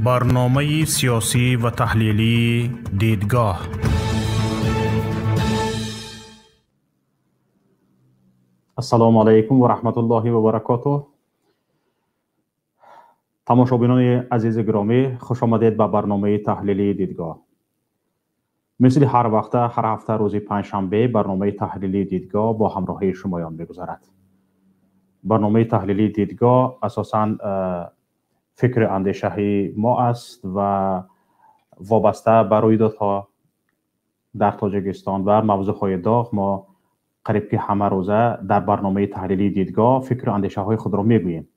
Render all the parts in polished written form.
برنامه سیاسی و تحلیلی دیدگاه. السلام علیکم و رحمت الله و برکاته. تماشابینان عزیز گرامی، خوش آمدید به برنامه تحلیلی دیدگاه. مثل هر هفته روز پنجشنبه برنامه تحلیلی دیدگاه با همراهی شمایان می‌گذرد. برنامه تحلیلی دیدگاه اساساً فکر اندیشه‌ای ما است و وابسته به رویدادها در تاجیکستان و موضوعهای داغ ما قریب که همه روزه در برنامه تحلیلی دیدگاه فکر و اندیشه های خود را میگوییم.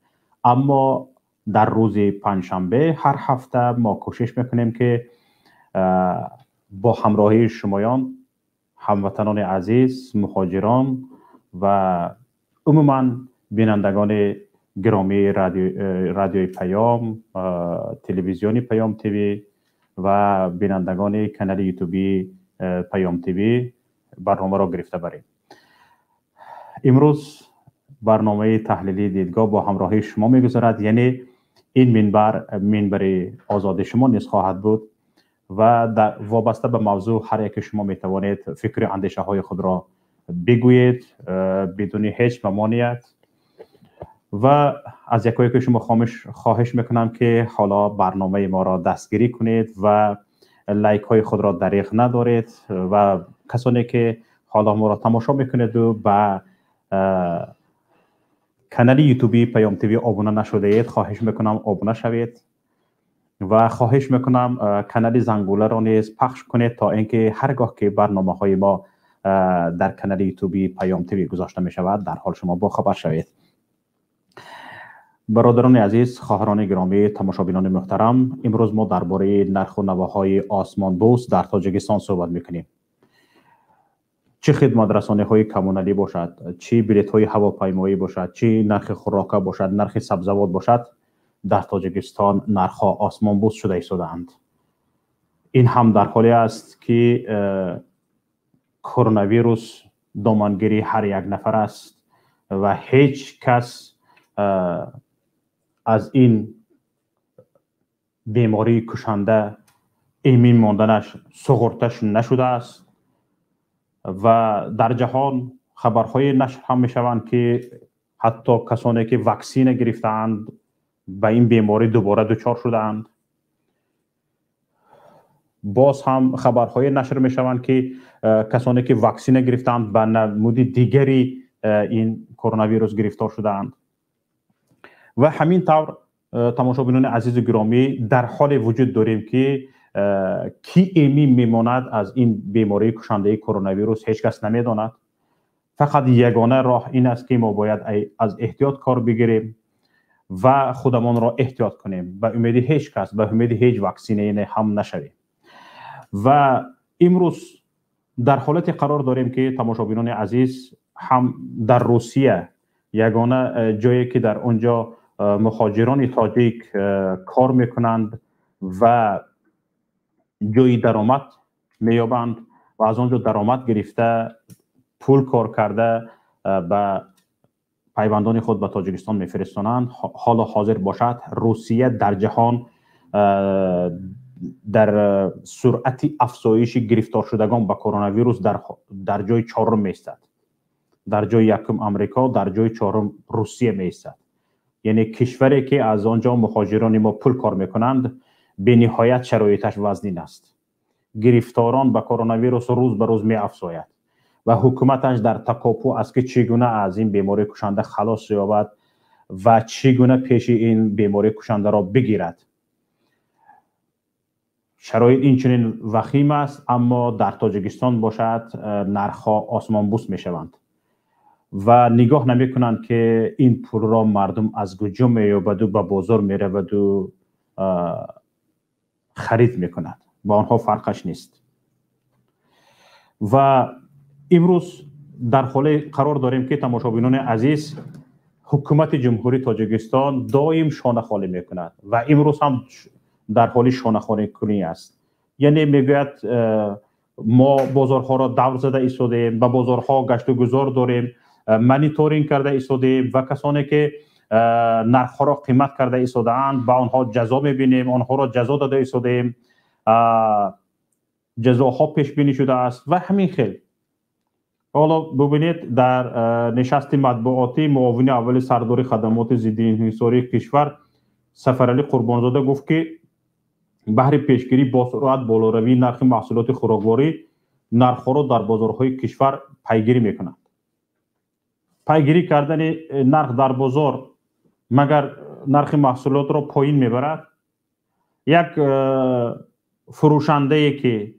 اما در روز پنجشنبه هر هفته ما کوشش میکنیم که با همراهی شمایان، هموطنان عزیز، مهاجران و عموما بینندگان گرامی رادیوی پیام، تلویزیونی پیام تیوی و بینندگان کانال یوتیوبی پیام تیوی برنامه را گرفته بریم. امروز برنامه تحلیلی دیدگاه با همراهی شما میگذرد، یعنی این منبر آزاد شما نیز خواهد بود و وابسته به موضوع هر یک شما میتوانید فکر اندیشه های خود را بگویید بدون هیچ ممانعت. و از یکایی که شما خواهش میکنم که حالا برنامه ما را دستگیری کنید و لایک های خود را دریغ ندارید و کسانی که حالا ما را تماشا میکنید و به کانال یوتیوبی پیام تیوی آبونه نشده اید، خواهش میکنم آبونه شوید و خواهش میکنم کانال زنگوله را نیز پخش کنید تا اینکه هرگاه که برنامه های ما در کانال یوتیوبی پیام تیوی گذاشته می شود در حال شما با خبر شوید. برادران عزیز، خواهران گرامی، تماشابینان محترم، امروز ما درباره نرخ و نواهای آسمان بوس در تاجیکستان صحبت میکنیم. چه خدمات رسانی های کمونالی باشد، چه بلیط های هواپیمایی باشد، چه نرخ خوراک باشد، نرخ سبزیجات باشد، در تاجیکستان نرخ ها آسمان بوس شده ایستاده‌اند. این هم در حالی است که کرونا ویروس دامنگیری هر یک نفر است و هیچ کس از این بیماری کشنده ایمن ماندنش سقورتش نشده است و در جهان خبرهای نشر هم میشوند که حتی کسانی که واکسین گرفتند به این بیماری دوباره دچار شدند. باز هم خبرهای نشر میشوند که کسانی که واکسین گرفتند به نمود دیگری این کرونا ویروس گرفتار شدند و همین طور تماشابینان عزیز و گرامی در حال وجود داریم که کی ایمن میماند از این بیماری کشنده کرونا ویروس هیچ کس نمیداند. فقط یگانه راه این است که ما باید از احتیاط کار بگیریم و خودمان را احتیاط کنیم، به امید هیچ کس، به امید هیچ واکسینه هم نشویم. و امروز در حالت قرار داریم که تماشابینان عزیز هم در روسیه، یگانه جایی که در اونجا مهاجران تاجیک کار میکنند و جای درآمد مییابند و از اونجا درآمد گرفته پول کار کرده به پیوندان خود به تاجیکستان میفرستانند. حالا حاضر باشد روسیه در جهان در سرعت افزایش گرفتار شدگان به کرونا ویروس در جای چهارم میستد. در جای یکم امریکا، در جای چهارم روسیه میستد. یعنی کشوری که از آنجا مهاجران ما پول کار میکنند به نهایت شرایطش وزنین است. گرفتاران به کرونا ویروس روز به روز می افزاید و حکومتش در تکاپو است که چگونه از این بیماری کشنده خلاص یابد و چگونه پیش این بیماری کشنده را بگیرد. شرایط این چنین وخیم است، اما در تاجیکستان باشد نرخ‌ها آسمان بوس میشوند و نگاه نمی کنند که این پول را مردم از کجا مییابد و به بازار میرود و خرید میکنند. با آنها فرقش نیست. و امروز در حال قرار داریم که تماشابینان عزیز، حکومت جمهوری تاجیکستان دائم شانه خالی میکند و امروز هم در حال شانه خالی کنی است. یعنی میگوید ما بازارها را دور زده ایستادیم، به بازارها گشت و گذار داریم، مانیتورینگ کرده ایستادیم و کسانی که نرخ را قیمت کرده ایستاده‌اند، به آنها جزا می‌بینیم، آنها را جزا داده ایستادیم، جزاها پیش بینی شده است و همین خیل. حالا ببینید در نشست مطبوعاتی معاون اول سردار خدمات ضد انحصاری کشور سفرعلی قربانزاده گفت که بهر پیشگیری با سرعت بالاروی نرخ محصولات خوراکواری نرخ را در بازارهای کشور پیگیری میکنند. پیگیری کردن نرخ در بازار مگر نرخ محصولات را پایین میبرد؟ یک فروشنده ای که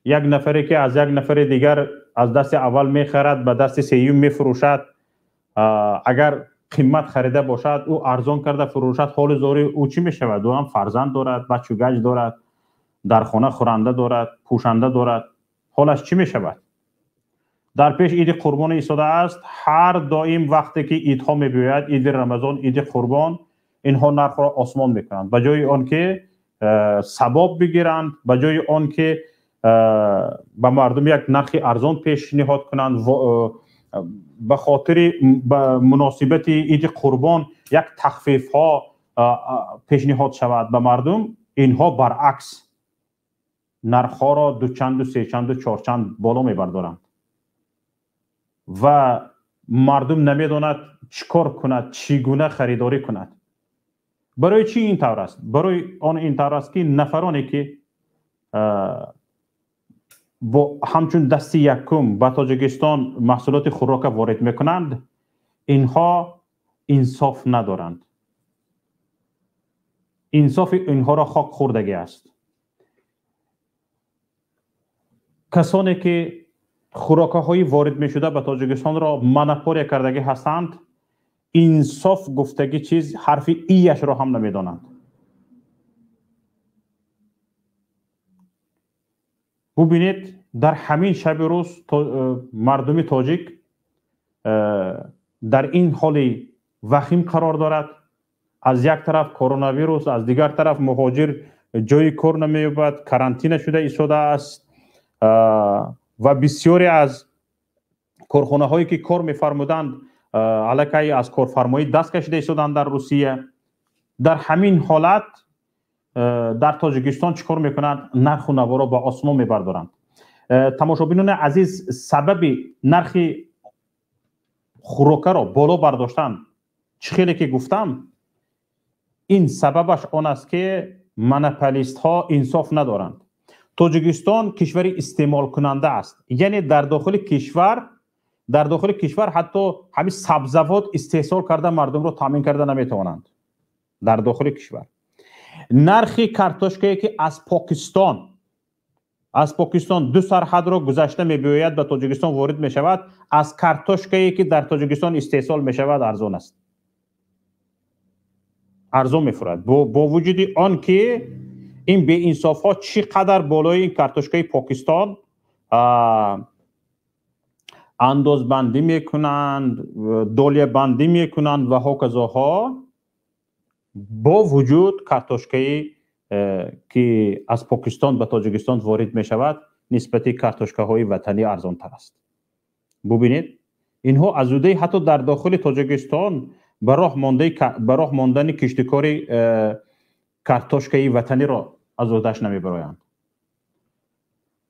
یک نفری که از یک نفر دیگر از دست اول میخرد به دست سوم میفروشد، اگر قیمت خریده باشد او ارزان کرده فروشد، حال زاری او چی میشود؟ او هم فرزند دارد، بچه گچ دارد، در خانه خورنده دارد، پوشنده دارد، حالش چی میشود؟ در پیش عید قربان ایستاده است. هر دائم وقتی که عیدها میباید، عید رمضان، عید قربان، اینها نرخ را آسمان میکنند. به جای آنکه ثواب بگیرند، به جای آنکه به مردم یک نرخ ارزان پیشنهاد کنند، به خاطر مناسبت عید قربان یک تخفیف ها پیشنهاد شود به مردم، اینها برعکس نرخ ها را دو چند و سه چند و چهار چند بالا میبردارند و مردم نمیداند چیکار کند، چگونه خریداری کند. برای چی این طور است؟ برای آن این طور است که نفرانی که با همچون دستی یکم به تاجیکستان محصولات خوراک وارد میکنند، اینها انصاف ندارند. انصاف اینها را خاک خوردگی است. کسانی که خوراک‌های وارد میشده به تاجیکستان را منپوری کردگی هستند، انصاف گفتگی چیز حرف ایش را هم نمیدانند. ببینید در همین شب روز مردم تاجیک در این حال وخیم قرار دارد. از یک طرف کرونا ویروس، از دیگر طرف مهاجر جای کار نمی‌یابد، کرانتین شده ایستاده است و بسیاری از کارخانه هایی که کار می‌فرمودند علاقه از کارفرمایی دست کشیده ایستادند در روسیه. در همین حالت در تاجیکستان چیکار میکنند؟ نرخ و نوا را به آسمان میبردارند. تماشابینان عزیز، سبب نرخ خوراک را بالا برداشتن چه خیلی که گفتم، این سببش آن است که منپلیست ها انصاف ندارند. تاجیکستان کشوری استعمال کننده است، یعنی در داخل کشور حتی همین سبزیجات استحصال کرده مردم را تامین کرده نمیتوانند. در داخل کشور نرخ کارتوشکایی که از پاکستان دو سرحد را گذشته میباید به تاجیکستان وارد می شود، از کارتوشکایی که در تاجیکستان استحصال می شود ارزان است، ارزان میفروشد. با وجود آن که این بی انصاف ها چقدر بالای این کارتوشکای پاکستان انداز بندی میکنند، دالیه بندی میکنند و هاکذاها، با وجود کارتوشکایی که از پاکستان به تاجیکستان وارد می شود نسبت کارتوشکاهای وطنی ارزان تر است. ببینید اینها ازوده حتی در داخل تاجیکستان به راه ماندن کشتکاری کارتوشکای وطنی را ازودش نمی برایند.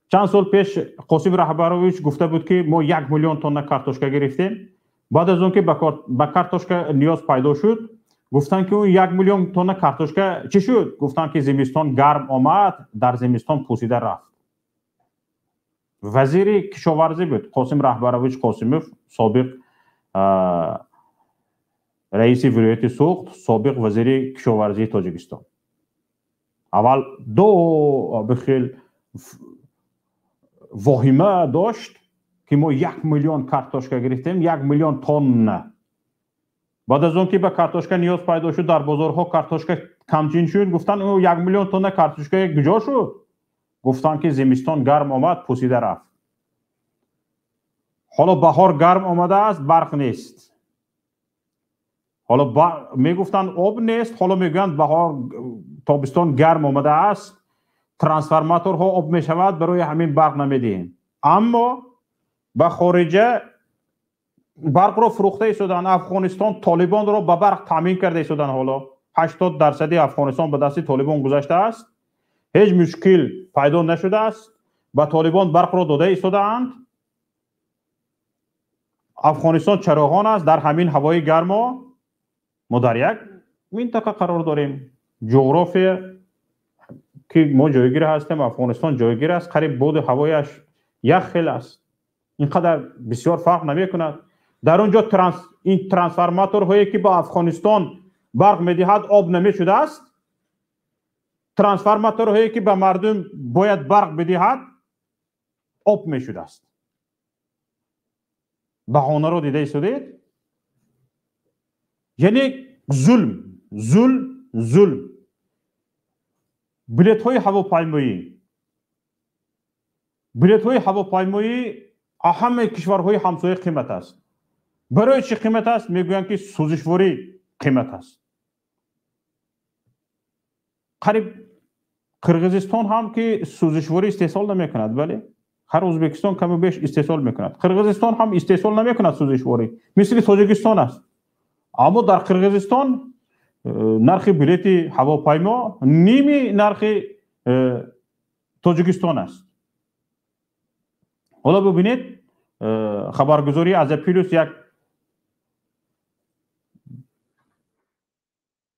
چند سال پیش قاسم رهبرویچ گفته بود که ما 1 میلیون تن کارتوشکا گرفتیم. بعد از اون که به کارتوشکا نیاز پیدا شد، گفتن که اون 1 میلیون تن کارتوشکا چی شد؟ گفتن که زمستان گرم آمد، در زمستان پوسیده رفت. وزیر کشاورزی بود قاسم رهبرویچ قاسموف، سابق رئیس ولایت سوخت، سابق وزیر کشاورزی تاجیکستان. اول دو بخیل واهمه داشت که ما 1 میلیون کارتوشکا گرفتیم، 1 میلیون تن. بعد از اون که به کارتوشکا نیاز پیدا شد، در بازارها کارتوشکا کمچین شد، گفتن او 1 میلیون تن کارتوشکا کجا شد؟ گفتن که زمستان گرم آمد پوسیده رفت. حالا بهار گرم آمده است، برق نیست. حالا میگفتن آب نیست، حالا میگن بهار تابستان گرم آمده است، ترانسفورماتورها آب میشود، برای همین برق نمیدهیم. اما به خارجه برق رو فروخته ایستادن. افغانستان طالبان رو به برق تامین کرده ایستادن. حالا 80% افغانستان به دست طالبان گذشته است. هیچ مشکل پیدا نشده است. به طالبان برق رو داده ایستادند. افغانستان چراغان است. در همین هوای گرم ما در یک منطقه قرار داریم. جغرافی که ما جایگیر هستیم، افغانستان جایگیر است. قریب بود هوایش یک خیل است. اینقدر بسیار فرق نمی کند. در اونجا این ترانسفورماتور هایی که با افغانستان برق میدهد آب نمی شده است. ترانسفورماتور هایی که به مردم باید برق بدهد آب می شده است. بهانه رو دیده ایستادید؟ یعنی ظلم. بلیط های هواپیمایی همه کشورهای همسایه قیمت است. برای چی قیمت است؟ میگویند که سوزشواری قیمت است. قریب قرغیزستان هم که سوزشواری استحصال نمی کند، ولی هر ازبکستان کم و بیش استحصال می کند. قرغیزستان هم استحصال نمی کند سوزشواری، مثل تاجیکستان است. اما در قرغیزستان نرخ بلیط هواپیما نیمی نرخ تاجیکستان است. حالا ببینید خبرگزاری از پیروز یک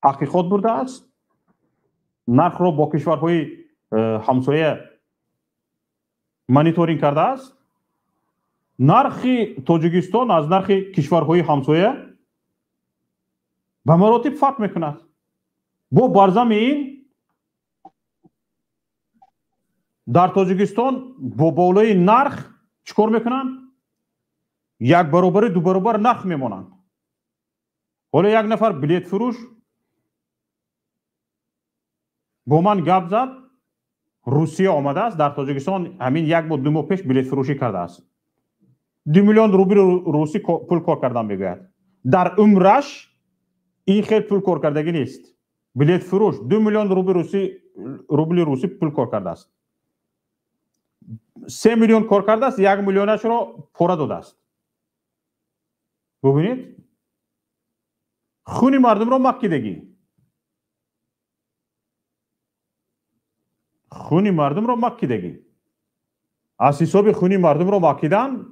تحقیقات برده است. نرخ را با کشورهای همسایه مانیتورینگ کرده است. نرخ تاجیکستان از نرخ کشورهای همسایه به مراتب فرق میکند. با برزم این در تاجیکستان با بالای نرخ چیکار میکنند؟ یک برابر دو برابر نرخ میمونند. حالا یک نفر بلیط فروش با من گپ زد. روسیه آمده است در تاجیکستان، همین یک ماه دو ماه پیش بلیط فروشی کرده است. 2 میلیون روبل روسی پول کار کردن میگوید. در عمرش این خیلی پول کار کردگی نیست. بلیط فروش 2 میلیون روبل روسی پول کار کرده است. 3 میلیون کار کرده است، 1 میلیونش را پوره داده است. ببینید خون مردم را مکیدگی. خون مردم را مکیدگی. از حساب خون مردم را مکیدن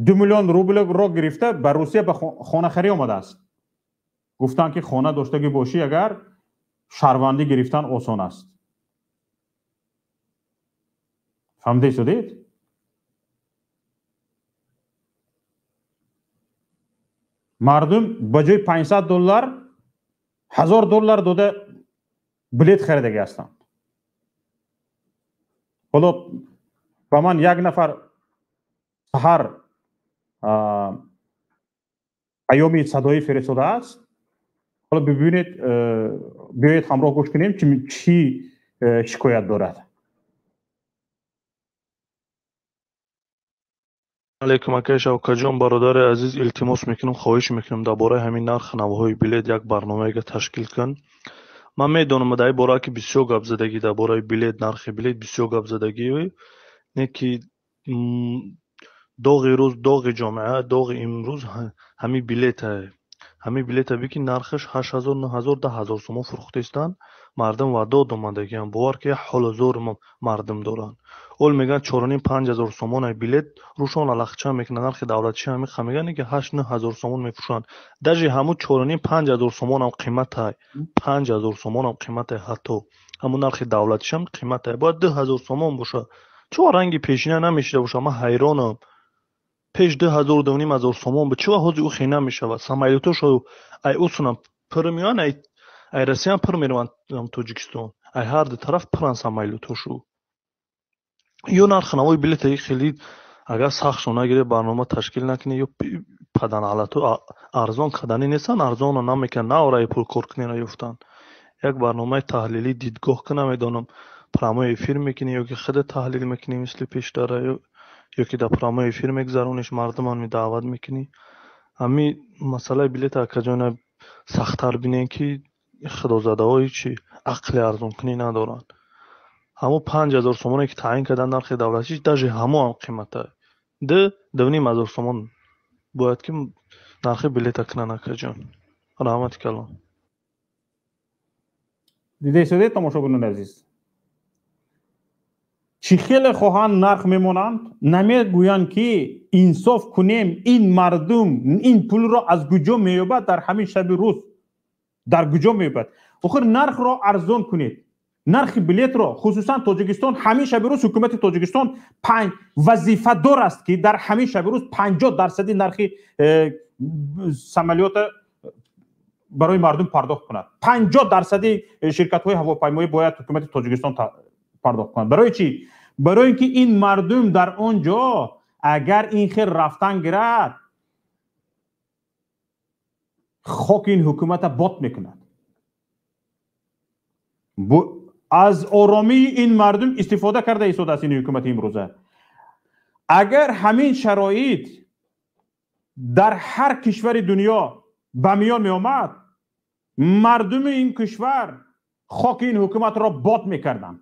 2 میلیون روبل را گرفته بر روسیه به خانه خری آمده است. گفتن که خانه داشتگی باشی اگر شهروندی گرفتن آسان است. فهمده شدید؟ مردم به جای 500 دلار 1000 دلار داده بلیط خریدگی هستند. حالا با من یک نفر سحر پیامی صدایی فرستاده است. حالا ببینید، بیایید همراه گوش کنیم چی شکایت دارد. علیکم اکای شوکت جان، برادر عزیز، التماس میکنم، خواهش میکنم درباره همین نرخ نوهای بلیط یک برنامه تشکیل کن. من میدونم در این باره که بسیار گپ زدگی درباره بلیط، نرخ بلیط بسیار گپ زدگی نه که داغ روز، داغ جامعه، داغ امروز همین بلیط های. همین بلیط ها که نرخش 8000 9000 10000 سوم فروخته استن. مردم وداد اومدگی هم باور که حال زور مردم دارن. اول میگن 4.5-5000 سومون بلیط روشان لخچه میکنن. نرخ دولتچی هم میگن که 8-9000 سومون میفروشن. دجی همون 4.5-5000 سومون هم قیمت های. 5000 سومون هم قیمت های. حتی همون نرخ دولتچی هم قیمت های. باید 2000 سومون باشه. چه رنگی پیشینه نمیشه باشه. من حیرانم. پیش 2000-2500 سومون به چه وقت او خینه میشه و سمایلتوشو ای اوسونم پرمیان ای رسیان پرمیروان تاجیکستان ای هر دو طرف پران سمایلتوشو یو نرخ نوای بلیط خیلی اگر سخت نگیره برنامه تشکیل نکنه یا پدن علتو ارزان کدنی نیستن، ارزان رو نمیکن نه اورای پول کار کنین یفتن. یک برنامه تحلیلی دیدگاه کنه میدونم پراموی افیر میکنی یا که خود تحلیل میکنی مثل پیش داره یا که در پراموی افیر میگذرونیش مردمان می دعوت میکنی. همی مسئله بلیط اکجان سخت‌تر بینین که خدا زده های چی عقل ارزان کنی ندارن. همو 5000 سومونی که تعیین کردن نرخ دولتیش دژ همو هم قیمته ده 2500 سومون باید که نرخ بلیط کنن اکا جان. رحمت کلام. دیده شده تماشاگران عزیز، چی خیلی خواهان نرخ میمونند، نمیگویند که انصاف کنیم این مردم این پول را از کجا مییابد، در همین شب روز در کجا مییابد. آخر نرخ را ارزان کنید، نرخ بلیط را، خصوصا تاجیکستان همین شب روز حکومت تاجیکستان وظیفه دار است که در همین شب روز 50% نرخ سمالیات برای مردم پرداخت کند. 50% شرکت های هواپیمایی باید حکومت تاجیکستان پرداخت کند. برای چی؟ برای اینکه این مردم در آنجا اگر این خیر رفتن گیرد خاک این حکومت باد میکند. از آرامی این مردم استفاده کرده ایستاده است این حکومت امروزه. اگر همین شرایط در هر کشور دنیا به میان می آمد، مردم این کشور خاک این حکومت را باد میکردند.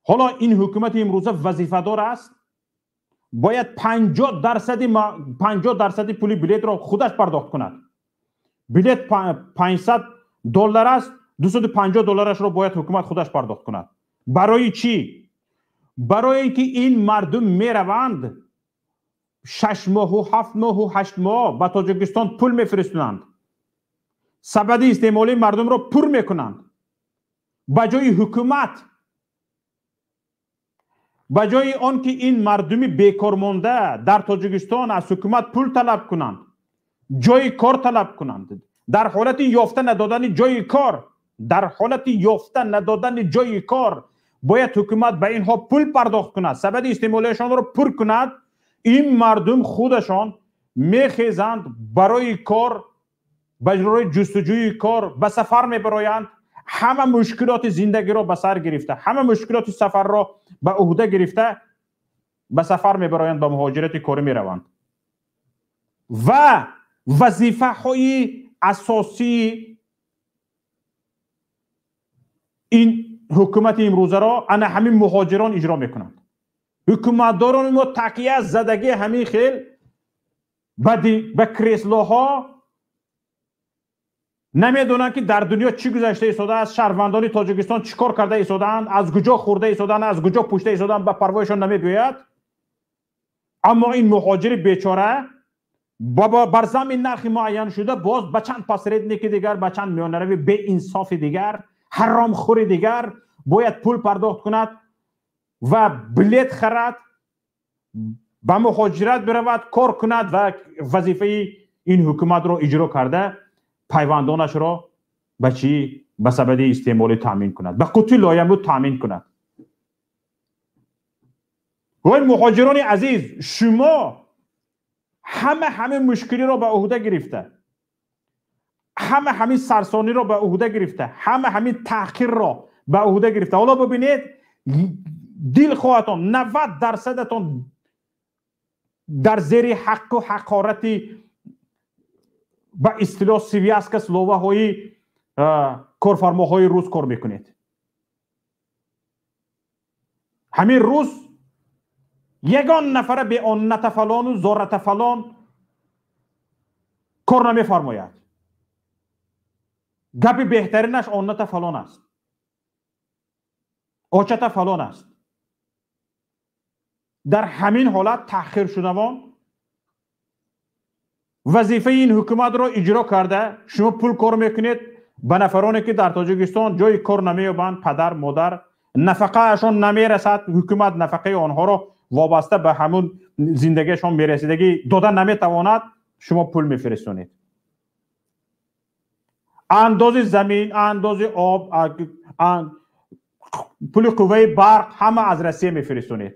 حالا این حکومت امروزه وظیفه دار است، باید 50% پول بلیط را خودش پرداخت کند. بلیط $500 است، $250 را باید حکومت خودش پرداخت کند. برای چی؟ برای اینکه این مردم میروند 6 ماه و 7 ماه و 8 ماه به تاجیکستان پول میفرستند، سبد استعمالی مردم را پر میکنند. بجای حکومت، بجای آن که این مردم بیکار مانده در تاجیکستان از حکومت پول طلب کنند، جای کار طلب کنند، در حالت یافته ندادن جای کار، در حالت یافته ندادن جای کار باید حکومت به اینها پول پرداخت کند، سبد استعمالیشان را پر کند. این مردم خودشان میخیزند برای کار، برای جستجوی کار به سفر میبرایند. همه مشکلات زندگی را به سر گرفته، همه مشکلات سفر را به عهده گرفته به سفر میبرایند، به مهاجرت کاری میروند. و وظیفه های اساسی این حکومت امروزه را انا همین مهاجران اجرا میکنند. حکومتداران ما تکیه از زدگی همین خیل به کریسلاها نمیدونن که در دنیا چی گذشته ایستاده است، شهروندان تاجیکستان چیکار کرده ایستادند، از کجا خورده ایستادند، از کجا پوشته ایستادند، به پروایشان نمیگوید. اما این مهاجر بیچاره بر زمین نرخ معین شده باز به چند پاسریدنیک دیگر، به چند میانروی به انصاف دیگر، حرام خور دیگر باید پول پرداخت کند و بلیط خرد، به مهاجرت برود، کار کند و وظیفه این حکومت را اجرا کرده پیوندانش را به چی؟ به سبد استعمالی تامین کند، به قوت لایمود تامین کند. و مهاجران عزیز، شما همه مشکلی را به عهده گرفته، همه سرسانی را به عهده گرفته، همه تحقیر را به عهده گرفته. حالا ببینید دل خواهتان 90% در زیر حق و حقارتی با اصطلاح سیویاسک سلوه های کارفرماهای روز کار میکنید. همین روز یگان نفر به آنت فلان و زارت فلان کار نمی فرماید. گپ بهترینش آنت فلان است، آچت فلان است. در همین حالت تأخیر شدوان وظیفه این حکومت را اجرا کرده، شما پول کار میکنید به نفرانی که در تاجیکستان جای کار نمییابند، پدر مادر نفقه اشان نمیرسد، حکومت نفقه آنها را وابسته به همون زندگیشان میرسیدگی دادن نمیتواند، شما پول میفرستونید. انداز زمین، انداز آب، پول قوه برق همه از روسیه میفرستونید.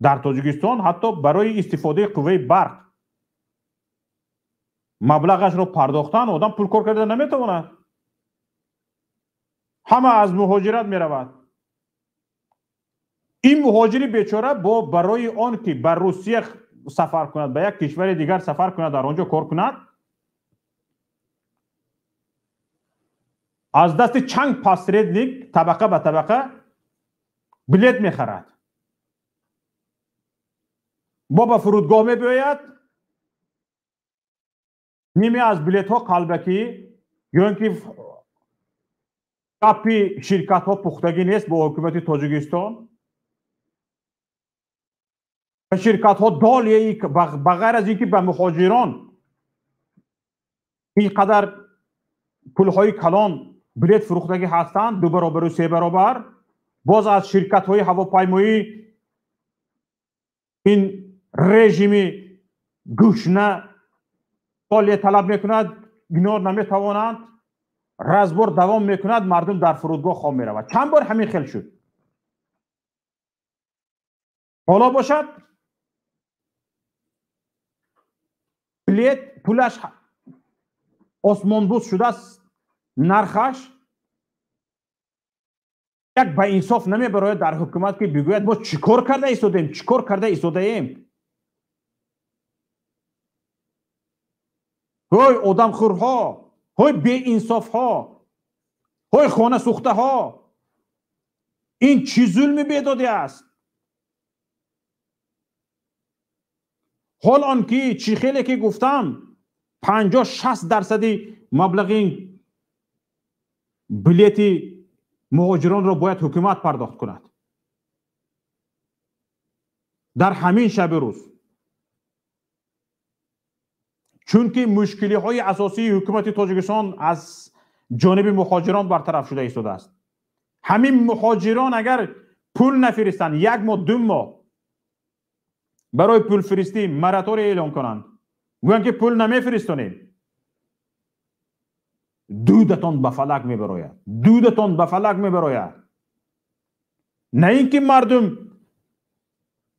در تاجیکستان حتی برای استفاده قوه برق مبلغش رو پرداختن آدم پول کار کرده نمیتواند، همه از مهاجرت میرود. این مهاجری بیچاره برای آن که بر روسیه سفر کند، به یک کشور دیگر سفر کند، در آنجا کار کند، از دست چند پاسریدنیک طبقه به طبقه بلیط میخرد. با به فرودگاه میباید نیمی از بلیط ها قلبکی یا اینکه کپی شرکت ها پختگی نیست با حکومت تاجیکستان و شرکت ها دالیه بغیر از اینکه به مهاجران اینقدر پول های کلان بلیط فروختگی هستند 2 برابر و 3 برابر باز از شرکت های هواپیمایی این رژیمی گوشنه فعالیت طلب میکند اینا نمیتوانند رزبار دوام میکند مردم در فرودگاه خواب میرود چند بار همین خیل شد حالا باشد بلیط پولش آسمان بوس شده است نرخش یک به انصاف نمی براید در حکومت که بگوید ما چیکار کرده ایستادیم چیکار کرده ایستاده ایم های آدم خورها های بی انصاف ها های خانه سوخته ها این چی ظلم بیدادی است حال آنکه چی خیلی که گفتم 50-60% مبلغ این بلیت مهاجران را باید حکومت پرداخت کند در همین شب روز چون که مشکلی های اساسی حکومت تاجیکستان از جانب مهاجران برطرف شده ایستاده است همین مهاجران اگر پول نفرستند 1 ماه 2 ماه برای پول فرستی مراتور اعلام کنند گویند که پول نمیفرستانیم دودتان به فلک میبراید دودتان به فلک میبراید نه اینکه مردم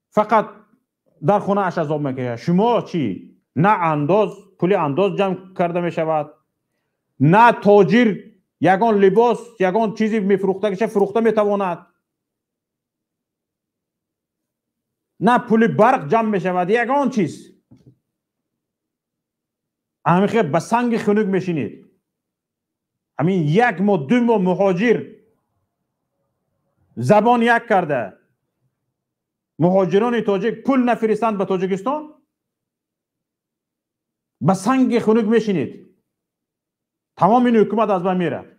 فقط در خونه اش عذاب میکشه شما چی نه انداز پول انداز جمع کرده میشود نه تاجر یگان لباس یگان چیزی میفروخته که فروخته میتواند نه پول برق جمع میشود یگان چیز همیشه به سنگ خنک میشینید همین 1 ماه 2 ماه مهاجر زبان یک کرده مهاجران تاجیک پول نفرستند به تاجیکستان به سنگ خنک میشینید تمام این حکومت از بین میره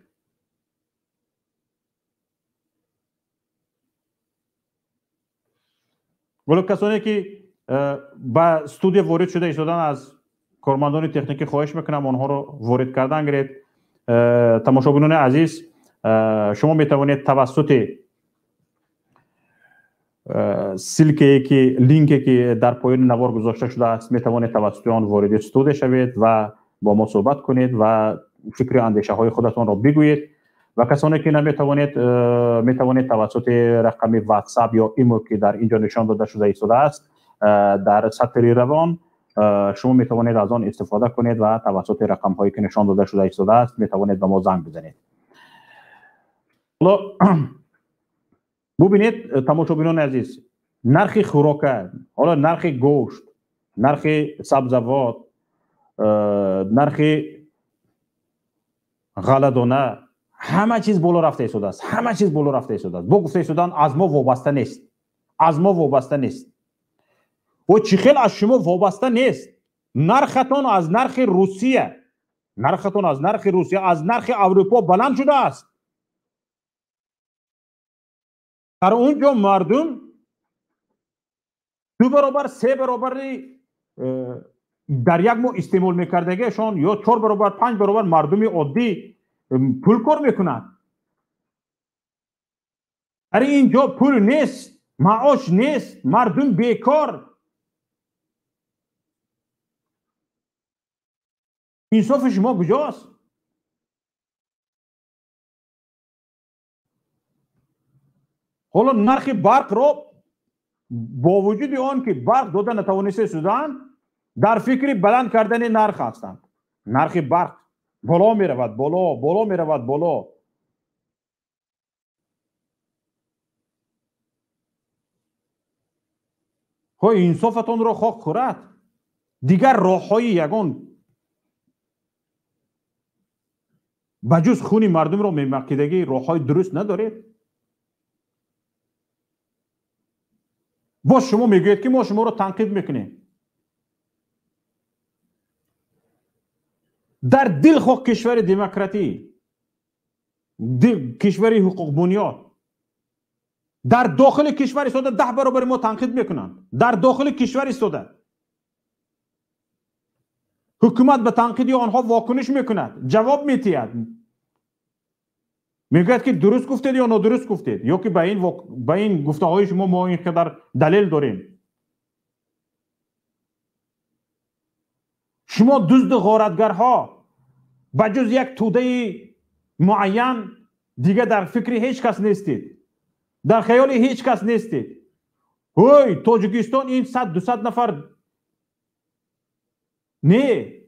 ولی کسانی که به استودیو وارد شده ایستادن از کارمندان تکنیکی خواهش میکنم آنها رو وارد کردن گرید تماشاگران عزیز شما میتوانید توسط سلکی که لینکی که در پایین نوار گذاشته شده است میتوانید توسط آن وارد استودیو شوید و با ما صحبت کنید و فکر اندیشه های خودتان را بگویید و کسانی که میتوانید توسط رقم واتساپ یا ایمو که در اینجا نشان داده شده ایستاده است در سطر روان شما میتوانید از آن استفاده کنید و توسط رقم هایی که نشان داده شده ایستاده است میتوانید به ما زنگ بزنید. حالا ببینید تماشاگران عزیز نرخ خوراک حالا نرخ گوشت نرخ سبزیجات نرخ غله‌دانه همه چیز بالا رفته ایستاده است همه چیز بالا رفته ایستاده است با گفته ایستادن از ما وابسته نیست از ما وابسته نیست و چی خیلی از شما وابسته نیست نرختون از نرخ روسیه نرختون از نرخ روسیه از نرخ اروپا بلند شده است در اونجا مردم 2 برابر 3 برابر در یک ماه استعمال میکردگیشان یا 4 برابر 5 برابر مردم عادی پول کار میکنند در اینجا پول نیست معاش نیست مردم بیکار انصاف شما کجاست حالا نرخ برق را با وجود آن که برق داده نتوانسته شدند در فکر بلند کردن نرخ هستند نرخ برق بالا می رود بالا می رود بالا های انصافتان را خاک خورد دیگر راه های یگان بجز خون مردم را میمکیدگی راه های درست ندارید باز شما میگوید که ما شما رو تنقید میکنیم. در دل خود کشور دموکراتی، کشور حقوق بنیاد، در داخل کشور ایستاده 10 برابر ما تنقید میکنند. در داخل کشور ایستاده حکومت به تنقید آنها واکنش میکند، جواب میتید، میگوید که درست گفتید یا نادرست گفتید، یا که به این گفته های شما ما اینقدر دلیل داریم. شما دزد غارتگرها بجز یک توده معین دیگه در فکر هیچ کس نیستید، در خیال هیچ کس نیستید. اوی تاجیکستان این 100-200 نفر نه،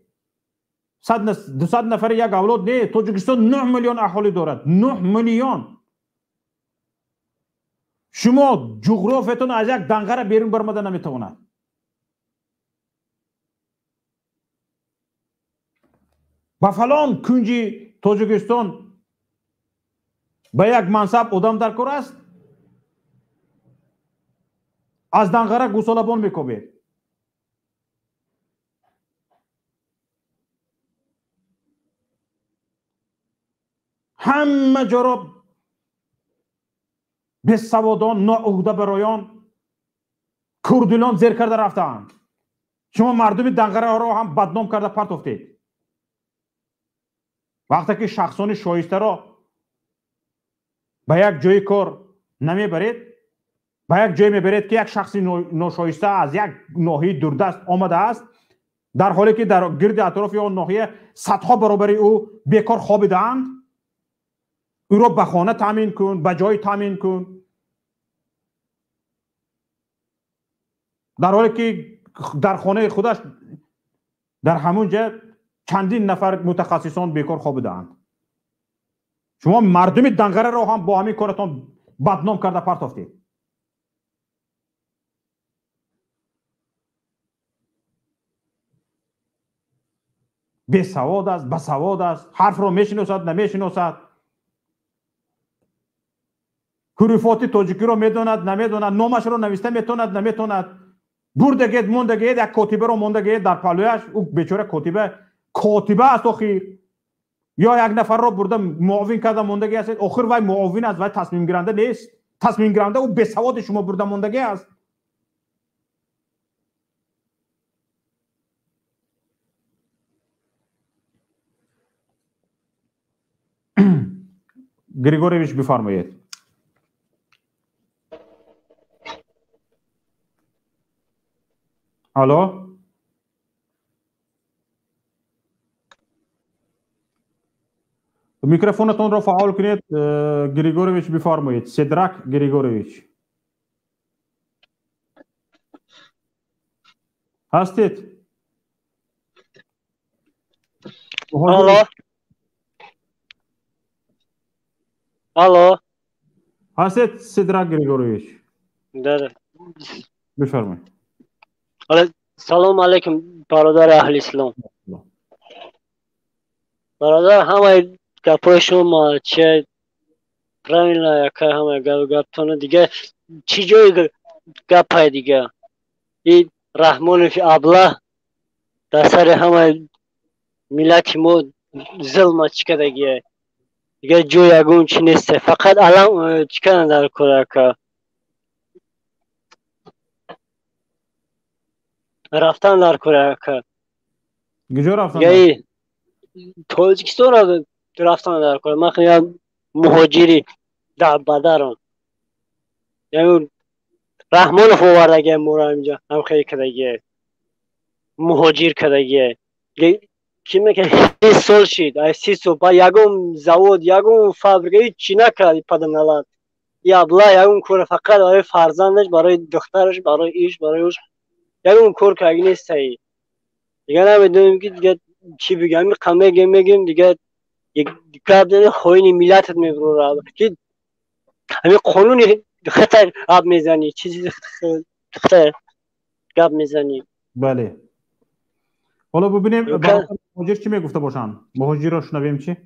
100-200 نفر یک اولاد نه، تاجیکستان 9 میلیون اهالی دارد. 9 میلیون. شما جغرافیتون از یک دنگره بیرون برمده نمیتواند. با فلان کنجی تاجیکستان به یک منصب آدم در کار است، از دنگره گوسالبان میکوبید. همه جا را به سوادان، ناعهده برایان، کردلان زیر کرده رفتند. شما مردم دنگره را هم بدنام کرده پرت افتید. وقتی که شخصان شایسته را به یک جای کار نمیبرید، به یک جای میبرید که یک شخصی ناشایسته از یک ناحیه دوردست آمده است، در حالی که در گرد اطراف آن ناحیه صدها برابر او بیکار خوابیدند، او را به خانه تامین کن، به جای تامین کن، در حالی که در خانه خودش در همون جا چندین نفر متخصصان بیکار خوابیدند. شما مردم دنگره را هم با همین کارتان بدنام کرده پرت افتید. بی سواد است، بسواد است، حرف را میشناسد نمیشناسد، حروفات تاجیکی را میداند نمیداند، نامش را نوشته میتواند نمیتواند، بردگید موندگید یک کاتبه را موندگید در پلویش. او بیچاره کاتبه است آخر، یا یک نفر را برده معاون کرده موندگی است. آخر وای معاون است، وای تصمیم گیرنده نیست. تصمیم گیرنده او بی سواد شما برده موندگی است. گریگورویچ بفرمایید. الو، میکروفونتون را فعال کنید. گریگورویچ بفرمایید. سدرک گریگورویچ هستید؟ الو الو هستید سدرک گریگورویچ؟ داره. بفرمایید. سلام علیکم برادر اهل اسلام. برادر همه گپای شما چه پرمیلا یکه همه گپتونه دیگه چی جای گپای دیگه این رحمان فی ابله در سر همه ملت ما ظلم چکه دیگه جای اگون چی نیسته، فقط الان چکه در کره که رفتن در کره که کجا رفتن؟ یعنی تاجیکستان را رفتن در کره. من خیلی مهاجری در بدران، یعنی رحمان فوردگی مورا اینجا هم خیلی کدگیه مهاجر کدگیه کی میگه 30 سال شد، 30 سال با یگم زواد یگم فابریکه چی نکرد پدم نلاد یا بلا یگم کار فقط برای فرزندش، برای دخترش، برای ایش، برای اوش یگم کار که اگه نیست ای دیگه نمیدونیم که دیگه چی بگم. قمه میگیم دیگه یک کابدن خوین ملت میبرو که همین قانونی خطر آب میزنی، چیزی خطر گاب میزنی. بله. حالا ببینیم مهاجر چی میگفته باشن. مهاجر رو شنویم. چی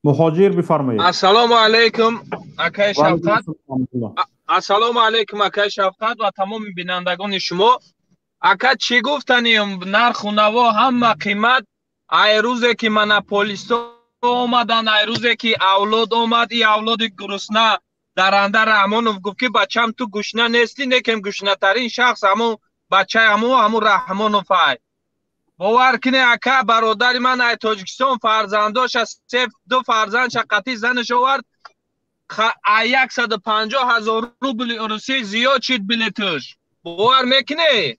مهاجر بفرمایید. السلام علیکم اکای شوکت. السلام علیکم اکای شفقت و تمام بینندگان شما. اکا چی گفتنیم نرخ و نوا همه قیمت. ای روزی که مناپولیستا اومدن، ای روزی که اولاد اومد، ای اولاد گرسنه درنده رحمانوف گفت که بچم تو گشنه نیستی، لیکن گشنه ترین شخص همون بچه همون رحمانوف های. باور کنی اکا برادر من ای تاجیکستان فرزنداش از دو فرزندش قطعی زنش آورد 150,000 روبل روسی زیاد شد بلیتش. باور میکنی؟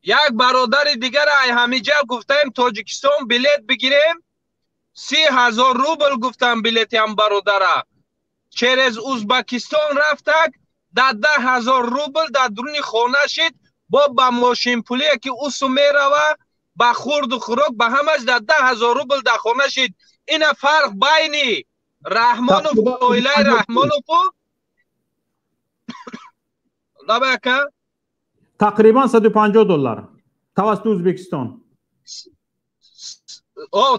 یک برادر دیگر ای همیجا گفتیم تاجیکستان بلیت بگیریم 30,000 روبل گفتم بلیت هم برادره. چرز ازبکستان رفتک 10,000 روبل در درون خانه شد با ماشین پولی که اوسو میروه با خورد و خوراک به همش 10,000 روبل در خانه شد. این فرق بین رحمانوف و اویله رحمانوف لبکه تقریبا $150 توسط ازبکستان.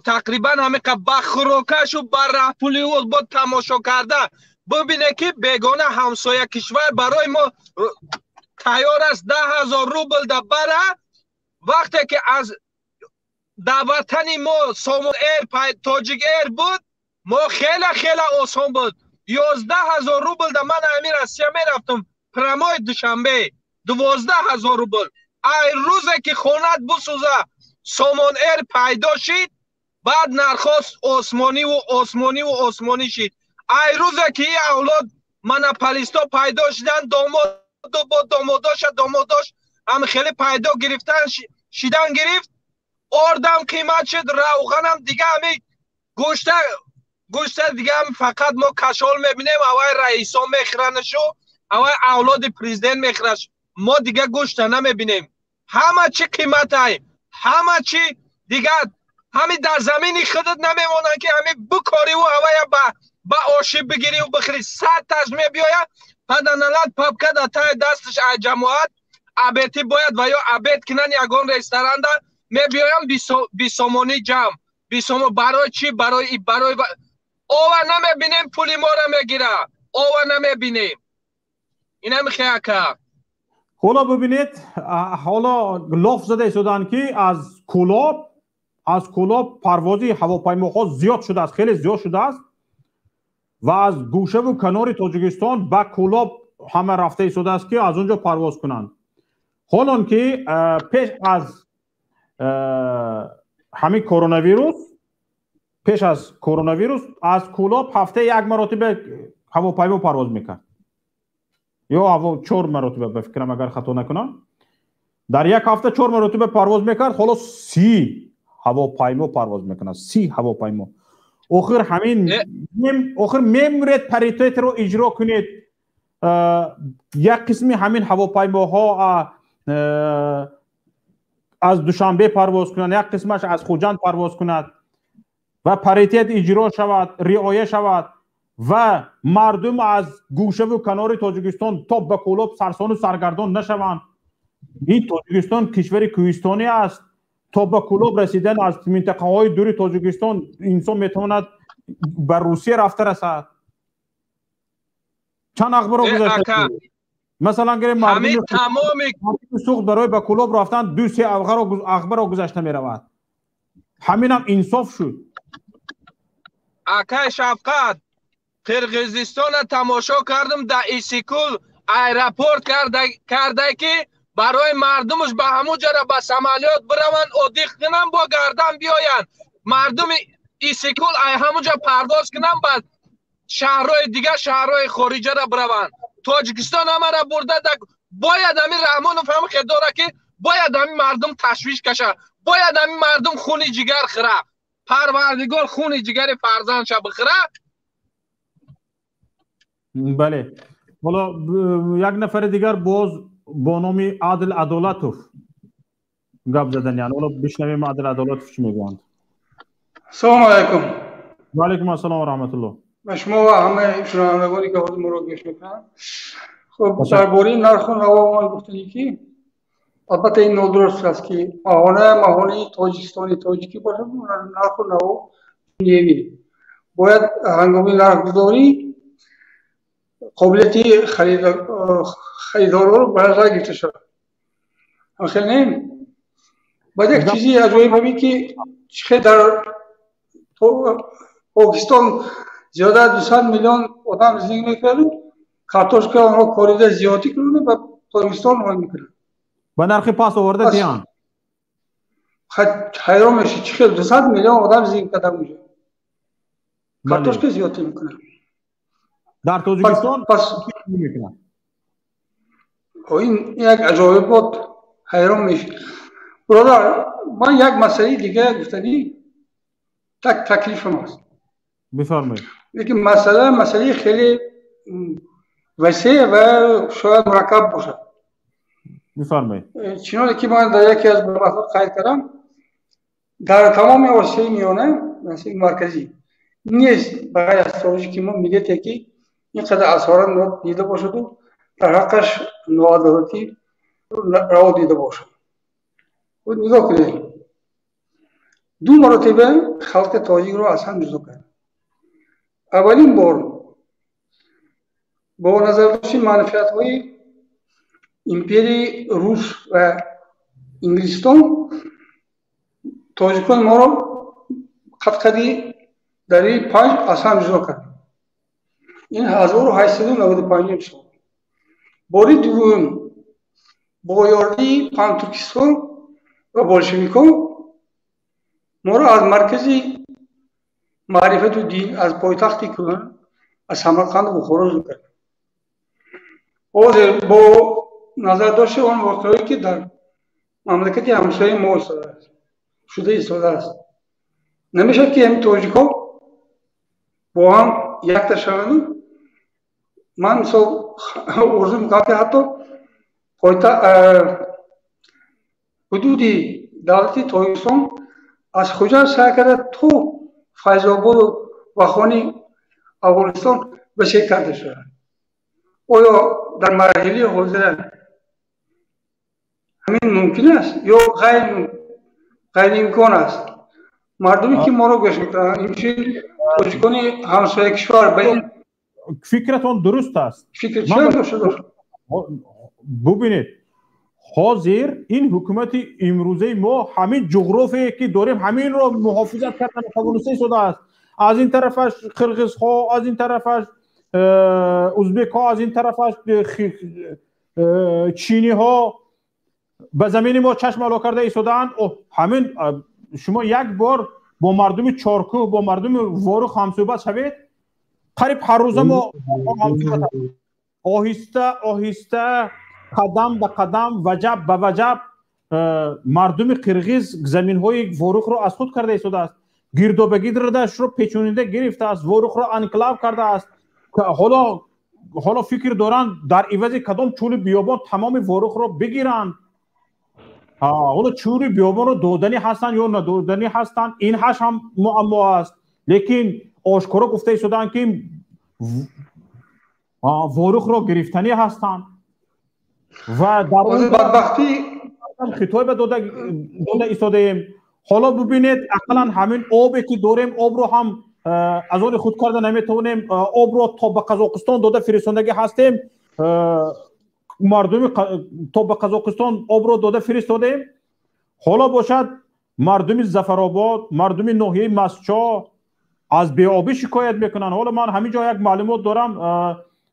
تقریبا همه که با خوراکش و با رهپولی و با تماشا کرده. ببینه که بیگانه همسایه کشور برای ما تیار است 10,000 روبل در بره، وقتی که از در وطن ما سامون ایر تاجیک ایر بود ما خیلی آسان بود. 11,000 روبل در من امیر اسیا میرفتم پرمای دوشنبه 12,000 روبل. ای روزی که خونت بسوزه سامان ایر پیدا شد بعد نرخواست آسمانی شد. ای روزی که اولاد مناپولیستا پیدا شدن داماداش هم خیلی پیدا گرفتن شدن گرفت. آردم قیمت شد، روغنم دیگه همی گوشت دیگه هم فقط ما کشال میبینیم اوای رئیسا میخرنشو اوای اولاد پریزیدنت میخرنش، ما دیگه گوشت نمیبینیم. همه چی قیمت های، همه چی دیگه همین در زمین خودت نمیمونن که همین بکاری و اوای با آشی بگیری و بخری 100 تجمیه بیاید پدنالت پاپکه در تای دستش جماعت عبیتی باید و یا عبیت کنن یگان ریستران در میبیایم بیسامانی جمع بیسام برای چی؟ برای اوه نمیبینیم پولی ما را میگیره، اوه نمیبینیم. این هم خیلی که حالا ببینید حالا لاف زده ایستادن که از کلاب پروازی هواپیماها زیاد شده است، خیلی زیاد شده است و از گوشه و کنار تاجیکستان به کلاب همه رفته ایستاده است که از اونجا پرواز کنند. حالا که پیش از همین کرونا از کلاب هفته یک مرتبه هواپیما پرواز میکرد یا 4 مرتبه بفکرم اگر خطا نکنم در یک هفته 4 مرتبه پرواز میکرد. حالا 30 هواپیما پرواز میکنه، 30 هواپیما. آخر میمورید پریتیت رو اجرا کنید. یک قسمی همین هواپیماها از دوشنبه پرواز کنند، یک قسمش از خوجند پرواز کند و پریتیت اجرا شود، رعایت شود و مردم از گوشه و کنار تاجیکستان تا به کلاب سرسان و سرگردان نشوند. این تاجیکستان کشور کوهستانی است. تا به کلاب رسیدن از منطقه های دور تاجیکستان انسان میتواند به روسیه رفته رسد. چند اخبار گذاشته مثلا گره مردم تمام سوق برای به کلاب رفتن 2-3 اخبار گذاشته میرود. همین هم انصاف شد. اکای شفقت قرقیزستان تماشا کردم در ایسیکول ایرپورت کرده که برای مردمش به همون جره به سمالیات برون ادیخ کنن با گردن بیاین. مردم ایسیکول همون جا پرداز کنن بعد شهرهای دیگه شهرهای خارجی را برون. تاجیکستان همه را برده باید همین رحمانوف هم خداره که باید همین مردم تشویش کشه، باید همین مردم خونی جگر خره، پروردگار خونی جگر فرزندش بخره. بله. حالا یک نفر دیگر باز با نام عادل عدالتوف گپ زدن، یعنی حالا بشنویم عادل عدالتوف چی میگویند. سلام علیکم. و علیکم السلام و رحمت الله. و شما و همه شنوندگانی که خود ما رو گوش میکنن. خب درباره نرخ و نوا ما گفتنی که البته این نادرست است که ماهانه تاجیکی باشه نرخ و نوا نمیره. باید هنگامی نرخ گذاری قابلیتی خریدارها رو به نظر گرفته شد. خیلی نیم بعد یک چیزی عجایب همین که چه در پاکستان زیاده 200 میلیون آدم زندگی میکنن، کارتوشکا آنها کاریده زیادی کنند و پاکستان رو میکنن با نرخ پاس آورده دیان حیران میشه چه 200 میلیون آدم زندگی کرده اونجا کارتوشکا زیادی میکنن. در تاجیکستان پس میکنن. این یک عجایب بود، حیران میشه. برادر من یک مسئله دیگه گفتنی تکلیف ماست. بفرمایید. لیکن مسئله خیلی وسیع و شاید مرکب باشه. بفرمایید. چنانکه که من در یکی از مطالب قید کردم در تمام آسیای میانه آسیای مرکزی نیست برای استراتژی که ما میگه که اینقدر اسرار دیده باشد و در حقش نوادراتی راه دیده باشد. و نگاه کنید 2 مرتبه خلق تاجیک رو از هم جدا کرد. اولین بار با نظر داشتن منفعت های امپیری روس و انگلستان تاجیکان ما رو قدی در 5 از هم جدا کرد. این 1895 سال. باری دوم با یاری پان ترکستان و بولشویکان ما رو از مرکزی معرفت و دین از پایتخت کرد از سمرقند و بخارا کرد. با نظر داشته آن واقعی که در مملکت همسایه ما شده است نمیشد که همین تاجیک‌ها با هم یک تشکیل. من مثال ارزو میکنم که حتی حدودی دولتی تاجیکستان از کجا سعی کرده تو فیض آباد و وخانی افغانستان بسیار کرده شده. آیا در مرحله حاضر همین ممکن است یا غیر امکان است؟ مردمی که ما رو گوش میکنن این تاجیکان همسایه کشور به این فکرتون درست است. فکر چه داشته؟ ببینید حاضر این حکومت امروزه ما همین جغرافی که داریم همین رو محافظت کردن توانسته شده است. از این طرفش قرقیز ها، از این طرفش ازبک ها، از این طرفش چینی ها به زمین ما چشم علا کرده ایستادن. همین شما یک بار با مردم چارکو با مردم واروخ همصحبت شوید، قریب هر روز ما آهسته قدم به قدم وجب به وجب مردم قرقیز زمین های واروخ رو از خود کرده ایستاده است. گردوبگیردش رو پیچونیده گرفته است، واروخ رو انکلاو کرده است. حالا فکر دارن در عوض کدام چول بیابان تمام واروخ رو بگیرن. حالا چول بیابان رو دودنی هستن یا ندودنی هستن، این هش هم معما است. لیکن آشکارا گفته شدن که واروخ رو گرفتنی هستن و در اون بدبختی خطاب به داده ایستاده ایم. حالا ببینید اقلا همین آبی که داریم آب رو هم از آن خود کرده نمیتونیم. آب رو تا به قزاقستان داده فرستندگی هستیم. مردم تا به قزاقستان آب رو داده فرستادیم. حالا باشد مردم ظفرآباد، مردم ناحیه مسچا از بی‌آبی شکایت میکنن. حالا من همینجا یک معلومات دارم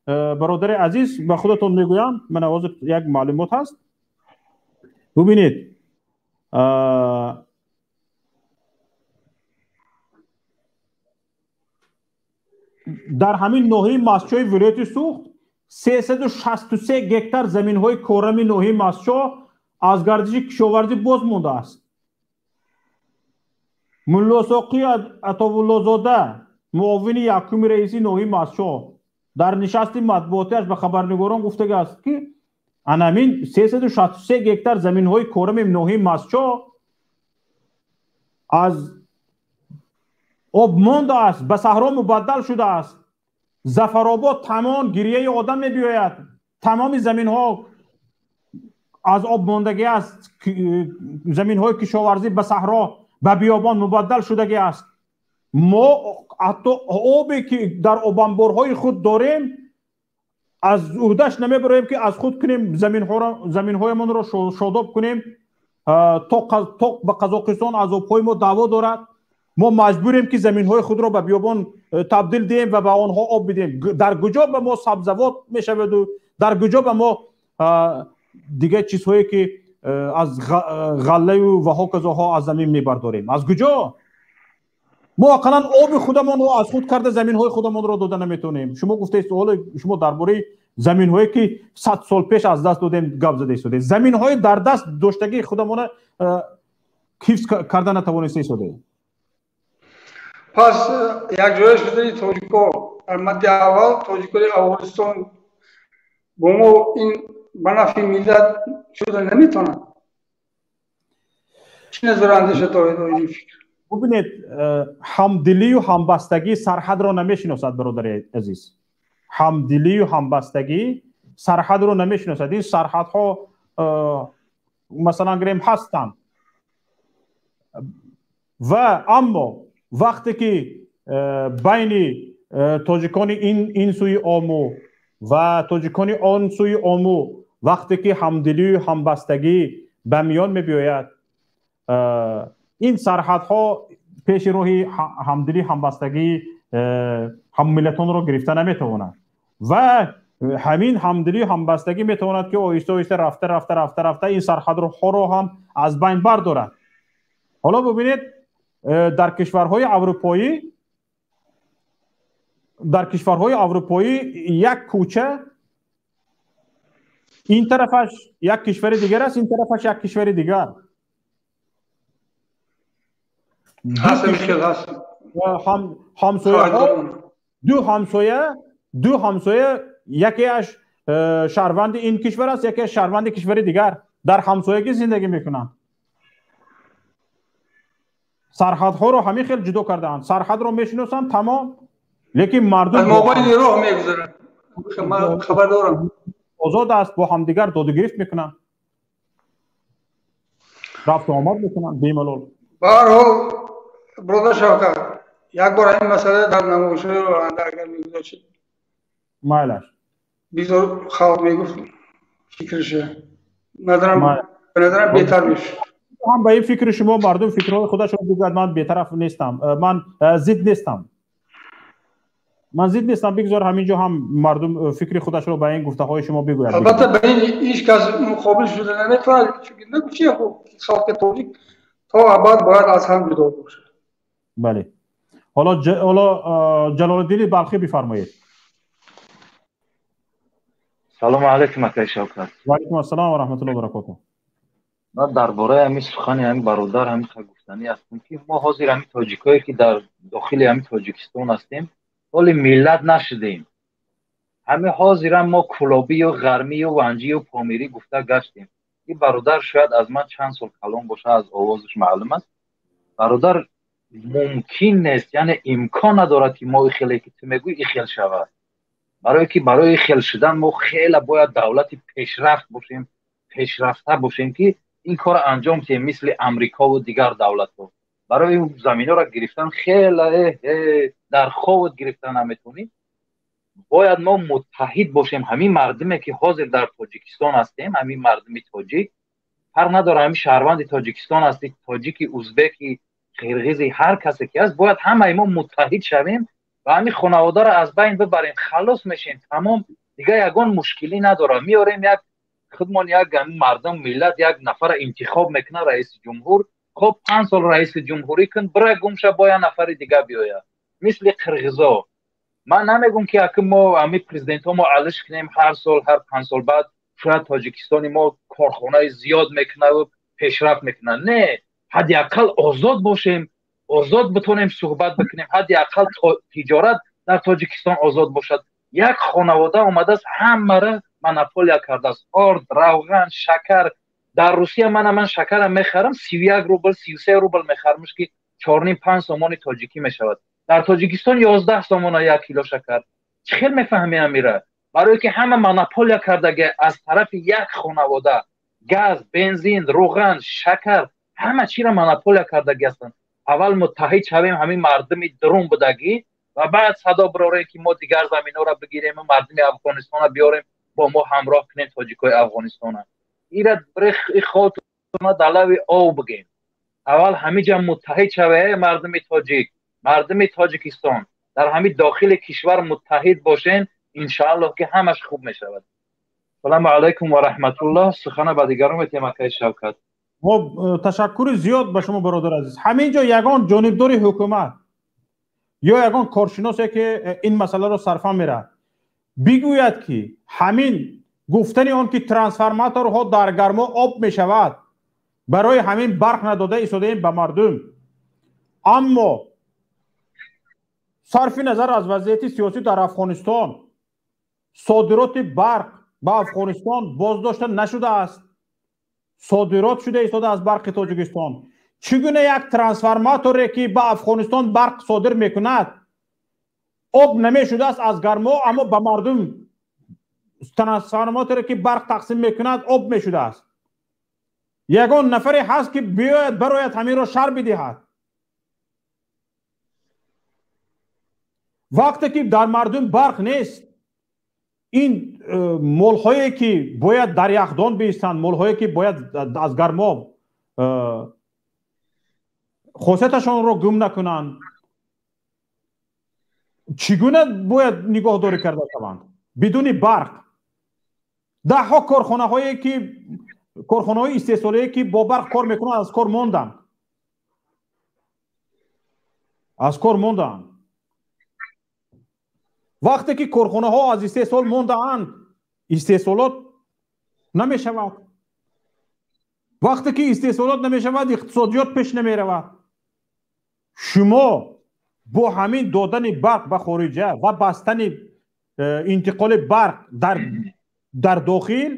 برادر عزیز به خودتون میگویم، من آواز یک معلومات هست. ببینید در همین ناحیه مسچای ولایت سوخت 363 هکتار زمین های کورمی ناحیه مسچا از گردش کشاورزی باز مونده است. ملا ساقی عطاالله زاده معاون یکم رئیسی ناحیه مسچا در نشست مطبوعاتیش به خبرنگاران گفته است که همین 363 هکتار زمین های کورمی ناحیه مسچا از آب مانده است، به صحرا مبدل شده است. ظفرآباد تمام گریه آدم می‌بیاید. تمام زمین ها از آب ماندگی است. زمین های کشاورزی به صحرا به بیابان مبدل شدگی است. ما حتی آبی که در آب انبارهای خود داریم از عهدهش نمیبریم که از خود کنیم زمین هایمان را شاداب کنیم. توق به قزاقستان از آبهای ما دعوا دارد، ما مجبوریم که زمین های خود را به بیابان تبدیل دیم و به آنها آب بدیم. در کجا به ما سبزوات میشود و در کجا به ما دیگه چیزهایی که از غله و هاکزاها از زمین میبرداریم؟ از کجا؟ ما اقلا آب خودمان رو از خود کرده زمین های خودمان را داده نمیتونیم. شما گفته سوال شما درباره زمین هایی که 100 سال پیش از دست دادیم گپ زده شده. زمین های در دست داشتگی خودمان حفظ کرده نتوانسته شده. پس یک جای شده تاجیکا در مد اول تاجیکای افغانستان با ما این بنفع ملت شده نمیتونن. چی نظر اندیشه دارید این فکر؟ ببینید، همدلی و همبستگی سرحد را نمیشناسد برادر عزیز. همدلی و همبستگی سرحد را نمیشناسد. این سرحدها مثلا گریم هستند و اما وقتی که بین تاجیکان این سوی آمو و تاجیکان آن سوی آمو وقتی که همدلی و همبستگی به میان میبیاید، این سرحدها پیش روی همدلی همبستگی هم ملتان را گرفته نمیتواند و همین همدلی همبستگی میتواند که آهسته آهسته رفته این سرحدها را هم از بین بردارد. حالا ببینید، در کشورهای اروپایی یک کوچه این طرفش یک کشور دیگر است، این طرفش یک کشور دیگر. دو همسایه یکیش شهروند این کشور است، یکی شهروند کشور دیگر، در همسایگی زندگی میکنند. سرحدها رو همین خیلی جدا کردن. سرحد رو میشناسن تمام، لیکن مردم موبایل راه میگذارن. خبر دارم آزاد است، با هم دیگر داد و گرفت میکنن، رفت و آمد میکنن بی‌ملال. به هر حال برادر شوکت، یک بار این مسئله در نمایش‌های آینده اگر میگذاشت مایلش بیزار خلق میگفت فکرشه، به نظرم بهتر میشه. هم به این فکر شما مردم فکرهای خودش رو بگوید. من بی‌طرف نیستم، من ضد نیستم. بگذار همینجا هم مردم فکر خودش رو به این گفته های شما بگوید. البته به این هیچ کس مقابل شده نمیتونه، چون نگوشی خلق تاجیک تا ابد باید از هم جدا باشه. بله. حالا جلال الدین بلخی بفرمایید. سلام علیکم اکای شوکت. و علیکم السلام و رحمت الله و برکاته. من درباره همین سخن همین برادر همین گفتنی هستم که ما حاضر همین تاجیکایی که در داخل همین تاجیکستان هستیم ولی ملت نشدیم. همه حاضر ما کلابی و غرمی و ونجی و پامیری گفته گشتیم. این برادر شاید از من چند سال کلان باشه، از آوازش معلوم است. برادر ممکن نیست، یعنی امکان ندارد که ما خیلی که تو میگوی این خیل شود. برای خیل شدن ما خیلی باید دولت پیشرفت باشیم، پیشرفته باشیم که این کار انجام تیم مثل امریکا و دیگر دولت ها. برای زمین ها را گرفتن خیلی در خواب گرفتن نمیتونیم. باید ما متحد باشیم. همین مردمی که حاضر در تاجیکستان هستیم، همین مردمی تاجیک، هر نداره همین شهروند تاجیکستان هستی، تاجیکی، ازبکی، قرغیزی، هر کسی که هست، باید همه ما متحد شویم و همین خانواده را از بین ببریم. خلاص میشیم تمام، دیگه یگان مشکلی نداره. میاریم یک خودمان یک مردم ملت یک نفر انتخاب میکنه رئیس جمهور، خب 5 سال رئیس جمهوری کن، برای گمشه با یک نفر دیگه بیاید مثل قرغیزا. من نمیگم که ما همین پرزیدنت ها ما علش کنیم هر سال هر 5 سال بعد شاید تاجیکستان ما کارخانه زیاد میکنه و پیشرفت میکنه. نه، حداقل آزاد باشیم، آزاد بتونیم صحبت بکنیم، حداقل تجارت در تاجیکستان آزاد باشد. یک خانواده اومده است همه را مونوپولیا کرده است. آرد، روغن، شکر. در روسیه من شکر میخرم 31 روبل 33 روبل میخرمش که 4.5 سامان تاجیکی میشود. در تاجیکستان 11 سامان یک کیلو شکر. چخیل میفهمی امیره؟ برای که همه مونوپولیا کرده از طرف یک خانواده، گاز، بنزین، روغن، شکر، همه چی را مونوپولیا کرده هستند. اول متحد شویم، همین مردم درون بدگی و بعد صدا براره که ما دیگر زمین‌ها را بگیریم و مردم افغانستان را بیاریم با ما همراه کنیم تاجیکای افغانستان. ایرا خودتون دلوی او بگیم. اول همه جا متحد شوه مردم تاجیک، مردم تاجیکستان در همین داخل کشور متحد باشین، انشاءالله که همش خوب میشود. سلام علیکم و رحمت الله. سخن به دیگران میتیم اکای شوکت. خب تشکر زیاد به شما برادر عزیز. همینجا یگان جانبدار حکومت یا یگان کارشناسی که این مسئله رو صرفا میره بگوید که همین گفتن آن که ترانسفورماتورها در گرما آب میشود برای همین برق نداده ایستاده به مردم، اما صرف نظر از وضعیت سیاسی در افغانستان صادرات برق به افغانستان بازداشته نشده است، صادرات شده ایستاده از برق تاجیکستان. چگونه یک ترانسفورماتوری که به افغانستان برق صادر میکند آب نمیشده است از گرما، اما به مردم ترانسفورماتوری که برق تقسیم میکند آب میشده است. یگان نفری هست که بیاید برایت همین را شر بدهد. وقتی که در مردم برق نیست، این مولهایی که باید در یخدان بیستند، مولهایی که باید از گرما خاصیتشان را گم نکنند، چگونه باید نگاهداری کرده شوند بدون برق؟ ده ها کارخانه هایی که کارخانه های استحصالی که با برق کار میکنند از کار موندن، از کار موندن. وقتی که کارخانه ها از استحصال مونده‌اند استحصالات نمی شود. وقتی که استحصالات نمی شود اقتصادیات پیش نمی رود. شما با همین دادن برق به خارجه و بستن انتقال برق در داخل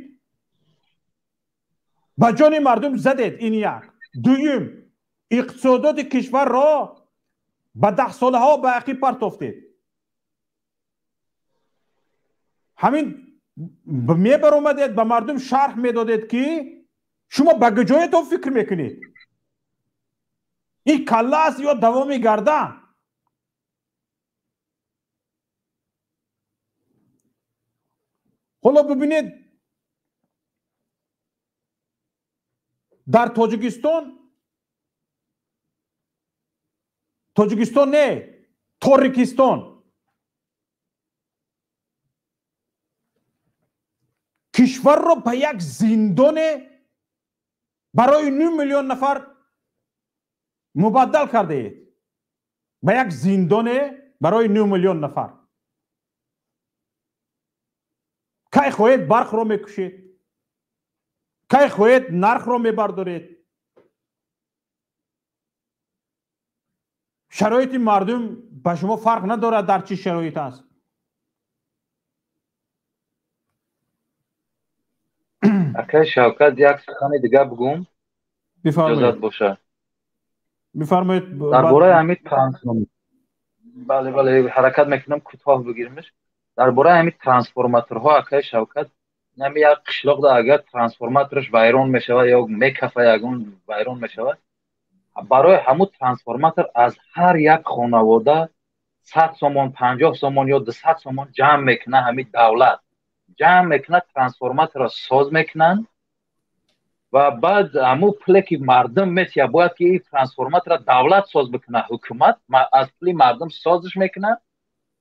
به جان مردم زدید. این یک. دویم، اقتصادات کشور را به 10 ساله ها به عقب پرتافتید. همین میبر اومدید به مردم شرح میدادید که شما به کجایتون فکر میکنید، این کله است یا دوام گردن؟ حالا ببینید در تاجیکستان نه، تاجیکستان کشور را به یک زندان برای 9 میلیون نفر مبدل کرده اید. به یک زندان برای 9 میلیون نفر. کی خواهید برق را میکشید؟ کی خواهید نرخ را میبردارید؟ شرایط مردم به شما فرق ندارد در چه شرایط است. اکای شوکت یک سخن دیگه بگم اجازت باشه؟ بفرمایید. درباره همین ترانسفورماتور، بله حرکت میکنم کوتاه بگیرمش. درباره همین ترانسفورماتورها اکای شوکت، نمی یک قشلاق دا اگر ترانسفورماتورش ویران میشود یا میکفه یگون ویران میشود، برای همون ترانسفورماتور از هر یک خانواده 100 سومون، 50 سومون یا 200 سومون جمع میکنه. همین دولت جمع میکنه، ترانسفورماتور را ساز میکنن و بعد همون پلی که مردم میتونه باید که این ترانسفورماتور را دولت ساز بکنه، حکومت از پلی مردم سازش میکنه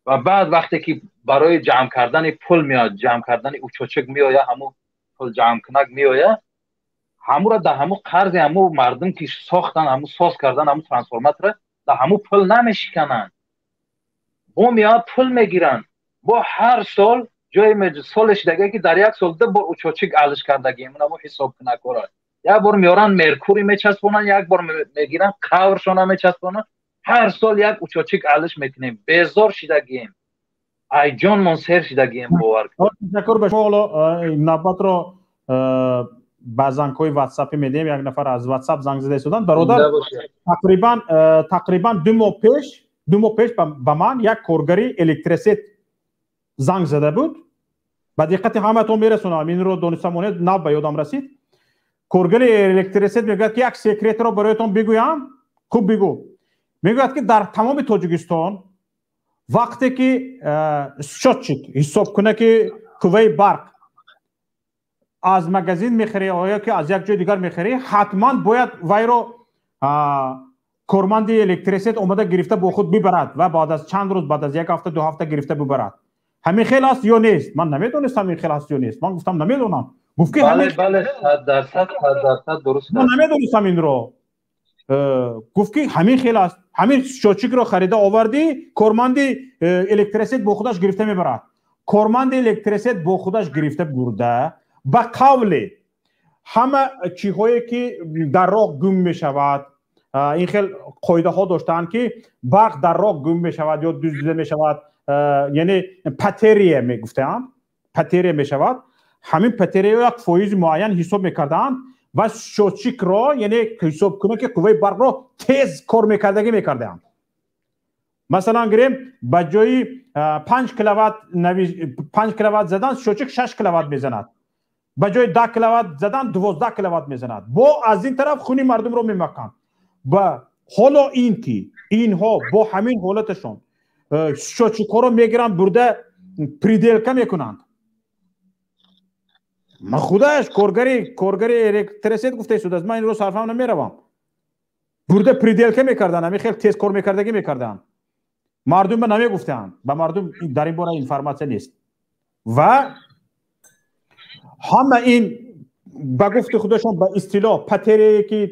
و بعد وقتی که برای جمع کردن پل میاد، جمع کردن اوچوچک میآید، همون پل جمع کنک میآید، همون را در همون قرض همون مردم که ساختن، همون ساز کردن همون ترانسفورماتور در همون پل نمیشکنن، با میاد پل میگیرن. با هر سال جای سالش دیگه که در یک سال 2 بار اوچوچک علش کردگی همون حساب کنه کارا. یک بار میارن مرکوری میچسبونن، یک بار میگیرن قورشون میچسبونن، هر سال یک اوچوچک علش میکنیم. بیزار شدگیم، ای جان منصر شدگیم. باور تشکر به شما. حالا نوبت رو با زنگ‌های واتساپ میدیم. یک نفر از واتساپ زنگ زده شدن برادر. تقریبا 2 ماه پیش به من یک کارگری الکتریسیت زنگ زده بود. با دقت همتون میرسونم، این رو دانستمونه نو به یادم رسید. کارگری الکتریسیت میگه که یک سیکرت رو برایتون بگویم. خوب بگو. میگوید که در تمام تاجیکستان وقتی که شوتچیک حساب کنه که قوه برق از مگزین میخری یا که از یک جای دیگر میخری، حتما باید وای رو کارمند الکتریسیته اومده گرفته با خود ببرد و بعد از چند روز، بعد از یک هفته 2 هفته گرفته ببرد. همین خیلی است یا نیست؟ من نمیدونستم این خیلی است یا نیست. من گفتم نمیدونم. گفت که بله 100% درست. من نمیدونستم این رو. گفت که همین خیلی است. همین شوتچیک رو خریده آوردی، کارمند الکتریسیته با خودش گرفته میبرد. کارمند الکتریسیته با خودش گرفته برده، با قول همه چیزهایی که در راه گم میشود، این خیلی قاعده ها داشتن که برق در راه گم میشود یا دزدیده میشود، یعنی پتریه میگفتن، پتریه میشود. همین پتریه یک فایز معین حساب میکردن و شوتچیک را یعنی حساب کنه که قوه برق را تیز کار میکردگی میکردن. مثلا گریم با جای 5 کیلووات 5 کیلووات زدن، شوتچیک 6 کیلووات میزند. با جای 10 کیلووات زدن 12 کیلووات میزند. با از این طرف خونی مردم رو میمکن. با حالا این که اینها با همین حالتشون شوتچیک رو میگیرن برده پریدلکه میکنند. من خودش کارگری الکتریسیته گفته شده است، من این رو صرفم نمیروم. برده پریدلکه میکردن، همین خیلی تیز کار میکردگی میکردن. مردم به نمیگفتن، به مردم در این باره اینفورماسیون نیست. و همه این با گفت خودشون به اصطلاح پتری که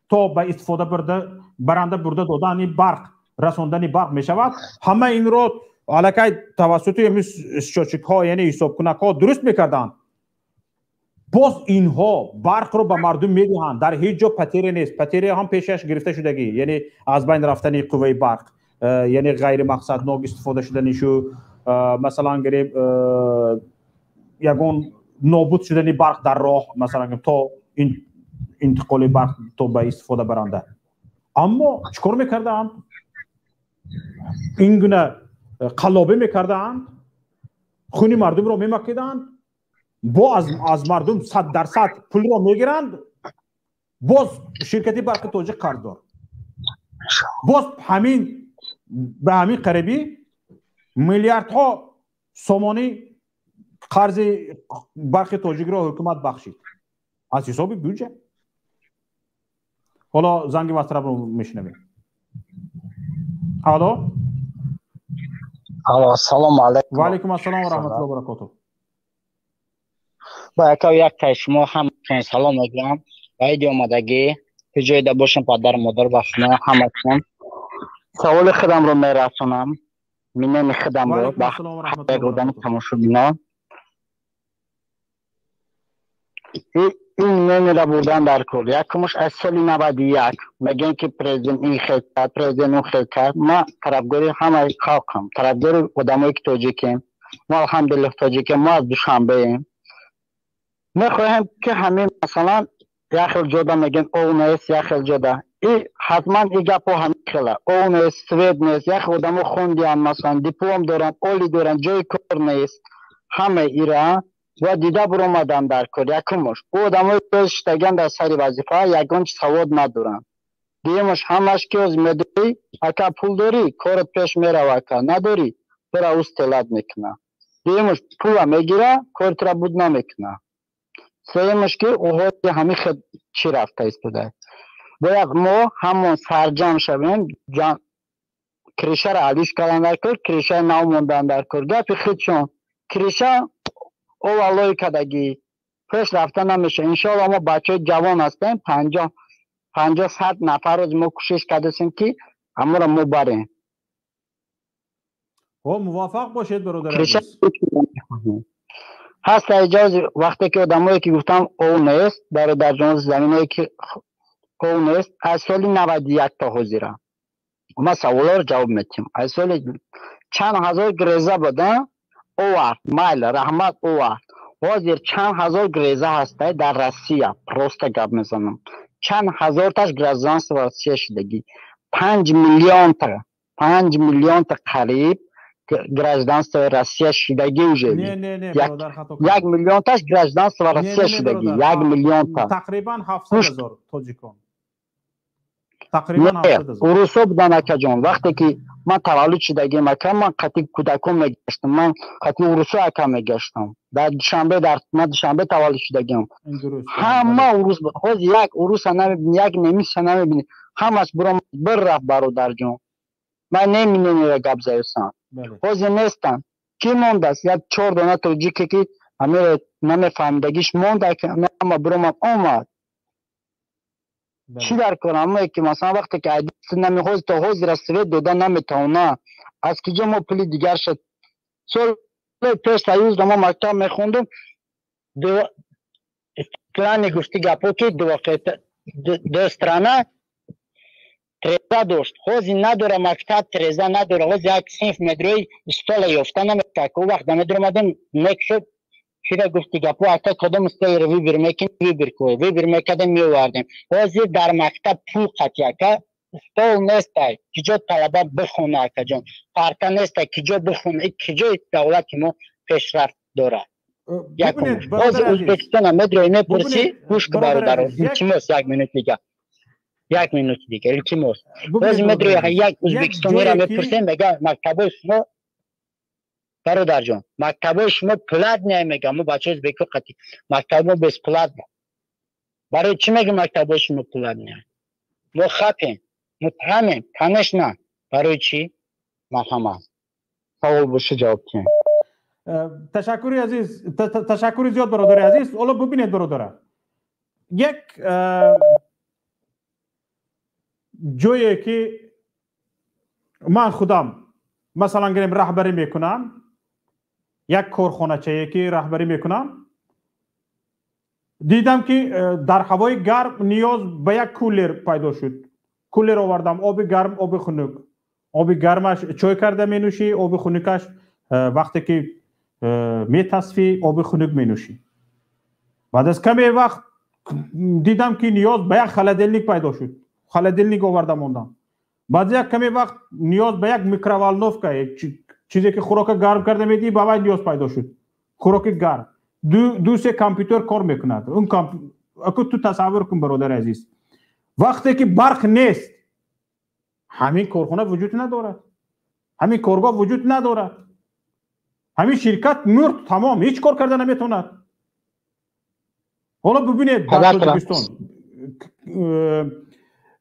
تا به استفاده برنده برده دادن برق رساندن برق می شود، همه این رو علاقه توسط شوتچیک ها یعنی حساب کنک ها درست میکردن. باز اینها برق رو به مردم میدهند، در هیچ جا پتری نیست. پتری هم پیشش گرفته شدگی، یعنی از بین رفتن قوه برق، یعنی غیر مقصدناک استفاده شدنشو، مثلا گریم یگون نابود شدن برق در راه، مثلا تا این انتقال برق تو به استفاده برنده. اما چیکار میکردن؟ این گونه قلابه میکردن، خونی مردم رو میمکیدن، با از مردم 100% پول رو میگیرند، باز شرکتی برق تاجیک قرض دار، باز همین به همین قریبی میلیاردها سومانی قرض برق تاجیک را حکومت بخشید از حساب بودجه. حالا زنگ واتساپ رو میشنویم. الو سلام علیکم. و علیکم السلام و رحمت الله و برکاته. با یک شما هم سلام میگم. باید آمدگی که جایده باشم پدر مادر و شما همتون. سوال خودم رو میرسونم، مینه خودم رو به حق بودن تماشاگران. این نمیره بودن در کل. یکمش از سال 91 میگن که پرزیدنت این خیلی کرد، پرزیدنت اون خیلی کرد. ما طرفدار همه خاکم، طرفدار آدمایی که تاجیکیم. ما الحمدلله تاجیکیم، ما از دوشنبه ایم. میخوایم که همین مثلا یک خیلی جدا میگن او نیست، یک خیلی جدا. حتما این گپ ها همین خیلی او نیست، سوید نیست. یک آدم خوندی هم مثلا دیپلم دارن، اولی دارن، جای کار نیست. همه ایران و دیده بر اومدن در کار. یکمش او آدمای داشتگن در سری وظیفه یگان سواد ندارن. دیمش همش که از میدی اگه پول داری کارت پیش میره، و اگه نداری برای او استلاد میکنه. دیمش پول میگیره کارت را بود نمیکنه. سیمش که اوها همین خود چی رفته ایستاده. باید ما همون سرجم شویم، کریشه را علیش کردن در کار، کریشه نو موندن در کار. گفت خودشون کریشه او والای کدگی پیش رفته نمیشه. انشاءالله ما بچه جوان هستیم، 50-100 نفر از ما کوشش کردیم که همه را ما بریم. موافق باشید برادر عزیز. هست اجازه وقتی که آدمایی که گفتم او نیست در جنس زمینایی که او نیست، از سال 91 تا حاضره ما سوالا رو جواب میدیم. از سال چند هزار گریزه بودن او وقت مایل رحمت او وقت حاضر چند هزار گریزه هسته در روسیه. پروست گپ میزنم، چند هزار تاش گرازانس روسیه شدگی. 5 میلیون تا قریب گرازانس روسیه شدگی اوجه. نه برادر خطا کرد. 1 میلیون تاش گرازانس روسیه شدگی. 1 میلیون تا تقریبا 700,000 تاجیکان. تقریبا 700,000 روسا بودن اکا جان. وقتی که من تولد شدگی مکم من قطعی کودکم میگشتم من قطعی عروسو اکم میگشتم در دوشنبه تولد شدگیم همه عروس خود یک عروس نمیبینی یک نمیس نمیبینی همه از بر رفت برادر جون من نمیدونم یک گپ زیستم خود نیستم کی مونده است یک 4 دانه توجیکی که همه نمیفهمدگیش مونده که اما برام اومد چی در کنم که مثلا وقتی که عدیس نمیخواست تا حوز رسوید دادن نمیتونه از کجا ما پلی دیگر شد سال پیش تایوز ما مکتب میخوندم استرانه گفتی گپو که دو استرانه تریزه داشت خوزی نداره مکتب تریزه نداره خوز یک سینف مدروی استال یافته نمیتونه که وقت نمیدرم ادن نک شد شده گفتی گپو اتا کدام استای رو ویبر میکن ویبر میکدم میواردیم خوزی در مکتب پول قطعه که استال نیسته کجا طلبه بخونه که جان پارتا نیسته کجا بخونه کجا دولت ما پیشرفت داره یکم خوزی ازبکستان مدروی میپرسی گوش که برادر التماس یک مینوت دیگه التماس باز مدروی یک ازبکستانی را میپرسیم بگه مکتبه شما برادر جان مکتبه شما پلاد نمیگه ما بچه ازبکو قطعی مکتبه بس پلاد برای چی میگه مکتبه شما پلاد نه ما خطیم متهمیم تنش نه برای چی مفهمم سوال باشه جواب کنیم تشکری عزیز تشکری زیاد برادر عزیز حالا ببینید برادر یک جایی که من خودم مثلا گریم رهبری میکنم یک کارخانه چیه که رهبری میکنم دیدم که در هوای گرم نیاز به یک کولر پیدا شد کولر آوردم آب گرم آب خنک آب گرمش چای کرده می نوشی آب خنکش وقتی که میتصفی آب خنک می نوشی بعد از کمی وقت دیدم که نیاز به یک خلدلنیک پیدا شد خلدلنیک آوردم موندم بعد یک کمی وقت نیاز به یک میکروالنوفکا چیزی که خوراک گرم کرده میدی بابا نیاز پیدا شد خوراک گرم دو سه کامپیوتر کار میکند اون اگه تو تصور کن برادر عزیز وقتی که برق نیست همین کارخانه وجود ندارد همین کارگاه وجود ندارد همین شرکت مرد تمام هیچ کار کرده نمیتوند حالا ببینید در تاجیکستان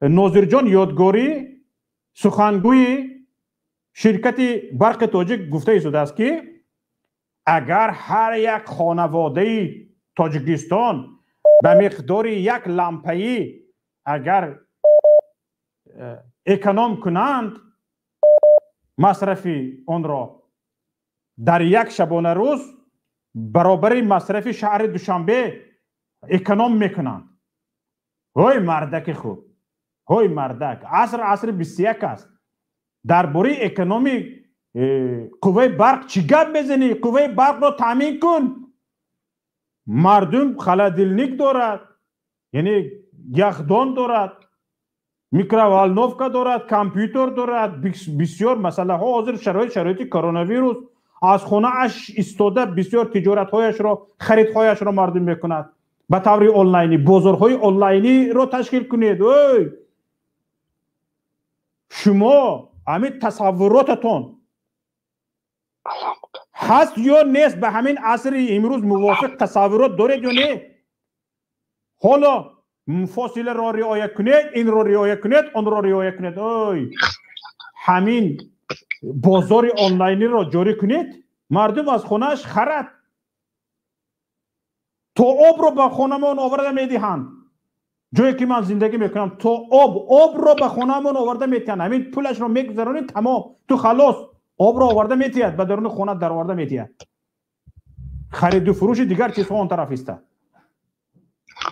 ناظر جان یادگاری سخنگوی شرکت برق تاجیک گفته ایستاده است که اگر هر یک خانواده تاجیکستان به مقدار یک لامپه‌ای اگر اکونوم کنند مصرف آن را در یک شبانه روز برابر مصرف شهر دوشنبه اکونوم میکنند های مردک خوب های مردک عصر 21 است درباره اکونومی قوه برق چی گپ بزنی قوه برق را تامین کن مردم خلدلنیک دارد یعنی یخدان دارد میکروالنوفکا دارد کامپیوتر دارد بسیار مسئله ها حاضر شرایط کرونا ویروس از خانه اش استاده بسیار تجارت هایش را خرید هایش را مردم میکند به طور آنلاینی بازارهای آنلاینی را تشکیل کنید شما همین تصوراتتون هست یا نیست به همین عصر امروز موافق تصورات دارید یا نه حالا فاصله را رعایت کنید این را رعایت کنید آن را رعایت کنید همین بازار آنلاینی را جاری کنید مردم از خونهش خرد تا آب را به خونه‌مان آورده میدهند جایی که من زندگی میکنم تا آب را به خونه‌مان آورده میتیند همین پولش را میگذرونید تمام تو خلاص آب را آورده میتید به درون خونه در آورده میتید خرید و فروش دیگر چیزها اون طرف است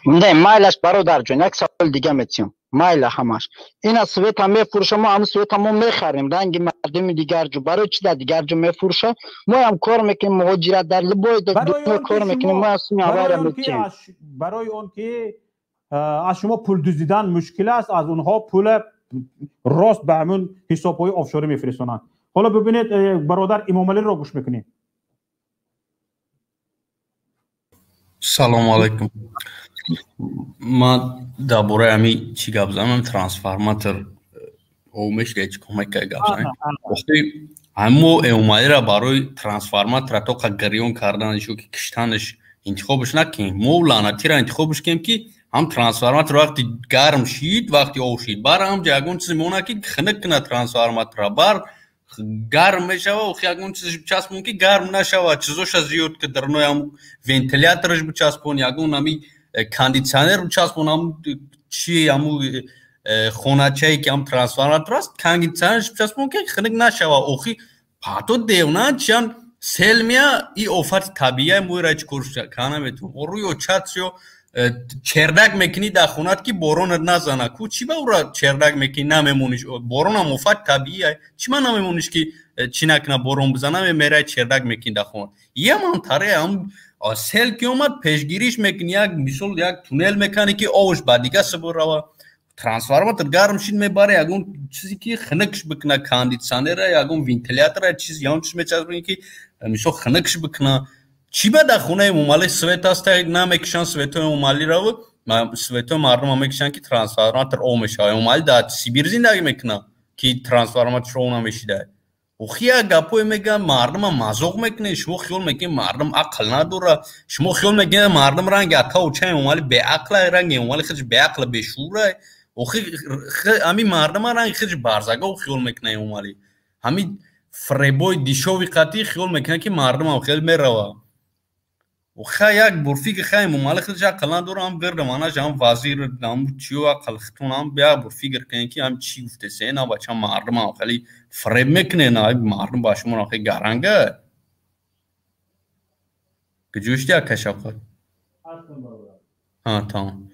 نه مایلش برادر جون یک سوال دیگه میتیم مایل همش این از سویت هم میفروشه ما هم سویت هم میخریم رنگ مردم دیگر جو برای چی در دیگر جو میفروشه ما هم کار میکنیم مهاجرت در لبای دنیا کار میکنیم ما اصلا عوارم میتیم برای اون که از شما پول دزدیدن مشکل است از اونها پول راست به همون حساب‌های آفشوری میفرستونن حالا ببینید برادر امام علی را گوش میکنیم سلام علیکم ما درباره امی چی گپ زدم ترانسفورماتور اومش ریچ کمک گفتن وقتی همو اومایی را برای ترانسفورماتور تو قگریون کردنشو که کشتنش انتخابش نکنیم مو لعنتی را انتخابش کنیم که هم ترانسفورماتور وقتی گرم شید وقتی اوشید بار هم جاگون چیزی مونه که خنک کنه ترانسفورماتور بار گرم میشه و خیاگون چیزی بچسبون که گرم نشه چیزوش زیاد که در نوع هم ونتیلاتورش بچسبون یاگون همی کاندیشنر بچسبون هم چی همو خونه چایی که هم ترانسفورماتور است کاندیشنرش بچسبون که خنک نشه و اوخی پاتو دیونا چیان سلمیا ای افت طبیعی موی چه کورش کنه میتون و روی اوچاتسیو چردک میکنی در خونت که بارون نزنه کو چی با اورا چردک میکنی نمیمونیش بارون هم افت طبیعیه چی من نمیمونیش که چی نکنه بارون بزنه میره چردک میکنی در خونت یه منطقه هم سیل که اومد پیشگیریش میکنی یک مثال یک تونل میکنی که آوش بعدیگه سبور روا ترانسفورماتور گرم شید میباره یکون چیزی که خنکش بکنه کاندیشنر یکون ونتیلاتور چیز یا چیز میچسبونی که مثلا خنکش بکنه چی به در خونه مومالی سویت است نمیکشن سویت مومالی رو سویت مردم هم میکشن که ترانسفورماتور او میشه مومالی در سیبیر زندگی میکنه که ترانسفورماتور او نمیشه و خیلی گپوی میگن مردم هم مزاق میکنه شما خیال میکنه مردم عقل نداره شما خیال میکنه مردم رنگ اتا و چه مومالی به عقل رنگ مومالی خیلی به عقل به شوره و خیلی همی مردم رنگ خیلی بارزگاه و خیال میکنه مومالی همی فریبوی دیشوی قطعی خیال میکنه که مردم هم خیلی میروه و خیلی یک برفی که خیلی مومالی خیلی جا قلن داره هم گرده مانه هم وزیر هم چیو اقل خطون هم بیا برفی گرکنه که هم چی گفته سه نه بچه هم مردم هم خیلی فریب میکنه نه مردم باشمون هم خیلی گرنگه که جوشتی ها کشاب خود تمام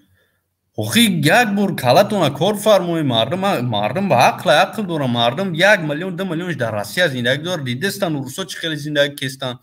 خیلی یک بور کلتون کار فرموی مردم با عقل داره مردم 1 میلیون 2 میلیونش در روسیه زندگی داره دیدستان و روسا چه خیلی زندگی کستن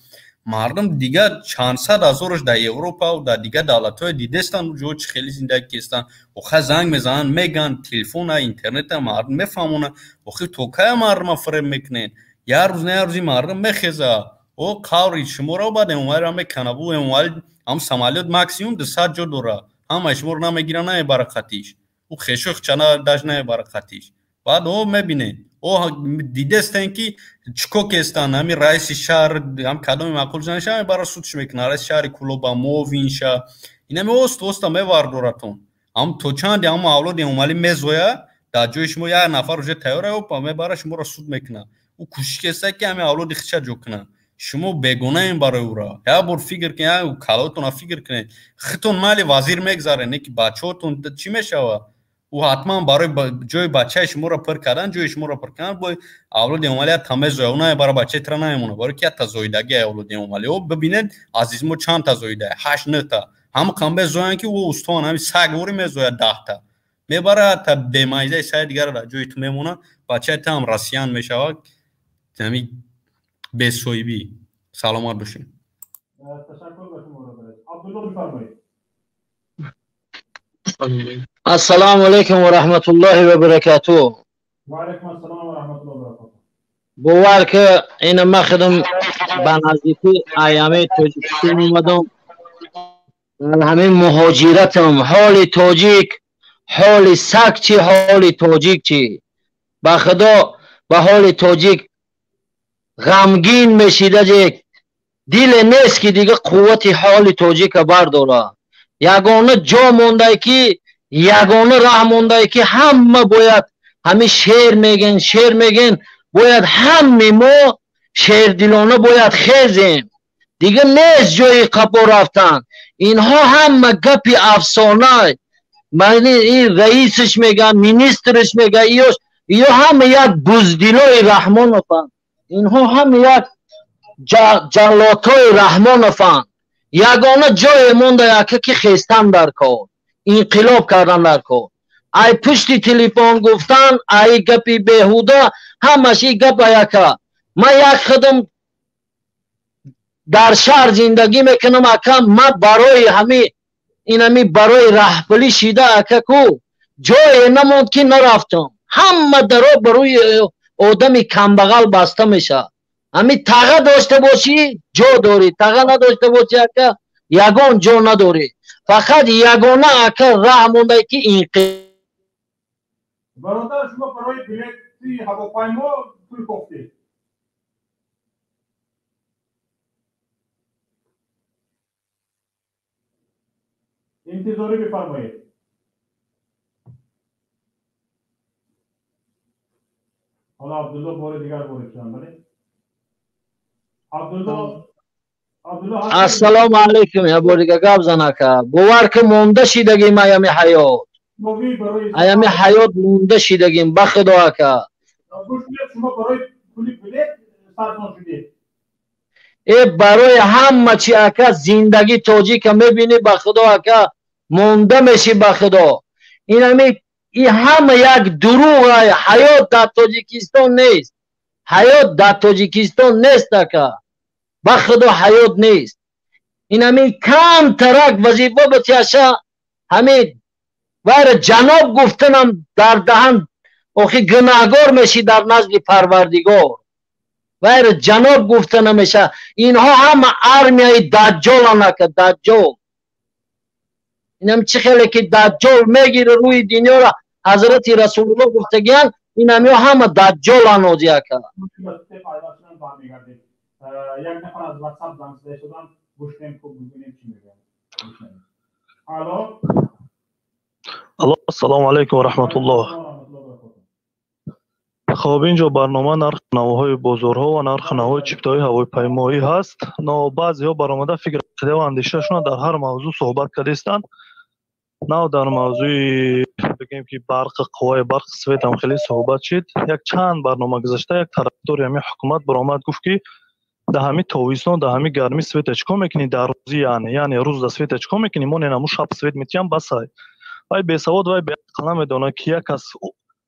مردم دیگه چند صد هزارش در اروپا و در دیگه دولت‌های دیدستان جو چه خیلی زندگی کستن و خیلی زنگ میزنن میگن تلفن اینترنت مردم میفهمونه و خیلی توکای مردم فریب میکنن یه روز نه روزی مردم میخیزه و قوری شما رو بعد اموال هم میکنه و اموال هم سمالیات ماکسیموم 200 جو داره هم شما رو نمیگیرن نه برکتیش و خشوخ چنا داش نه برکتیش بعد او میبینه او دیدستن که چکو کستان همی رئیس شهر هم کدام معقول جنشه برای سودش میکنه رئیس شهر کلوبا مووینشا اینا می اوست میواردورتون هم تو چند هم اولاد اومالی میزویا در جای شما یک نفر روزه تیاره و پا میبره شما را سود میکنه او کوشش کسته که همه اولاد خیچه جو کنه شما بگونه این برای او را یا بر فکر کنه یا کلاتون فکر کنه خیتون مالی وزیر میگذاره نه که بچه هاتون چی میشه و حتما برای جای بچه شما را پر کردن جای شما را پر کردن با اولاد اومالی تمیز اونه برای بچه تر نمیمونه برای که تزویدگی اولاد اومالی و ببینید عزیز ما چند تزویده 8 9 تا هم کم زویان که او استوان همین سگوری میزوید 10 تا میبره تا بیمایزه سای دیگر را جای تو میمونه بچه تا هم رسیان میشه همین بسویبی سلامت باشین تشکر به شما عبدالله بفرمایید السلام علیکم و رحمت الله و برکاته. و علیکم السلام و رحمت الله و برکاته. باور که این مخدم به نزدیکی ایام تاجیکستان اومدم همین مهاجرتم حال تاجیک حال سگ چی حال تاجیک چی به خدا به حال تاجیک غمگین میشیده جه دل نیست که دیگه قوت حال تاجیک برداره یگانه جا مونده که یگانه راه مونده که همه باید همه شعر میگن باید همه ما شعر دلانه باید خیزیم دیگه نیست جای قپو رفتن اینها همه گپی افسانه معنی این رئیسش میگن مینیسترش میگن یا همه یک بزدلای رحمان افن اینها همه یک جلاتای رحمان افن یگانه جای مونده یکی که خیستن در کار انقلاب کردن در کار ای پشتی تلفن گفتن ای گپی بهوده همش ای گپ یکا من یک خدم در شهر زندگی میکنم اکا من برای همی برای رهبری شیده اکا کو جای نموند که نرفتم همه درو برای آدمی کمبغل بسته میشه همی تغه داشته باشی جا داری تغه نداشته باشی اکا یگان جا نداری فقط یگانه اکا راه مونده که این برادر شما برای بلیت توی هواپیما پول گفته. انتظاری بفرمایید. حالا عبدالله بار دیگر باره کنم بله؟ عبدالله السلام علیکم یا بار دیگر گاب زنکا بوار که مونده شیدگیم ایامی حیات ایامی حیات مونده شیدگیم بخدا که شما برای پولی بلیت سرطان شدید ای برای همه چی اکا زندگی تاجیک میبینی بخدا اکا مونده میشی بخدا این همه یک دروغ های حیات در تاجیکستان نیست حیات در تاجیکستان نیست اکا بخدا حیات نیست این کم ترک وظیفه بتیاشا همین ویر جناب گفتنم در دهن آخی گناهگار میشی در نزد پروردگار ویر جناب گفتنم میشه اینها همه ارمیای دجال نکه دجال اینم چه خیلی که دجال میگیره روی دنیا را حضرت رسول الله گفتگیان این همه دجال انوزی که یک نفر از واتساپ زنگ شدن گوشتیم خوب ببینیم چی میگن. الو السلام علیکم و رحمت الله. خب اینجا برنامه نرخ نوهای بازارها و نرخ نوهای چپتای هواپیمایی هست. بعضی ها برآمده فکر کرده و اندیشه شون در هر موضوع صحبت کردند. نه در موضوع بگیم که برق قوای برق سویت هم خیلی صحبت شد. یک چند برنامه گذشته یک طرفدار همین حکومت برآمد گفت که در همین تابستان در همین گرمی سویت چیکار میکنی در روزی یعنی روز در سویت چیکار میکنی ما نمو شب سویت میتیم بس های وای بیسواد وای بی‌عقل نمیدونه که یک کس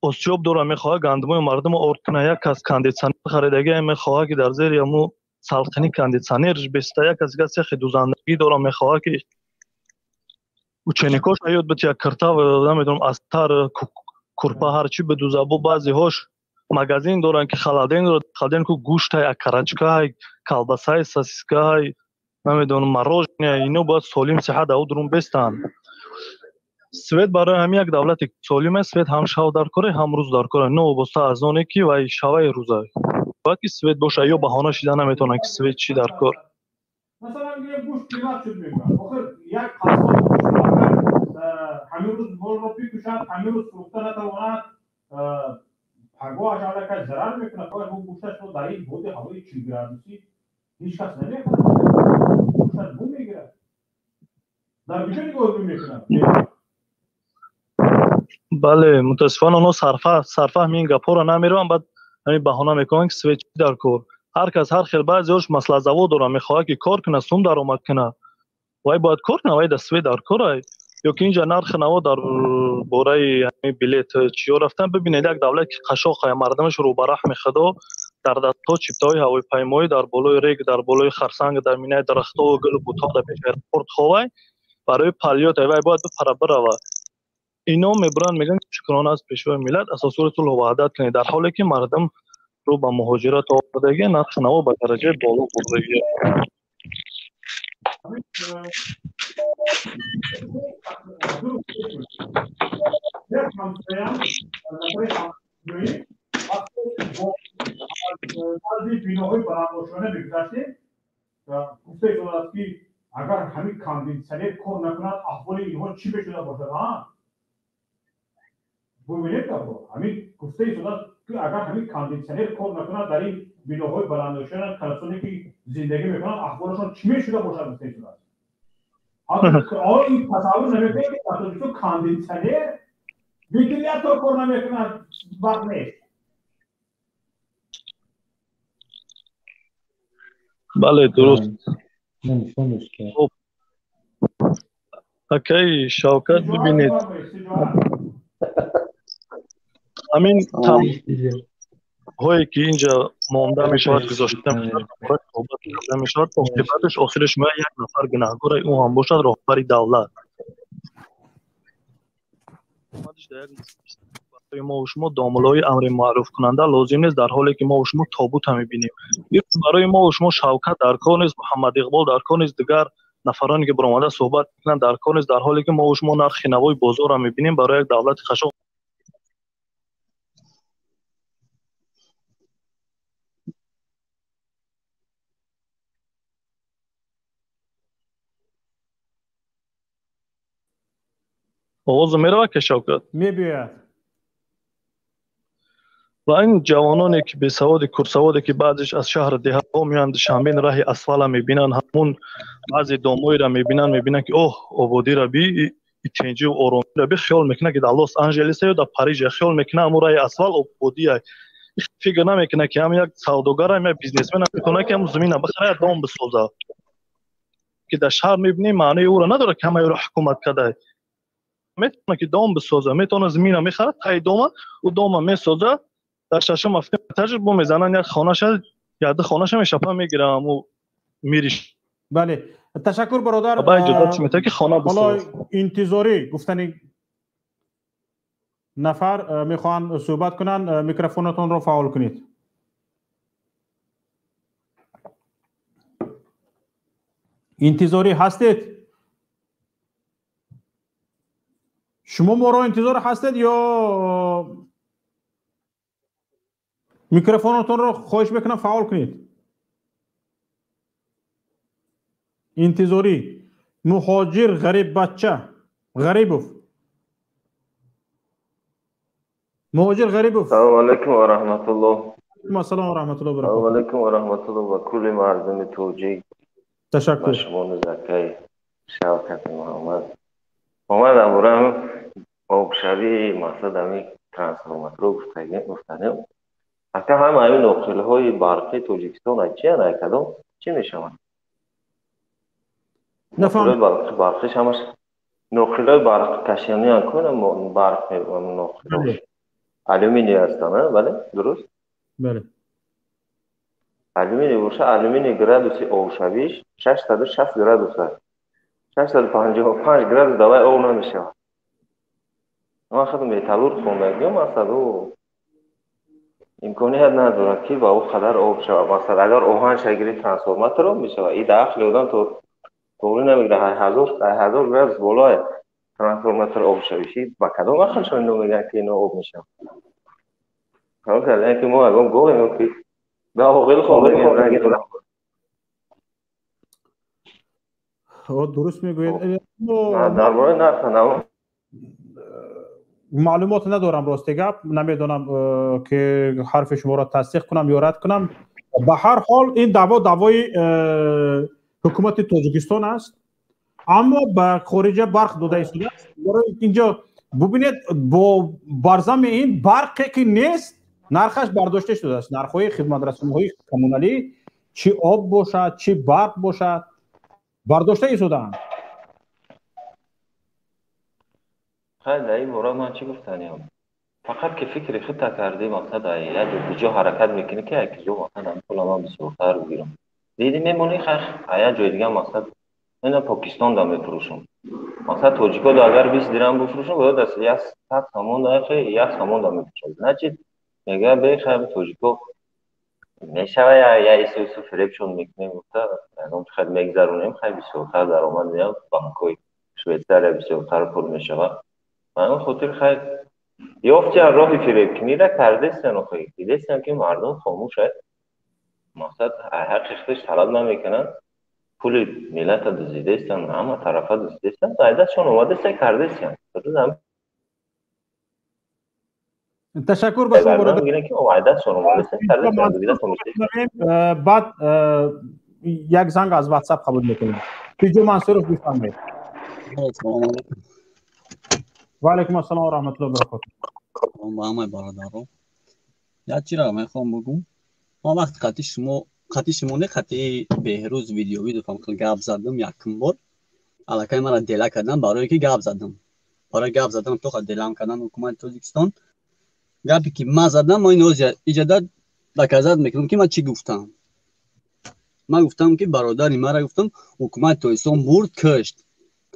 اسجاب داره میخواه گندم مردم آرد کنه یک کس کاندیسانر خریدگی میخواه که در زیر یمو سلطنی کاندیسانر بیسته یک کس یک دوزندگی داره میخواه که چنیکاش ایود بت یک کرتا و نمیدونم استر کورپا هرچی به دوزابو بعضی هاش مغازین دارن که خلادین کو گوشت های کرانچکا های کالباسا های ساسیسکا های نمیدونم مروژنی اینو باید سالم صحت او درون بستن سویت برای همین یک دولت سالم است سویت هم شب در کاره هم روز در کاره نو بسته از اونه کی و شبای روزای باقی سویت باشه یا بهانه شده نمیتونه که سویت چی در کار مثلا یه گوشت قیمت شد میگم آخر یک قصاب همین روز بول رو پیکشد همین روز فروخته نتواند پگاه اشاره که ضرر میکنه که اون گوشتش رو در این بود هوای 40 گرادوسی هیچ کس نمیکنه گوشتش بو میگیره در کجا نگاه میکنه بله متاسفانه اونا صرفه همین گپا رو نمیرن بعد همین بهانه میکنن که سویچ در کار هر کس هر خیلی بعضیش مسئله زوا داره میخواد که کار کنه سوم درآمد کنه وای باید کار کنه وای دستوی در کار یا که اینجا نرخ نوا در باره همین بلیت چیا رفتن ببینید یک دولت که قشاق مردمش رو برحم خدا در دستا چپتای هواپیمایی در بالای ریگ در بالای خرسنگ در مینای درخت‌ها و گل و بوتا در پیش ایرپورت خواه برای پلیات وای باید بپره بره اینا میبرن میگن شکرانه از پیشوای ملت اساسور صلح و وحدت کنید در حالی که مردم رو به مهاجرت آوردگی نرخ نوا به درجه بالا بردگی اگر همین کاندیسانر کار نکند احوال اینها چی بشده باشد ها ببینید همین گفته شده که اگر همین کاندیسانر کار نکند در این بناهای بلندشان کسانی که زندگی میکنند احوالشان چی میشده باشد گفته شده آیا این تصور نمیکنید که تاسو کاندیسانر ویتریات کار نمیکند وقت نیست بله درست اوکی شوکت ببینید همین هایی که اینجا مانده میشود گذاشته میشود عاقبتش آخرش ما یک نفر گناهکار اون هم باشد رهبر دولت برای ما و شما داملای امر معروف کننده لازم نیست در حالی که ما و شما تابوت هم میبینیم برای ما و شما شوکت در کار نیست محمد اقبال در کار نیست دیگر نفرانی که برآمده صحبت میکنن در کار نیست در حالی که ما و شما نرخ نوای بازار هم میبینیم برای یک دولت خشن آواز میره که شوکت میبید و این جوانانی که بیسواد کرسوادی که بعدش از شهر دیهات میاند شامین راه اسفال میبینن همون بعضی دوموی را میبینن که اوه آبادی را بی چنجی و آرامی را بی خیال میکنه که در لس آنجلس یا در پاریس خیال میکنه همون راه اسفال آبادی های فکر نمیکنه که هم یک سوداگر هم یک بیزنسمن میکنه که هم زمین بخره دام بسازه که در شهر میبینی معنی او را نداره که همه او را حکومت کرده میتونه که دام بسازه میتونه زمین میخره تای دام و دام میسازه در ششم هفته تجربه میزنن یک خانه شد یاد خانه شم شپا میگیره و میریش. بله تشکر برادر. بعد جدا میته که خانه بساز. حالا انتظاری گفتنی نفر میخوان صحبت کنن میکروفونتون رو فعال کنید. انتظاری هستید؟ شما ما رو انتظار هستید یا میکروفونتون رو خواهش میکنم فعال کنید. انتظاری مهاجر غریب بچه غریبوف مهاجر غریبوف. السلام علیکم و رحمت الله. السلام و رحمت الله السلام علیکم و رحمت الله و کل مردم توجیه. تشکر. شما زکی شوکت محمد امورم آبشوی مقصد همی ترانسفورماتور رو گفتنیم اکا همه همین نقطه های برقی توجیکستان چی هنه کدام چی میشوند؟ نفهم برقیش همش نقطه های برق کشیانی هم کنم برق نقطه الومینی هستن بله درست؟ بله الومینی باشه الومینی گرادوسی آبشویش 660 گرادوس هست 655 گرادوس دوای آب نمیشه. ما خودم میتالور خوندم مثلا امکانیت نداره که با او قدر آب شود. مثلا اگر آهن شگیری ترانسفورماتور رو میشه این داخل بودن تو طوری نمیگیره 1000 گرادوس بالای ترانسفورماتور آب شویشی با کدوم وقت شما نمیگن که اینو آب میشه. کار کردن که ما اگه گویم که به آقل خوندم درست میگوید. درباره نرخ معلومات ندارم راستی گپ نمیدونم که حرف شما را تصدیق کنم یا رد کنم. به هر حال این دعوای حکومت تاجیکستان است اما به خارج برق داده شده است. اینجا ببینید با برزم این برقی که نیست نرخش برداشته شده است. نرخ‌های خدمات رسانی‌های کمونالی چی آب باشد چی برق باشد برداشته شده اند. خیلی در این مورد من چی گفتنیم فقط که فکر خود کردی مثلا یک جا حرکت میکنی که یک جا مثلا پول من بسیارتر بگیرم دیدی میمونی یک جای دیگه مثلا من پاکستان دا میفروشم مثلا توجیکا دا اگر 20 درهم بفروشم باید از 100 سامان دا خیلی 1 سامان دا میفروشم نه میگه بخیر توجیکا میشوه یا ایسو فریبشون میکنیم گفته اون خیلی میگذرونیم خیلی بسیارتر درآمد میاد بانکوی شویتزر بسیارتر پول میشوه من اون خاطر خیلی یافتی از راهی فریب کنی را کرده سن خیلی دیده سن که مردم خاموشه مقصد حق خودش طلب نمیکنن پول ملت دزدیده استن همه طرفا دزدیده استن زایدشون اومده سن کرده سن تشکر به شما برادر. میگن که اومدهشون اومده سن کرده سن بعد یک زنگ از واتساپ قبول میکنیم. پیجو منصور بفرمایید. و علیکم السلام و رحمت الله و برکاته. با همه برادران یک چیز را میخوام بگم. ما وقت خطی شما نه خطی بهروز ویدیویی دو فهم گپ زدم یکم بار علاقه مرا دلا کردن برای که گپ زدم تو خود دلم کردن حکومت تاجیکستان گپی که ما زدم ما اینو ایجادات دکازات میکنم که من چی گفتم. من گفتم که برادری مرا گفتم حکومت تاجیکستان برد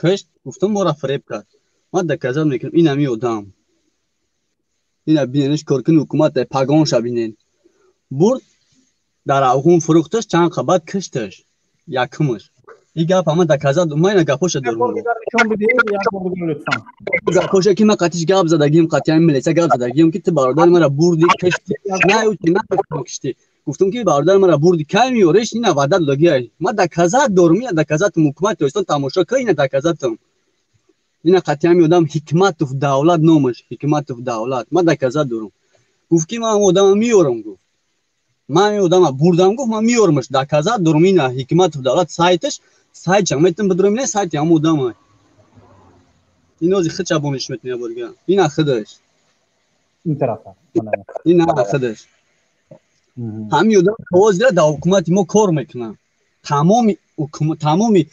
کشت گفتم ما را فریب کرد. ما دکازات میکنم این همی آدم این بیننش کارکن حکومت پاگان شبینن برد در اوهون فروختش چند قبط کشتش یکمش این گپ همه دکازات ما این گپاش دارم گپاش که من قطیش گپ زدگیم قطعی هم ملیسه گپ زدگیم که برادر مرا بردی کشتی نه اوچی نه کشتی گفتم که برادر مرا بردی که میورش این وعده دادگی ما دکازات دارم این دکازات حکومت تاجیکستان تماشا کنین دکازاتم اینا قطعا میادم حکمت و دولت نامش حکمت و دولت ما دکزه دارم گفت که من آدم میارم گفت من آدم بردم گفت من میارمش دکزه دارم اینا حکمت و دولت سایتش سایت چم میتونم بدرم نه سایت هم آدم اینا از خود چابونش میتونه برگه اینا خودش این طرف اینا خودش همین آدم خواست در حکومت ما کار میکنه تمامی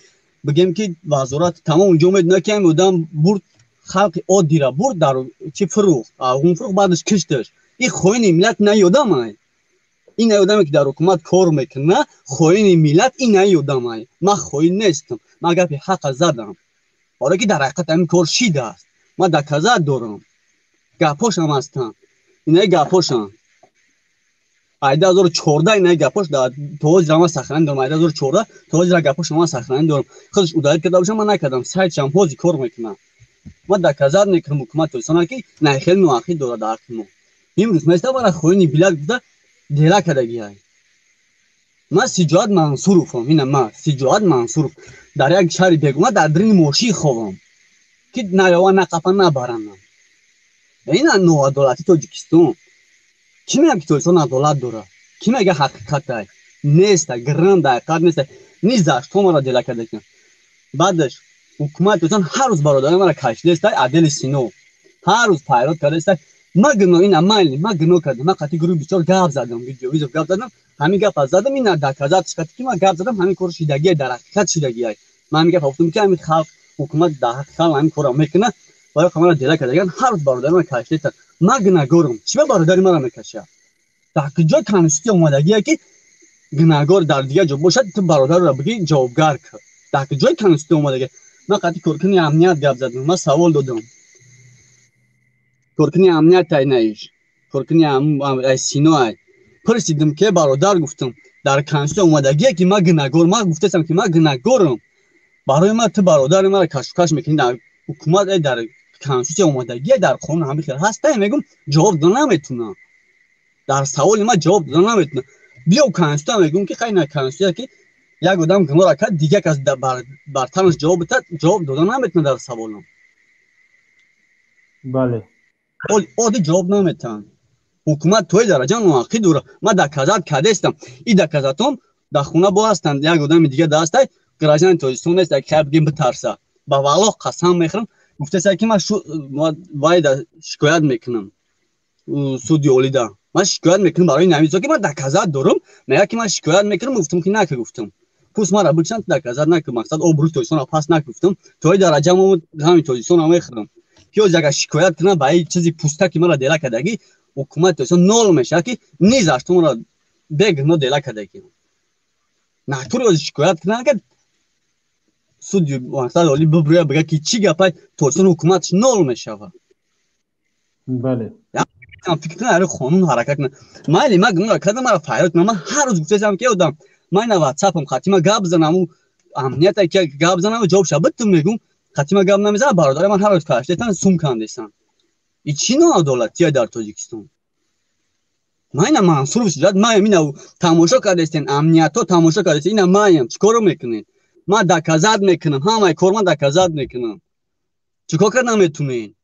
بگیم که وزارت تمام جمعیت نکنیم آدم برد خلق عادی را برد در چی فروخت اون فروخت بعدش کشتش این خواهین ملت نیادم این آدمی که در حکومت کار میکنه خواهین ملت این نیادم من خواهین نیستم من گپ حق زدم برای که در حقیقت این کار شیده است من دکزه دارم گپاش هم هستم اینه گپاشم 2014 اینه گپاش در توج رما سخنان دارم 2014 توج را گپاش ما سخنان دارم خودش ادایت کرده باشم من نکردم سایت شم پوزی کار میکنم ما دکزه نکردم حکومت توسانه که نه خیلی نواخی داره در ما امروز مثلا برای خوینی بلاد بوده دیلا کردگی های من سجاد منصورفم اینه من سجاد منصورف در یک شهر بگم در درین موشی خوام که نیاوا نقفا نبرنم اینا نو عدالتی تاجیکستان کی میگه که توسان عدالت داره کی میگه حقیقت است نیست گرم دقیقت نیست نیزاش تو مرا دیلا کرده کن بعدش حکومت توسان هر روز برادر مرا کشیده است عدل سینو هر روز پیرات کرده است مگنو این عملی مگنو کردم من قطعی گروه بسیار گپ زدم ویدیو گپ زدم همین گپ زدم این دکزات قطعی که من گپ زدم همین کار شیدگی در حقیقت شیدگی است من میگم گفتم که همین خلق حکومت در حقیقت همین کارو میکنه برای کاملا دیلا کردن هر روز برادر من کشیده است مگنا گورم چی برادر مرا میکشه در کجا کانستی اومدگیه که گناهگار در دیگه جا باشد تو برادر را بگی جوابگار کن در کجا کانستی اومدگیه من قطعی کورکنی امنیت گپ زدم من سوال دادم کورکنی امنیت تای نیش کورکنی سینو ای پرسیدم که برادر گفتم در کانستی اومدگیه که من گناهگار من گفتم که من گناهگارم برای من تو برادر مرا کشمکش میکنی در حکومت در کانستی اومدگیه در قانون همین خیر هست میگم جواب دادن نمیتونم در سوال ما جواب دادن نمیتونم بیا کانستی میگم که خیلی کانستی که یک آدم گناه کرد دیگه کس بر تنش جواب دادن نمیتونه در سوالم بله عادی جواب نمیتن حکومت توی درجه نواقی دوره من دکزات کرده استم این دکزاتم در خونه با هستند یک آدم دیگه دست های گراجان تویستون است یک خیلی بگیم بترسه با والله قسم میخورم گفته سه که من باید شکایت میکنم سودی اولیده من شکایت میکنم برای نمیزا که من دکزات دارم میگه که من شکایت میکنم گفتم که نه که گفتم پس مرا بچند دکزات نکردم مقصد آبرو تویستون پاس نگفتم توی درجه ما همین تویستون میخورم که از اگر شکایت کنم با این چیزی پوسته که مرا دیلا کردگی حکومت تویستون نول میشه که نیزش تو مرا بگ نو دیلا کردگی نه تو رو شکایت کنم که سودی مقصد اولی ببرویه بگه که چی گپای تویستون حکومتش نول میشه بله من فکر کنم هر قانون حرکت کنه من گناه کردم مرا فایرات من هر روز گفتم که آدم من واتساپم خاطیما گپ زنم و امنیت که گپ زنم جواب شبت میگم خاطیما گپ نمیزنم برادر من هر روز کاشته تن سوم کاندستان این چی نوع عدالتیه در تاجیکستان من منصور شد من اینو تماشا کردستین امنیت تو تماشا کردستین اینا مایم چیکار میکنین من دکزات میکنم همه کار من دکزات میکنم چیکار کردم میتونین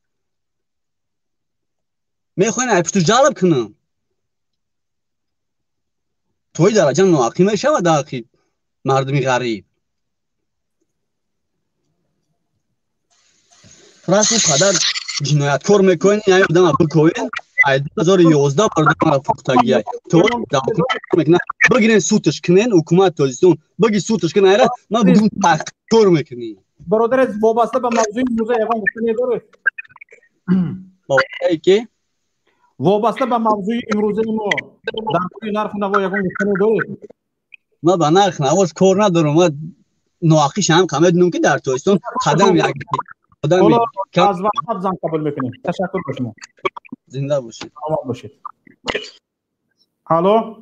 میخواین اپتو جالب کنم توی درجه نواقی میشه و داخل مردمی غریب راست قدر جنایتکار میکنین یا آدم بکنین 2011 برادر فوقتگی تو میکنه بگیرین سوتش کنین حکومت تویستون بگی سوتش کنین ایره ما بدون تحقیق میکنیم برادر وابسته به موضوع امروزه یگان گفتنی داره وابسته که وابسته به موضوع امروزه ما در مورد نرخ نوا یگان گفتنی داره ما به نرخ نواش کار ندارم ما نواقیش هم کمه دونم که در تویستون قدم یک آدمی از وقت زن قبول میکنیم تشکر به شما زنده باشید آماد باشید الو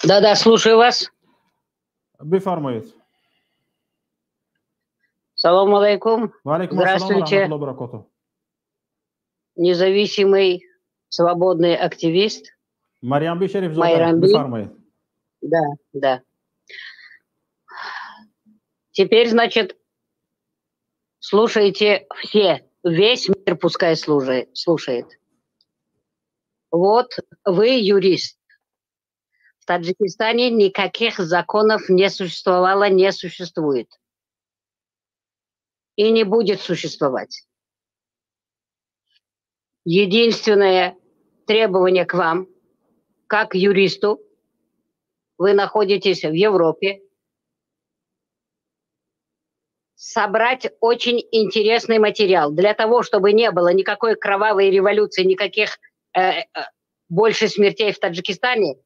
Да, слушаю вас. Бифармаед. Салам алейкум. Здравствуйте. Независимый, свободный активист. Мариамби Шериф Бифармаед. Да. Теперь, значит, Слушайте все, весь мир пускай слушает. Вот вы юрист. В Таджикистане никаких законов не существовало, не существует. И не будет существовать. Единственное требование к вам, как юристу, вы находитесь в Европе, собрать очень интересный материал для того, чтобы не было никакой кровавой революции, никаких больше смертей в Таджикистане,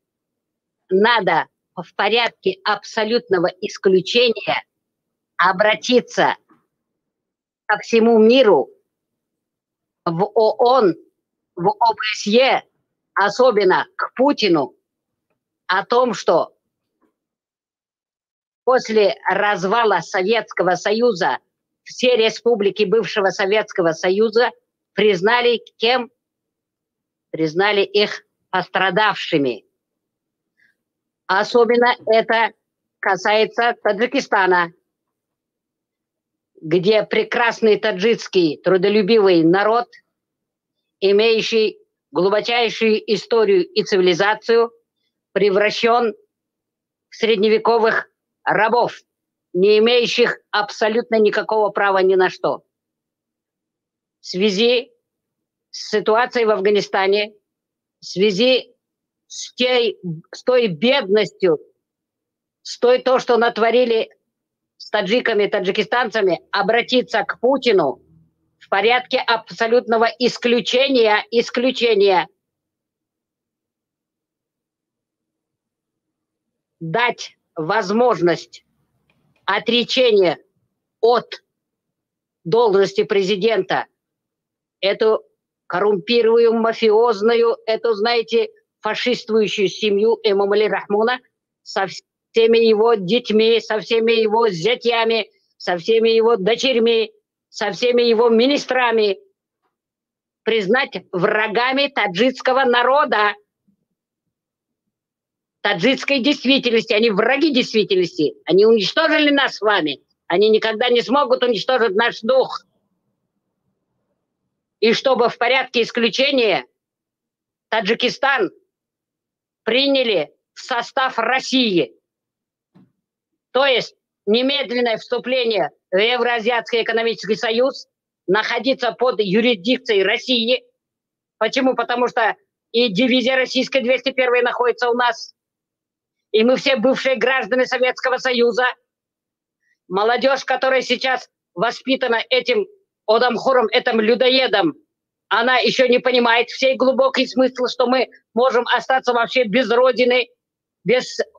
надо в порядке абсолютного исключения обратиться ко всему миру, в ООН, в ОБСЕ, особенно к Путину, о том, что после развала Советского Союза все республики бывшего Советского Союза признали кем? Признали их пострадавшими. Особенно это касается Таджикистана, где прекрасный таджикский трудолюбивый народ, имеющий глубочайшую историю и цивилизацию, превращен в средневековых рабов, не имеющих абсолютно никакого права ни на что. В связи с ситуацией в Афганистане, в связи с той бедностью, с то, что натворили с таджиками, таджикистанцами, обратиться к Путину в порядке абсолютного исключения, дать возможность отречения от должности президента, эту коррумпированную, мафиозную, эту, знаете, фашистующую семью Эмомали Рахмона со всеми его детьми, со всеми его зятьями, со всеми его дочерьми, со всеми его министрами, признать врагами таджикского народа, таджикской действительности. Они враги действительности. Они уничтожили нас с вами. Они никогда не смогут уничтожить наш дух. И чтобы в порядке исключения Таджикистан приняли в состав России. То есть немедленное вступление в Евразиатский экономический союз, находиться под юрисдикцией России. Почему? Потому что и дивизия российская 201 находится у нас, и мы все бывшие граждане Советского Союза. Молодежь, которая сейчас воспитана этим Одамхуром, этим людоедом, она еще не понимает всей глубокий смысл, что мы можем остаться вообще без родины,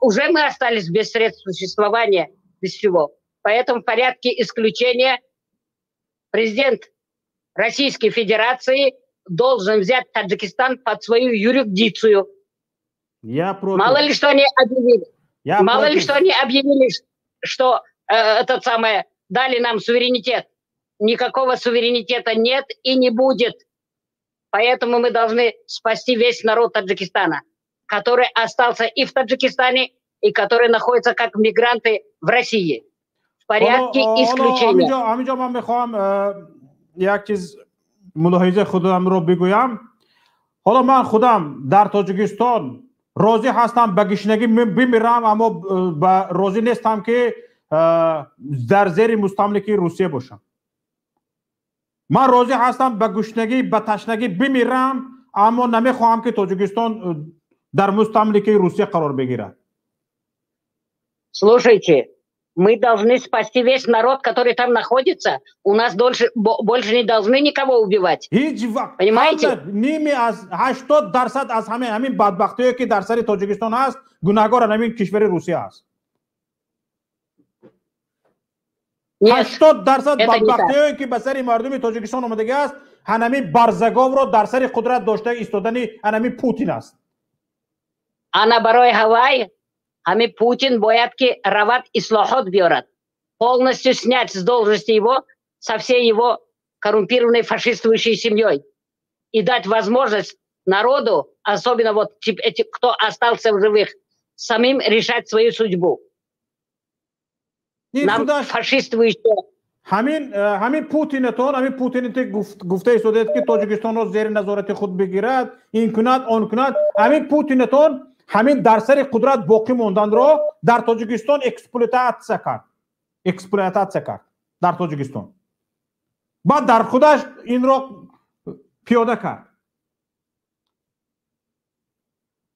уже мы остались без средств существования, без всего. Поэтому в порядке исключения президент Российской Федерации должен взять Таджикистан под свою юрисдикцию. Я против. Мало ли что они объявили, что дали нам суверенитет. Никакого суверенитета нет и не будет. Поэтому мы должны спасти весь народ Таджикистана, который остался и в Таджикистане, и который находится как мигранты в России. В порядке исключения. همینجا من میخوام یک چیز ملاحظه خودم رو بگویم. حالا من خودم در تاجیکستان راضی هستم به گشنگی بمیرم، اما راضی نیستم که در زیر مستملکی روسیه باشم. من راضی هستم به گشنگی به تشنگی بمیرم، اما نمیخواهم که تاجیکستان در مستملکی روسیه قرار بگیرد. Слушайте, мы должны спасти весь народ, который там находится. У нас больше не должны никого убивать. Понимаете? نیمی از 80% از همین بدبختی‌ای که در سر تاجیکستان هست، گناهکار همین کشور روسیه است. 80% بدبختی‌ای که به سر مردم تاجیکستان اومده است، همین برزگاو رو در سر قدرت داشته ایستادن همین پوتین است. انا برای هوای همین Путин боят рават ислохот биорат, полностью снять с должности его со всей его коррумпированной фашистующей семьей и дать возможность народу, особенно вот эти, кто остался в живых, самим решать свою судьбу. Нам фашистующая همین پوتین گفته ایستاده که تاجیکستان رو زیر نظارت خود بگیرد، این کند آن کند. همین پوتینتون همین در سر قدرت باقی موندن رو در تاجیکستان اکسپلواتات کرد در تاجیکستان. بعد در خودش این رو پیاده کرد.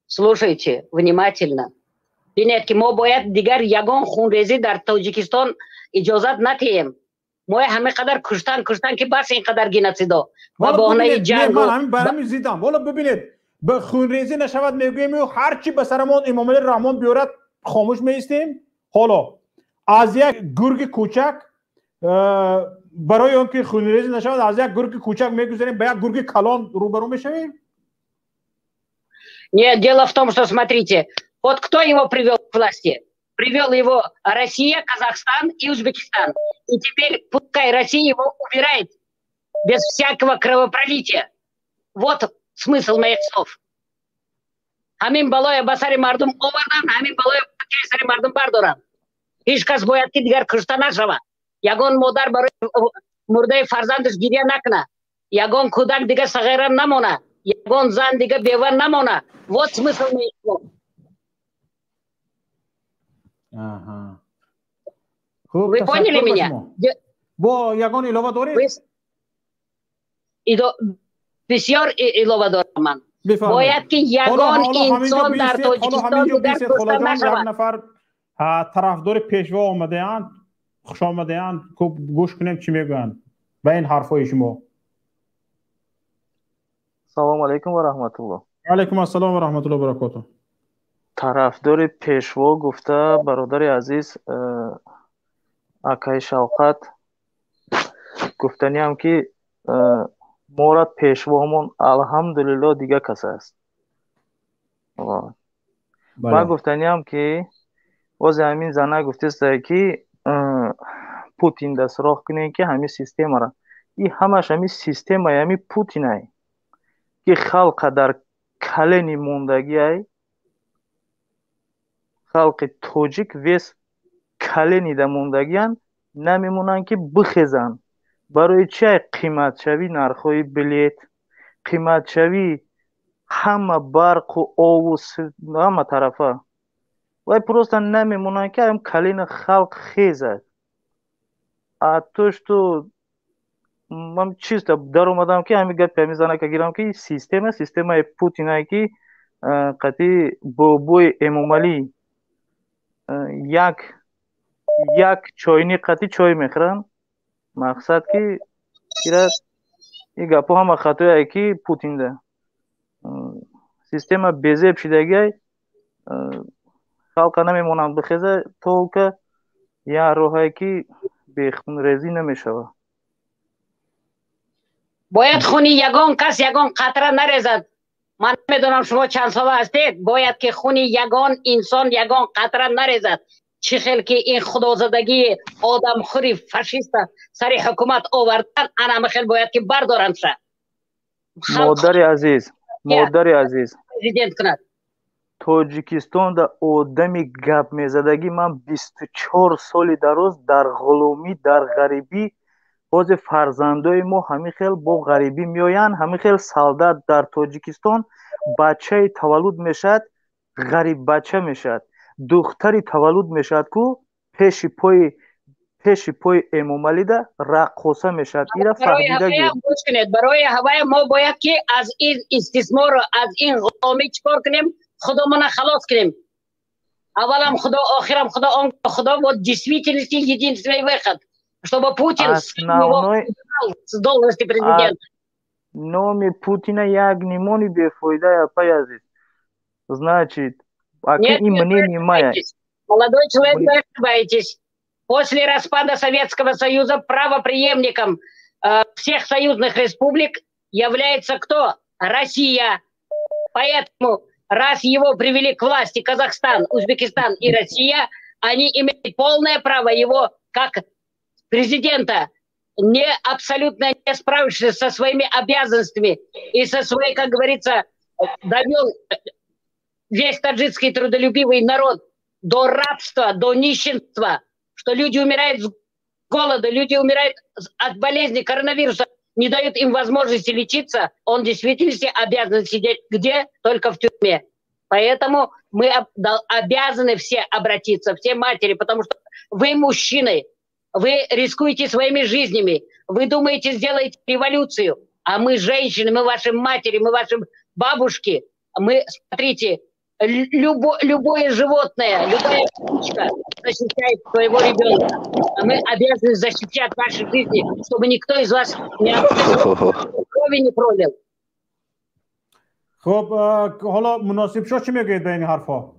Слушайте внимательно. ببینید که ما باید دیگر یگان خونریزی در تاجیکستان اجازت ندهیم. ما همه قدر کشتن که بس این قدر گنوسیدا و بهانه جنگ. من برام زیدم. والا ببینید به خونریزی نشود میگیم و هر چی به سرمان امام علی رحمان بیارد خاموش میستیم. حالا از یک گرگ کوچک برای اون که خونریزی نشود از یک گرگ کوچک میگذاریم به یک گرگ کلان روبرو میشویم. Нет, дело в том, что, смотрите, вот кто его привел к власти? Привел его Россия, Казахстан и Узбекистан. И теперь пускай Россия его убирает без всякого кровопролития. Вот смысл моих слов. Хамин балоя басари мардум овардан, хамин балоя басари мардум бардоран. Ишкас бояд ки дигар кушта нашава. Ягон модар барои мурдаи фарзандаш гирия накна. Ягон кудак дига сагайра намона. Ягон зан дига бева намона. Вот смысл моих слов. Вы поняли меня? Ягон илова доред? بسیار ilova دارم من. باید که یگان انسان در تاجیکستان دیگر کشته نشود. یک نفر طرفدار پیشوا آمده اند، خوش آمده اند، گوش کنیم چی میگن به این حرفای شما. سلام علیکم و رحمت الله. علیکم السلام و رحمت الله و برکاته. طرفدار پیشوا گفته برادر عزیز اکای شوقت گفتنی هم که ما را پیشوامون الحمدلله دیگه کس است. من گفتنی هم که باز همین زنه گفته است که پوتین در سراغ کنه که همین سیستم را این همش همین سیستم همین پوتین های که خلق در کلنی موندگی های خلق توجیک ویس کلنی در موندگی هن نمیمونن که بخیزن. برای چه قیمت شوی نرخوی بلیت، قیمت شوی همه برق و آب و همه طرفه و پروستا نمیمونن که هم کلین خلق خیزد. اتوش تو من چیز در اومدم که همین گپ میزنه که گیرم که سیستم پوتین هایی که قطعی بوی امومالی یک چاینی قطعی چای میخرن. مقصد که این گپا همه خطایی که پوتین ده سیستم بیزه شدگی خلق نمیمونن بخیزه تا که یه روحایی که به خون ریزی نمیشوه. باید خونی یگان کس یگان قطره نریزد. من میدونم شما چند ساله هستید. باید که خونی یگان انسان یگان قطره نریزد. چی خیلی که این خدازدگی آدم خوری فاشیست سر حکومت آوردن انا خیلی باید که بردارن شه. مادر عزیز پرزیدنت کند. تاجیکستان در آدمی گپ میزدگی من 24 سالی دراز در غلومی در غریبی باز فرزندای ما همین خیلی با غریبی میاین. همین خیلی سالدت در تاجیکستان بچه تولد میشد غریب بچه میشد. دختری تولد میشد که پیش پای امامعلی ده رقصه میشد. برای هوای ما باید که از این استثمار از این غلامی چکار کنیم خودمون خلاص کنیم. اولم خدا آخرم خدا آن خدا вот действительности единственный выход чтобы Путин сдал президент. Номи Путина як немони бефойда я паязит. Значит, Нет, молодой человек, вы ошибаетесь. После распада Советского Союза правопреемником всех союзных республик является кто? Россия. Поэтому, раз его привели к власти Казахстан, Узбекистан и Россия, они имеют полное право его, как президента, абсолютно не справившись со своими обязанностями и со своей, как говорится, довел весь таджикский трудолюбивый народ до рабства, до нищенства, что люди умирают голода, люди умирают от болезни коронавируса, не дают им возможности лечиться, он в действительности обязан сидеть где? Только в тюрьме. Поэтому мы обязаны все обратиться, все матери, потому что вы мужчины, вы рискуете своими жизнями, вы думаете, сделаете революцию, а мы женщины, мы ваши матери, мы ваши бабушки, мы, смотрите, любое животное, любая птичка защищает своего ребенка. А мы обязаны защищать ваши жизни, чтобы никто из вас крови не пролил. خب حالا مناسب شو چی میگید به این حرفا؟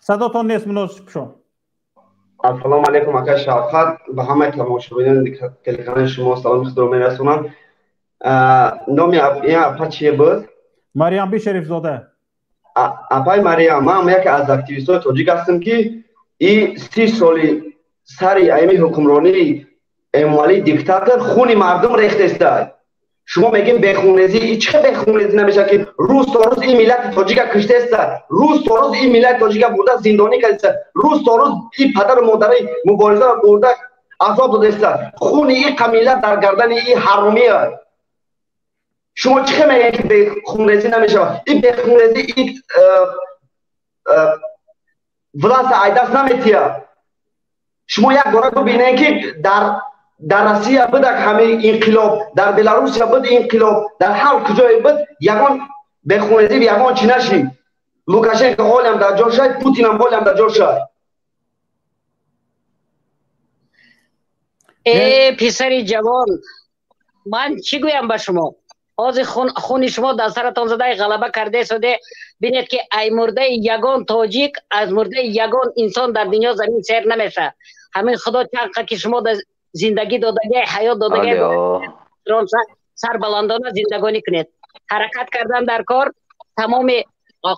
صداتون نیست مناسب شو. السلام علیکم اکا شفقت به همه تماشاگران تلویزیون شما سلام خدمت میرسونم. نام این اپا چیه بود؟ مریم بی شریف زاده. اپای مریم، من یکی از اکتیویست‌های تاجیک هستم که این 30 سالی سری ایمی حکمرانی اموالی دیکتاتور خون مردم ریخته است. شما میگین بخونریزی، این چه بخونریزی نمیشه که روز تا روز این ملت تاجیک کشته است، روز تا روز این ملت تاجیک بوده زندانی کرده است، روز تا روز این پدر و مادرای مبارزه را برده عذاب داده است. خون این قبیله در گردن این حرامیه. شما چه میگین که بخونریزی نمیشه؟ این بخونریزی این ولاس ایداس نمیتیه. شما یک بار ببینید که در روسیه بود همه انقلاب، در بلاروس بود انقلاب، در هر کجای بود یگان بخونریزی یگان چی نشی. لوکاشنکو حالم در جا شد، پوتین هم حالم در جا شد. ای پسری جوان، من چی گویم به شما؟ حاضر خون شما در سرتان زده غلبه کرده شده. بینید که ای مرده یگان تاجیک از مرده یگان انسان در دنیا زمین سیر نمیشه. همین خدا چند که شما در زندگی دادگی حیات دادگی سر بلندانه زندگانی کنید. حرکت کردن در کار، تمام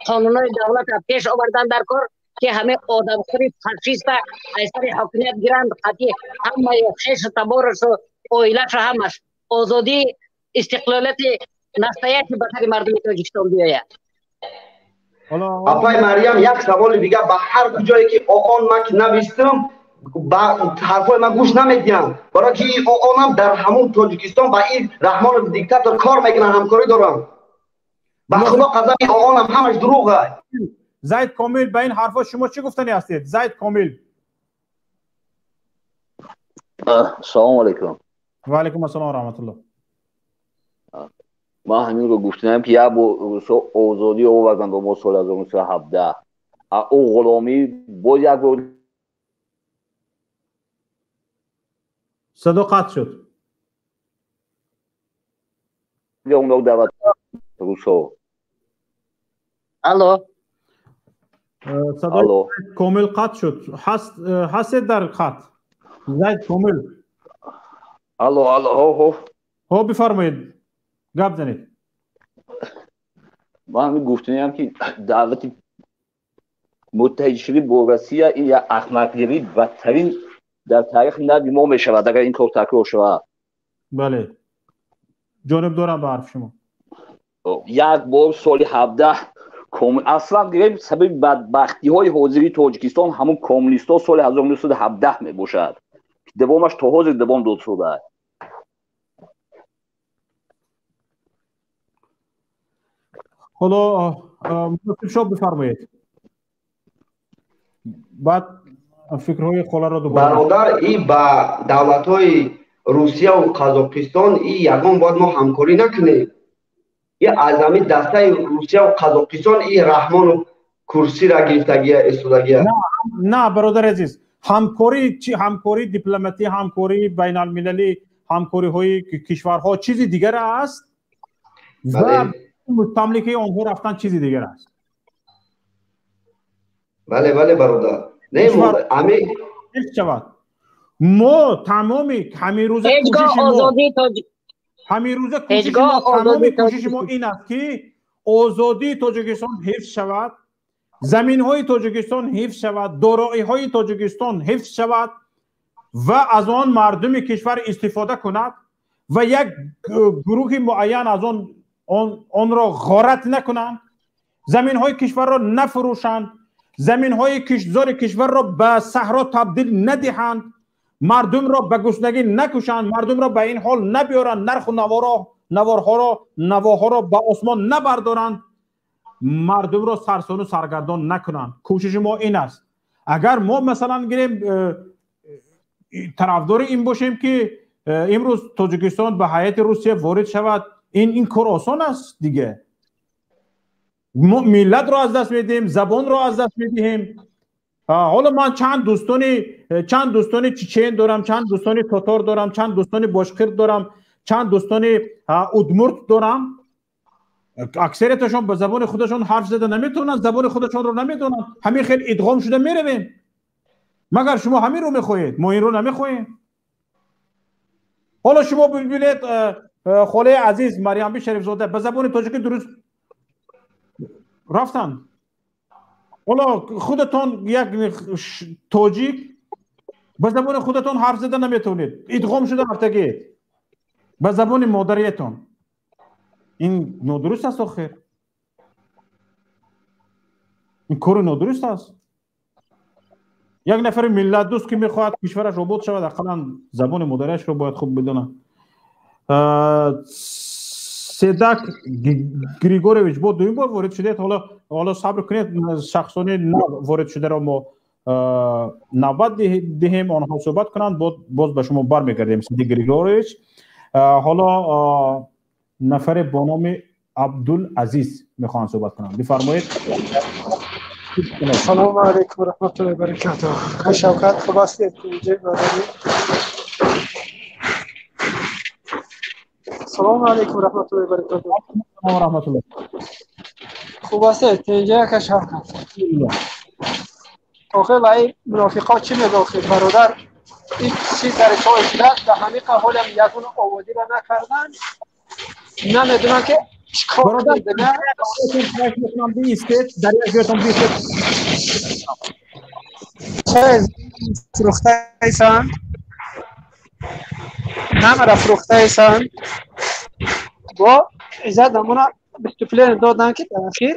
قانونهای دولت پیش آوردن در کار که همه آدمخوری فاشیست از سر حاکمیت گیرند. خطی همه خیش تبارش و اویلش همش آزادی استقلالت نستایتی بطر مردم تاجیکستان بیاید. اپای مریم یک سوال دیگه، به هر کجایی که آن من که نوشتم با حرفای من گوش نمیدین، برای که این آنم در همون تاجیکستان با این رحمان دیکتاتور کار میکنن، همکاری دارن. با خدا قسم این آنم همش دروغه. زید کامل به این حرفا شما چی گفتنی هستید؟ زید کامل. سلام علیکم. و علیکم السلام و رحمت الله. من همین رو گفتم که یا با آزادی آوردن با ما سال 1917 او غلامی با یک صدا قطع شد. اون دعوت روسو. الو. صدا کامل قطع شد. هست در خط. زید کامل. الو هو بفرمایید. گپ زنید. من همین گفتنیم که دعوت متحد شدی با روسیه این یک احمقگری بدترین در تاریخ نبی ما میشود اگر این کار تکرار شود. بله جانب دارم به حرف شما. یک بار سال 17 اصلا دیگه سبب بدبختی های حاضری تاجیکستان همون کمونیست ها سال 1917 می باشد. دوامش تا حاضر دوام داد شده. حالا مناسب شو بفرمایید. بعد فکرهای خلا را دوباره برادر این با دولت‌های روسیه و قزاقستان این یگان باید ما همکاری نکنیم. این اعظمی دسته روسیه و قزاقستان این رحمان و کرسی را گرفتگی استودگی. نه برادر عزیز، همکاری دیپلماتی، همکاری بین المللی، همکاری های کشورها چیزی دیگر است و مستملکه آنها رفتن چیزی دیگر است. بله برادر. نه ما تمامی همین روز کوشش ما این است که آزادی تاجیکستان حفظ شود، زمین های تاجیکستان حفظ شود، دارایی های تاجیکستان حفظ شود و از آن مردم کشور استفاده کند و یک گروه معین از آن را غارت نکنند، زمین های کشور را نفروشند، زمین های کشتزار کشور را به صحرا تبدیل ندهند، مردم را به گشنگی نکشند، مردم را به این حال نبیارند، نرخ و نواها را به آسمان نبردارند، مردم را سرسان و سرگردان نکنند. کوشش ما این است. اگر ما مثلا گیریم طرفدار این باشیم که امروز تاجیکستان به هیئت روسیه وارد شود، این کار آسان است دیگه. ملت را از دست میدیم، زبان را از دست میدیم. حالا من چند دوستان چچن دارم، چند دوستان تاتار دارم، چند دوستان باشقرت دارم، چند دوستان ادمورت دارم. اکثریتشون به زبان خودشون حرف زده نمیتونن، زبان خودشون رو نمیدونن، همین خیلی ادغام شده میرویم. مگر شما همین رو میخواهید؟ ما این رو نمیخواهیم. حالا شما ببینید خاله عزیز مریم بی شریف زاده به زبان تاجیکی درست رفتن. حالا خودتون یک تاجیک به زبان خودتون حرف زده نمیتونید، ادغام شده رفتگی به زبان مادریتون. این نادرست است آخر. این کار نادرست است. یک نفر ملت دوست که میخواهد کشورش آباد شود، اقلا زبان مادریش رو باید خوب بدونه. سیدک گریگورویچ با دویم بار وارد شدید. حالا صبر کنید، شخصانی وارد شده را ما نوبت دهیم آنها صحبت کنند، باز به شما برمیگردیم. سیدک گریگورویچ. حالا نفر با نام عبدالعزیز میخوان صحبت کنند، بفرمایید. سلام علیکم و رحمت الله و برکاته. شوکت خوب هستید؟ سلام علیکم و رحمت الله و برکاته. خوب هستید؟ اینجا که شوکت آخه لای منافقا چی میگه برادر؟ این چیز در چای شده در همه قهول هم یکون آوادی را نکردن، نمیدونن که چیکار کنید. چه فروخته ایسان؟ همه را فروخته ایسان با ایزاد همونا بستوپلین دادن که در اخیر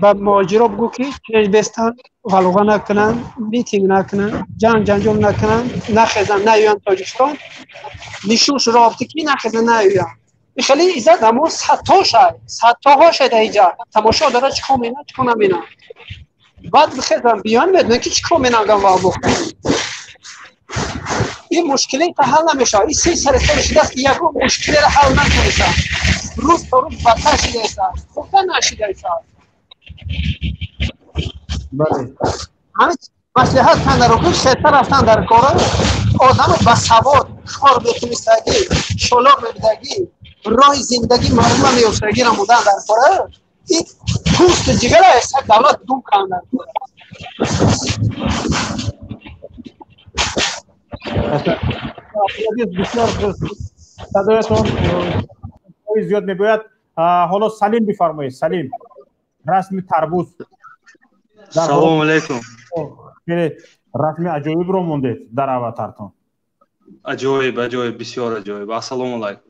به ماجرا بگو که چنج بستن غلوغه نکنن، میتینگ نکنن، جنجال نکنن، نخیزن نیوین تاجیکستان، نشونش رابطه که نخیزن نیوین. خیلی ایزاد همون ستاها شده اینجا تماشا داره چیکار مینا چیکار نمینا. بعد بخیزن بیان بدونه که چیکار مینا گم بخون. این مشکلی تا حل نمیشه. این 3 سال شده است که یک مشکلی را حل نکنیسن. روز تا روز بدتر شده است. خوبتر نشده است. بله. همه مصلحت کنده رو کنش شیطان رفتن در کاره. آدم با سواد کار بکنیستگی، شلوغ ببیدگی، راه زندگی مردم میوستگی را مودن در کاره. این پوست جگر است که دولت دون کنن در کاره. بسیار صدایتون زیاد میگوید. حالا سلیم بفرمایید. سلیم رسم تربوز. سلام علیکم. رسم عجایب رو موندید در اواترتون. عجایب بسیار عجایب. السلام علیکم.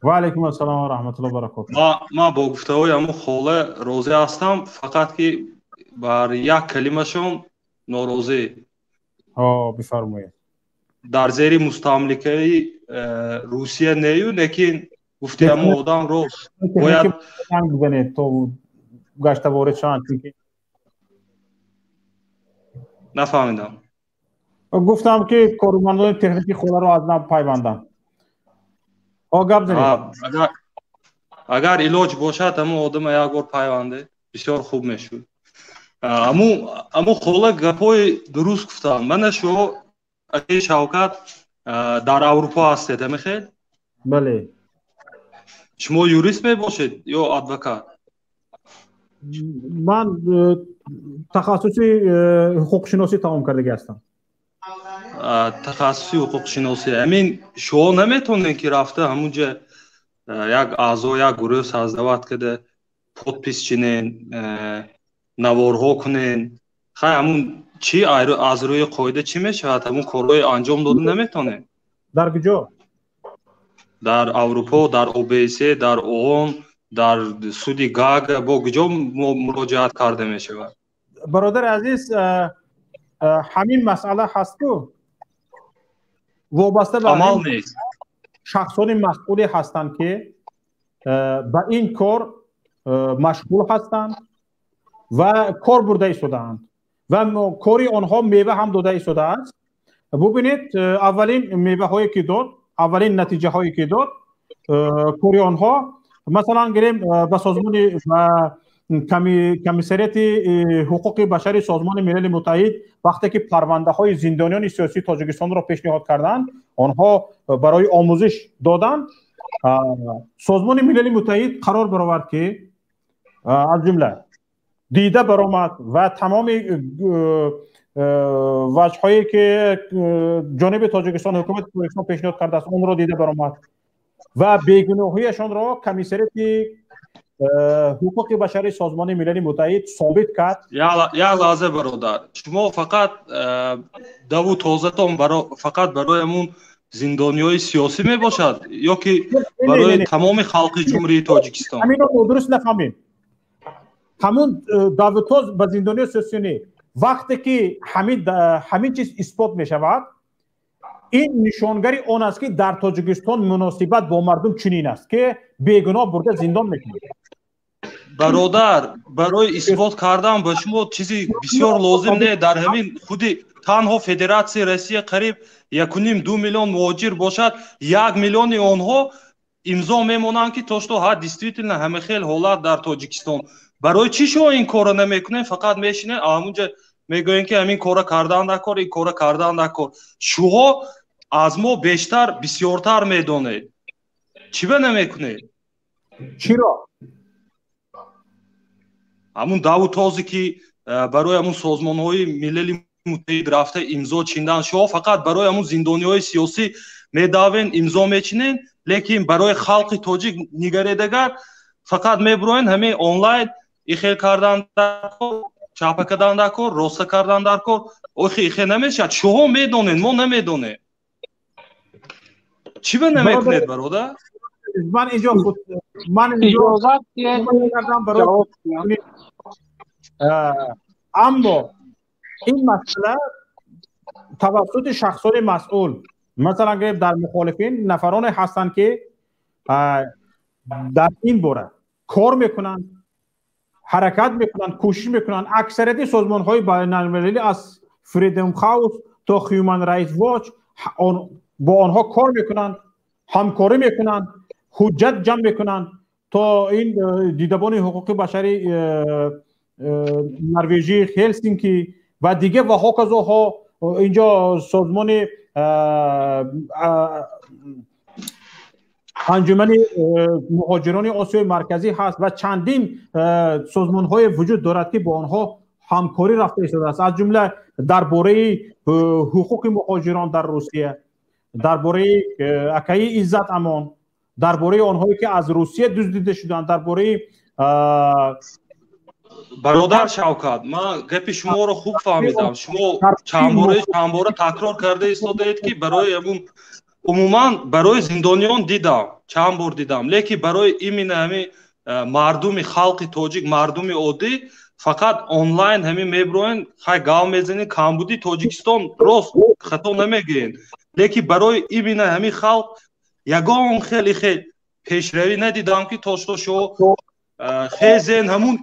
و علیکم السلام و رحمت الله و برکاته. ما با گفتگوی همون خاله راضی هستم، فقط که بر یک کلمه‌شون ناراضی. بفرمایید. در زیر مستملکه روسیه نیو، لیکن گفتی همون آدم راست باید بزنید تو گشته وارد شوند. نفهمیدم. گفتم که کارمندان تکنیکی خود رو از نو پیوندن. گپ زنید. اگر علاج باشد همون آدم یک بار پیونده بسیار خوب میشود. امو خاله گپای درست گفتم. من شو اگه شوکت در اروپا هستید میخواید؟ بله. شما یوریست میباشید یا ادوکات؟ من تخصصی حقوق شناسی تمام کرده هستم. تخصصی حقوق شناسی. همین شما نمیتونین که رفته همونجا یک اعضا یک گروه سازدوات کده پودپیس چینین، نوارها کنین، خیلی همون چی از روی قاعده چی میشود؟ همون کارهای انجام داده نمیتونه. در کجا؟ در اروپا، در OBS، در OON، در سودی گاگ با کجا مراجعت کرده میشود؟ برادر عزیز همین مسئله هست که وابسته به شخصان مسئولی هستند که به این کار مشغول هستند و کار برده ایستادند و کاری آنها میوه هم داده ایستاده است. ببینید اولین میوه هایی که داد، اولین نتیجه هایی که داد کاری آنها، مثلا گریم به سازمان کمیسریت حقوق بشری سازمان ملل متحد وقتی که پرونده های زندانیان سیاسی تاجیکستان را پیشنهاد کردند، آنها برای آموزش دادند. سازمان ملل متحد قرار برآورد که از جمله دیده برآمد و تمام وجه هایی که جانب تاجیکستان حکومت تاجیکستان پیشنهاد کرده است اون را دیده برآمد و بیگناهیشان را کمیسریت حقوق بشری سازمان ملل متحد ثابت کرد. یا لحظه برادر، شما فقط دو توضیحتون فقط برای همون زندانیای سیاسی می باشد یا که برای تمام خلق جمهوری تاجیکستان؟ همین رو درست نفهمید. همون دعوت‌ها به زندانی سیاسی نه. وقتی که همین چیز اثبات می شود، این نشانگری آن است که در تاجیکستان مناسبت با مردم چنین است که بیگناه برده زندان میکنه. برادر، برای اثبات کردن به شما چیزی بسیار لازم نه. در همین خودی تنها فدراسیون روسیه قریب 1.5-2 میلیون مهاجر باشد، 1 میلیون آنها امضا میمونند که توشتو ها دیستریتل همه خیلی حالت در تاجیکستان. برای چی شما این کارو نمیکنین؟ فقط میشینه همونجا میگوین که همین کارو کردن نکن، این کارو کردن نکن. شما از ما بیشتر بسیارتر میدونید. چی به نمیکنید؟ چرا؟ همون دعوت‌هایی که برای همون سازمان‌های ملل متحد رفته امضا چیندن، شما فقط برای همون زندانی‌های سیاسی میدوین امضا میچینین، لیکن برای خلق تاجیک نگریدگر فقط میبروین همین آنلاین ایخیل کردن در کار، چاپه کردن در کار، راسته کردن در کار. ایخیل نمیشد. شما میدونین، ما نمیدونیم. چی به نمیکنید برادر؟ من اینجا اما این مسئله توسط شخصان مسئول، مثلا در مخالفین نفران هستند که در این باره کار میکنن، حرکت میکنن، کوشش میکنن. اکثریت سازمان های بین المللی از فریدم هاوس تا هیومن رایتس واچ با آنها کار میکنن، همکاری میکنن، حجت جمع میکنن تا این دیدبان حقوق بشری نروژی، هلسینکی و دیگه و هاکازوها، اینجا سازمان انجمن مهاجران آسیای مرکزی هست و چندین سازمان های وجود دارد که با آنها همکاری رفته ایستاده است، از جمله درباره حقوق مهاجران در روسیه، درباره اکای عزت امان، درباره آنهایی که از روسیه دزدیده شدند، درباره برادر شوکت، من گپ شما رو خوب فهمیدم. شما چند باره تکرار کرده ایستادید که برای همون عموما برای زندانیان دیدم، چند بار دیدم، لیکن برای این همین مردم خلق تاجیک، مردم عادی فقط آنلاین همین میبروین، خیلی گام میزنین کمبودی تاجیکستان راست خطا نمیگین، لیکن برای این همین خلق یگان خیلی پیشروی ندیدم که توشتو شو خیزن همون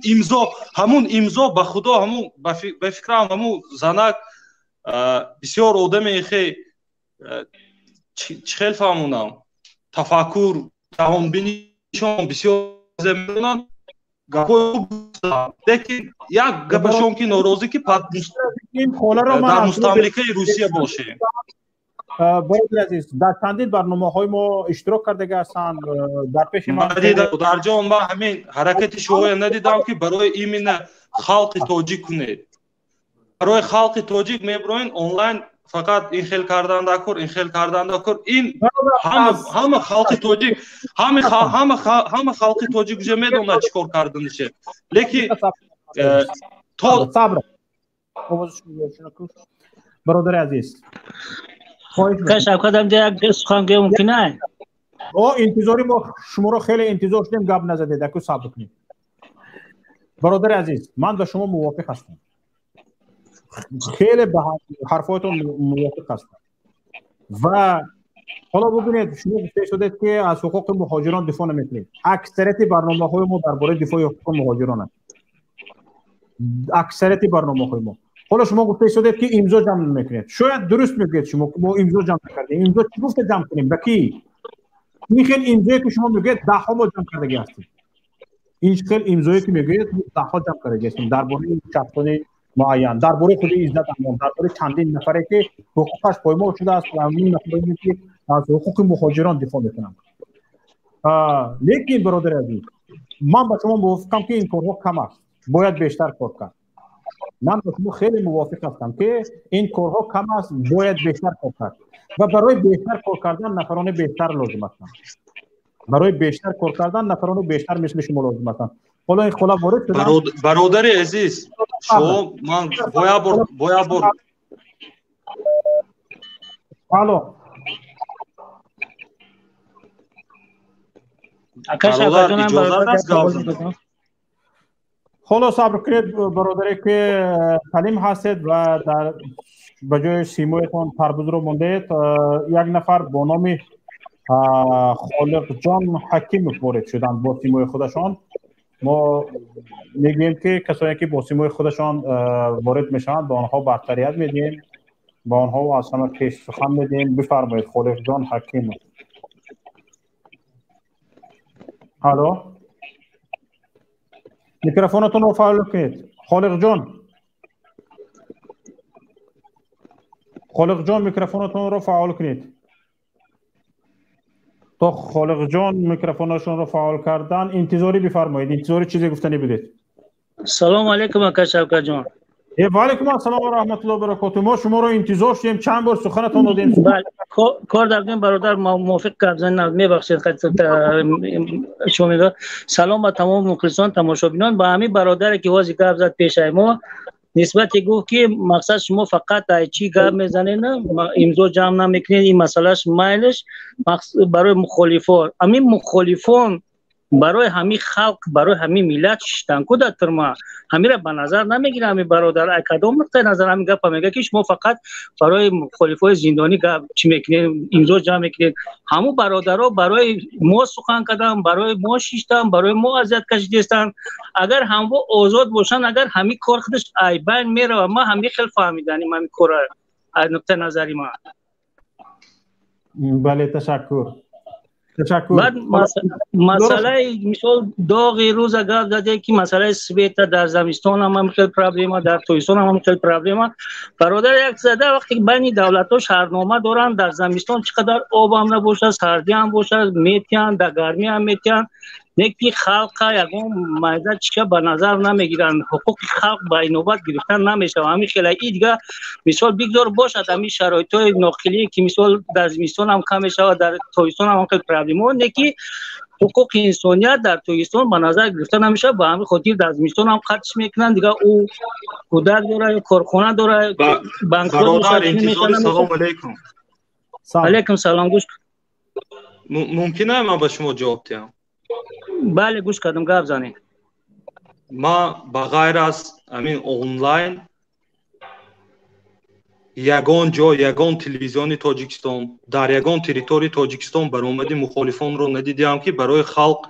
امضا به خدا، همون به فکرم همون زنک بسیار آدم خیلی خیلی فهمونم تفکر جهانبینیشون بسیار زمینن گپو لیکن یک گپشون که ناراضی که در مستملکه روسیه باشه. برادر عزیز، در چندین برنامه های ما اشتراک کرده هستند. در پیش من در جان من همین حرکت شما ندیدم که برای این خلق تاجیک کنید. برای خلق تاجیک میبروین آنلاین فقط این خیل کردن دکر، این خیل کردن دکر. این همه خلق تاجیک، همه خلق تاجیک جو میدونه چیکار کردنشه، لیکن تو صبر برادر عزیز شوکت هم دیگه سخن گه ممکنه انتظاری ما شما رو خیلی انتظار شدیم، گپ نزدید، اکو صبر کنید. برادر عزیز، من با شما موافق هستم. خیلی به حرفاتون موافق هستم و حالا ببینید شما گفته شده که از حقوق مهاجران دفاع نمیکنید. اکثریت برنامه‌های ما درباره دفاع حقوق مهاجران است. اکثریت برنامه‌های ما. حالا شما گفته شده که امضا جمع نمیکنید. شاید درست میگید شما که ما امضا جمع کردیم. امضا چی گفته جمع کنیم؟ با کی؟ این خیلی امضایی که شما میگید 10 ها ما جمع کردگی هستیم. این خیلی امضایی که میگید 10 ها جمع کردگی هستیم درباره شخصان معین، درباره خود عزت امان، درباره چندین نفری که حقوقش پایمال شده است و این نفری که از حقوق مهاجران دفاع میکنن. لیکن برادر عزیز من با شما موافقم که این کارها کم است، باید بیشتر کار کرد. من با شما خیلی موافق هستم که این کارها کم است، باید بیشتر کار کرد و برای بیشتر کار کردن نفران بیشتر لازم هستند. برای بیشتر کار کردن نفران بیشتر مثل شما لازم هستند. حالا این خلا وارد شدن برادر عزیز شما من باید بر الو حالا صبر کنید برادری که سلیم هستید و در بجای سیمایتان تربوز رو موندید. یک نفر با نام خالق جان حکیم وارد شدند با سیمای خودشان. ما میگیم که کسایی که با سیمای خودشان وارد میشن به آنها برتریت میدیم، با آنها از همه پیش سخن میدیم. بفرمایید خالق جان حکیم. الو میکروفونتون رو فعال کنید. خالق جان میکروفونتون رو فعال کنید. تا خالق جان میکروفونشون رو فعال کردن انتظاری بفرمایید، انتظاری چیزی گفتنی بدید. سلام علیکم آقا شوکت جان. و علیکم السلام و رحمت الله و برکاته. ما شما رو انتظار داشتیم، چند بار سخنتون رو دادیم. بله کار داریم برادر، موافق کردن میبخشید شما میگه سلام با تمام مخلصان تماشابینان. با همین برادر که واژه گپ زد پیش ما نسبت گفت که مقصد شما فقط چی گپ میزنید نه امضا جمع نمیکنید، این مسئلهش مایلش برای مخالفان. همین مخالفان برای همین خلق برای همین ملت شتنکو در ترما همین را به نظر نمیگیره. همین برادر کدام نقطه نظر همین گپ میگه که شما فقط برای مخالفای زندانی گپ چی میکنید امضا جمع میکنید. همون برادرها برای ما سخن کردن، برای ما شیشتن، برای ما اذیت کشیدن. اگر هم آزاد باشن، اگر همین کار خودش ایبن میره و ما همین خیلی فهمیدنیم همین کار نقطه نظری ما. بله تشکر. بعد مسئله مثال داغ روز گفت داده که مسئله سویت در زمستان هم خیلی پرابلم، در تویستان هم خیلی پرابلم. برادر یک زده وقتی بین دولت ها شهرنامه دارن در زمستان چقدر آب هم نباشه، سردی هم باشه، میتیان در گرمی هم میتیان. نکی خلق یکم مایده چیه به نظر نمیگیرن، حقوق خلق با نوبت گرفتن نمیشه. همین خیلی دیگه مثال بگذار باشد همین شرایط‌های ناخلی که مثال در زمستان هم کم میشه و در تابستان هم خیلی پرابلمه. نکی حقوق انسانیت در تابستان به نظر گرفتن نمیشه، با همین خاطر در زمستان هم خرج میکنن دیگه. او کودک داره، کارخانه داره، بانک برادر انتظاری سلام علیکم. علیکم سلام. گوش ممکنه من به شما جواب بدم؟ بله گوش کردم گپ زنید. ما بغیر از همین آنلاین یگان جا یگان تلویزیون تاجیکستان در یگان تریتوری تاجیکستان برآمده مخالفان رو ندیدیم که برای خلق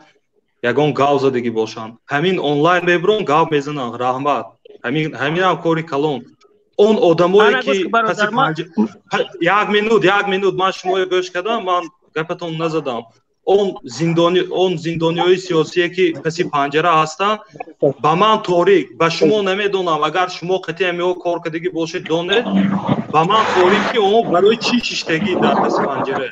یگان گاو زدگی باشن. همین آنلاین میبرن گاو میزنن. رحمت همین هم کاری کلان. اون آدمایی که یک منوت من شما گوش کردم، من گپتون نزدم. اون زندانیای سیاسی که پسی پنجره هستن با من تاریک با شما نمیدونم. اگر شما قطعی میو کار کردگی باشید دونید با من تاریکی اون برای چی شیشتگی در پسی پنجره.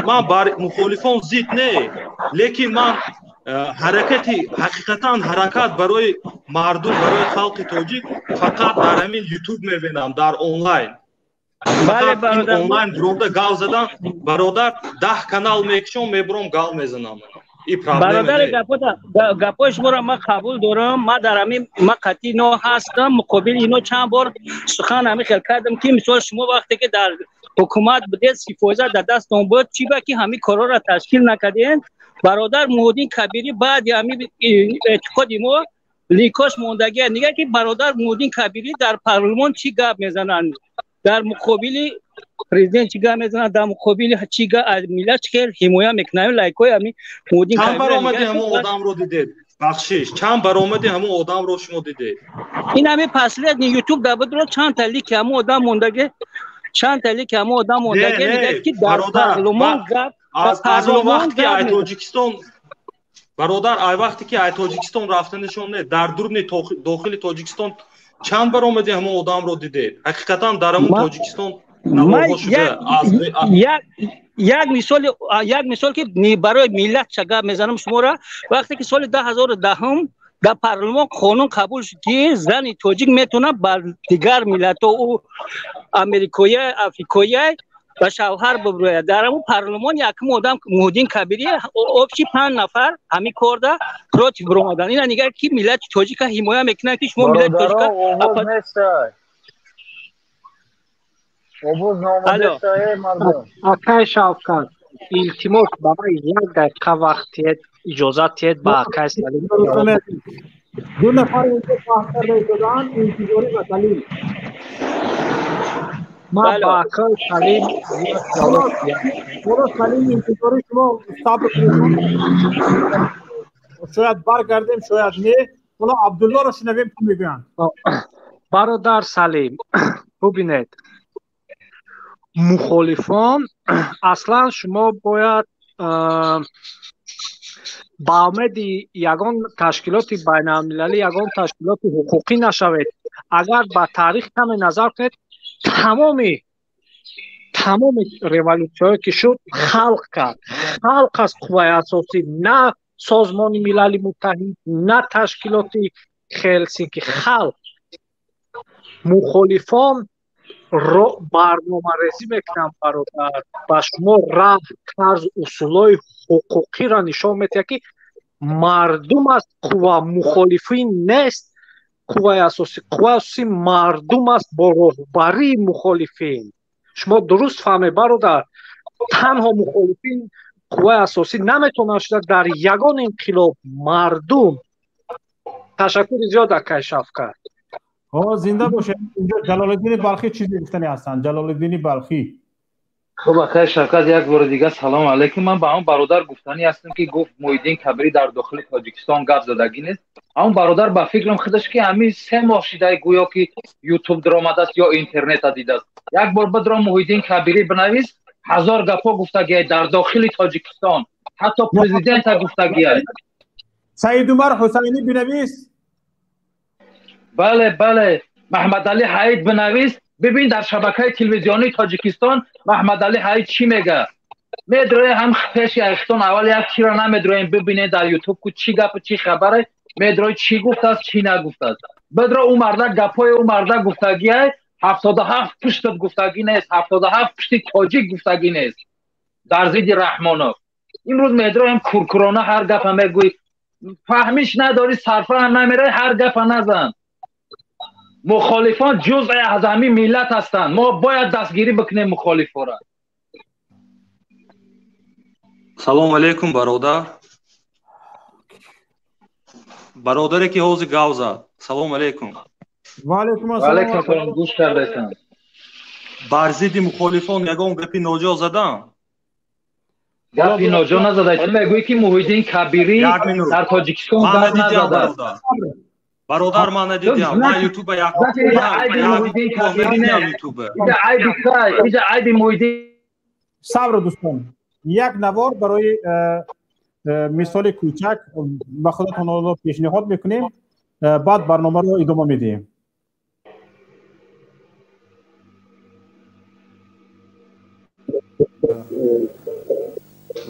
من بر مخالفان زید نه، لیکن من حرکت برای مردم برای خلق تاجیک فقط در همین یوتیوب میبینم، در آنلاین. بله برادر آنلاین برونده گاو زدن برادر 10 کانال میکشم میبرم گاو میزنم. این برادر گپاش برام من قبول دارم. ما در همین ما قطعی نو هستم مقابل اینو چند بار سخن همین خیلی کردم که مثلا شما وقتی که در حکومت بودید 30% در دستتون بود چی با که همین کارا را تشکیل نکردین. برادر مودین کبیری بعد همین اعتقادی ما لیکاش موندگی نگه که برادر مودین کبیری در پارلمان چی گپ میزنن، در مقابل پرزیدنت چی گپ میزنن، در مقابل چی گپ ملت که حمایت میکنن لایکای همین مودین کبیری. چند برآمدی همون آدم رو دیدید؟ بخشش چند برآمدی همون آدم رو شما دیدید؟ این همه پسلیت یوتیوب دبدر چند تا لیک همون آدم موندگی، چند تا لیک همون آدم موندگی نگه که در پارلمان گپ از اون وقت که ای تاجیکستان برادر ای وقتی که ای تاجیکستان رفتنشون نه در درون داخل تاجیکستان چند بار اومدی همون آدم رو دیدید؟ حقیقتا در همون تاجیکستان نوارها شده یک مثال که برای ملت چگاه میزنم شما را، وقتی که سال 2010 در پارلمان قانون قبول شد که زن تاجیک میتونه بر دیگر ملت و امریکایی افریقایی و شوهر ببره. در اون پارلمان یکم آدم مودین کبیری آبچی 5 نفر همین کرده کراچ برآمدن. این نگاه که ملت تاجیک حمایت میکنه که شما ملت تاجیک آقای شوکت التماس برای 1 دقیقه وقت اجازه دید با آقای سلیم. 2 نفر اینجا پاسدار شدن انتظاری و سلیم. ما با آقای سلیم سلیم انتظاری شما صبر کنید. شاید برگردیم شاید نه. حالا عبدالله رو شنویم که میگن. برادر سلیم ببینید مخالفان اصلا شما باید با آمد یگان تشکیلات بین المللی یگان تشکیلات حقوقی نشوید. اگر با تاریخ کمی نظر کنید تمام ریولوسیون که شد خلق کرد. خلق از قوه اساسی، نه سازمان ملل متحد نه تشکیلات هلسینکی. خلق مخالفان برنامه ریزی میکنم برادر با شما رفت طرز اصولای حقوقی را نشان میده که مردم است قوه مخالفین نیست. قوه اساسی مردم است با رهبری مخالفین. شما درست فهمید برادر، تنها مخالفین قوه اساسی نمیتونه شده در یگان انقلاب مردم. تشکر زیاد آقای شفقت. زنده باشه. اینجا جلال الدین بلخی چیزی گفتنی هستن. جلال الدین بلخی. خب آقای شفقت یک بار دیگه سلام علیکم. من با اون برادر گفتنی هستم که گفت موحدین کبیری در داخل تاجیکستان گپ زدگی نیست. اون برادر با فکرم خودش که همین 3 ماه شده گویا که یوتیوب در آمده است یا اینترنت دیده است. یک بار بدر موحدین کبیری بنویس 1000 گپا گفتگی در داخل تاجیکستان، حتی پرزیدنت گفتگی است. سید عمر حسینی بنویس. بله محمد علی حید بنویس. ببین در شبکه تلویزیونی تاجیکستان محمد علی حید چی میگه. میدروی هم پیش اختون اول یک چی را نمیدرویم ببینه در یوتیوب که چی گپ چی خبره. میدروی چی گفته است چی نگفته است. بدرو اون مرده گپای اون مرده گفتگی است. 77 پشت گفتگی نیست. 77 پشت تاجیک گفتگی نیست در ضد رحمانov. این روز میدرویم کورکورانه هر گپ میگوی، فهمیش نداری، صرفه هم نمیره، هر گپ نزن. مخالفان جزء از همین ملت هستند. ما باید دستگیری بکنیم مخالفان را. سلام علیکم برادری که حوض گاو زد. سلام علیکم. و علیکم السلام. گوش کردم. بر ضد مخالفان یگان گپی ناجا زدم. گپی ناجا نزده. تو میگویی که موحدین کبیری در تاجیکستان گپ نزده. برادر من ندیدم. من یوتیوب صبر دوستان. یک نوار برای مثال کوچک به خودتون پیشنهاد میکنیم، بعد برنامه رو ادامه میدیم.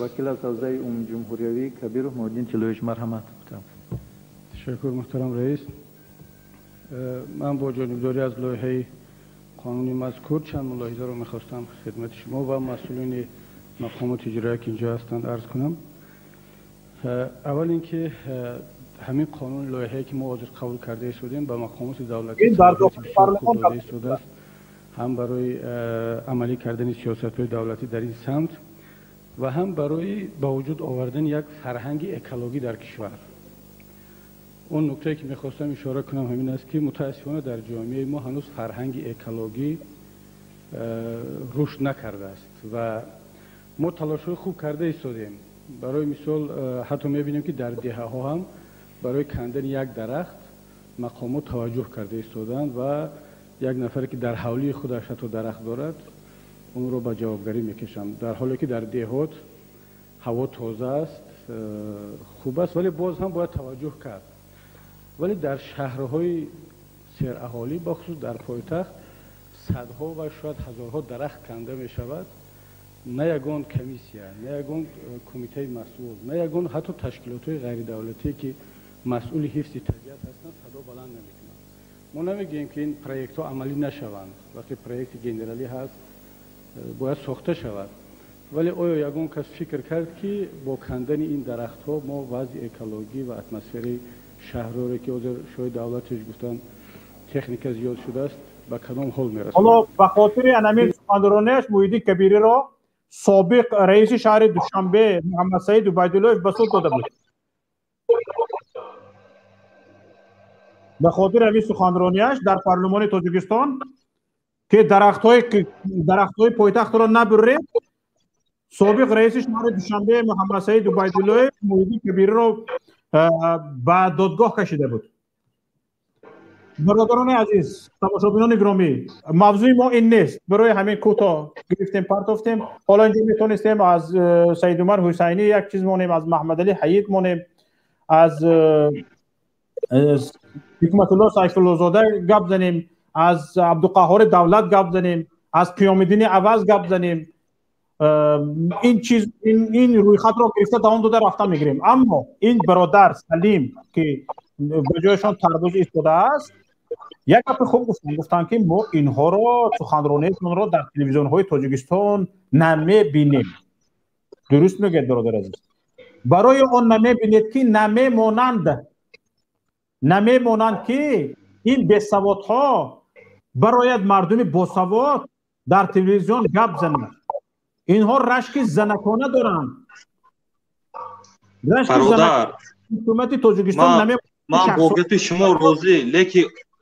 وکیل از حوزه عموم جمهوریوی کبیر موحدین 48 مرحمت. تشکر محترم رئیس. من با جانبداری از لایحه قانونی مذکور چند ملاحظه رو میخواستم خدمت شما و مسئولین مقامات اجرایی که اینجا هستند عرض کنم. اول اینکه همین قانون لایحه‌ای که ما حاضر قبول کرده شدیم به مقامات دولتی داده شده است، هم برای عملی کردن سیاست‌های دولتی در این سمت و هم برای با وجود آوردن یک فرهنگ اکولوژی در کشور. اون نکته که میخواستم اشاره کنم همین است که متاسفانه در جامعه ما هنوز فرهنگ اکولوژی رشد نکرده است و ما تلاش‌های خوب کرده ایستادیم. برای مثال حتی می‌بینیم که در دهه‌ها هم برای کندن یک درخت مقامات توجه کرده ایستادند و یک نفری که در حولی خودش حتی درخت دارد اون رو به جوابگری میکشم، در حالی که در دهات هوا تازه است، خوب است، ولی باز هم باید توجه کرد. ولی در شهرهای سر اهالی بخصوص در پایتخت صدها و شاید هزارها درخت کنده می شود، نه یگان کمیسیه، نه یگان کمیته مسئول، نه یگان حتی تشکیلات های غیر دولتی که مسئول حفظ طبیعت هستند صدا بلند نمیکنند. ما نمیگیم که این پروژه ها عملی نشوند، وقتی پروژه جنرالی هست باید ساخته شود، ولی آیا یگان کس فکر کرد که با کندن این درخت ها ما وضع اکولوژی و اتمسفری شهر رو که شاید دولتش گفتن تکنیک زیاد شده است به کدام حال میرسه؟ حالا به خاطر انامین سخنرانیش موحدی کبیری را سابق رئیس شهر دوشنبه محمد سعید عبیدالله به سود داده بود. به خاطر همین سخنرانیش در پارلمان تاجیکستان که درخت‌های پایتخت را نبرید، سابق رئیس شهر دوشنبه محمد سعید عبیدالله موحدی کبیری را به دادگاه کشیده بود. برادران عزیز، تماشابینان گرامی، موضوع ما این نیست. برای همین کوتاه گرفتیم پرتافتیم. حالا اینجا میتونستیم از سید عمر حسینی یک چیز مونیم، از محمد علی حیید مونیم، از حکمت الله سیف الله زاده گپ زنیم، از عبدالقهار دولت گپ زنیم، از قیامالدین عوض گپ زنیم. این روی خط را گرفته دوام داده رفتن میگیریم. اما این برادر سلیم که به جایشان تربوز ایستاده است، یک گپ خوب گفتن که ما اینها را سخنرانیشون را در تلویزیون های تاجیکستان نمیبینیم. درست میگید برادر عزیز. برای آن نمیبینید که نمیمانند که این بیسوادها برایت مردم باسواد در تلویزیون گپ زنند. اینها رشک زنکانه دارند. برادر حکومت تاجیکستان من با گپ شما راضی،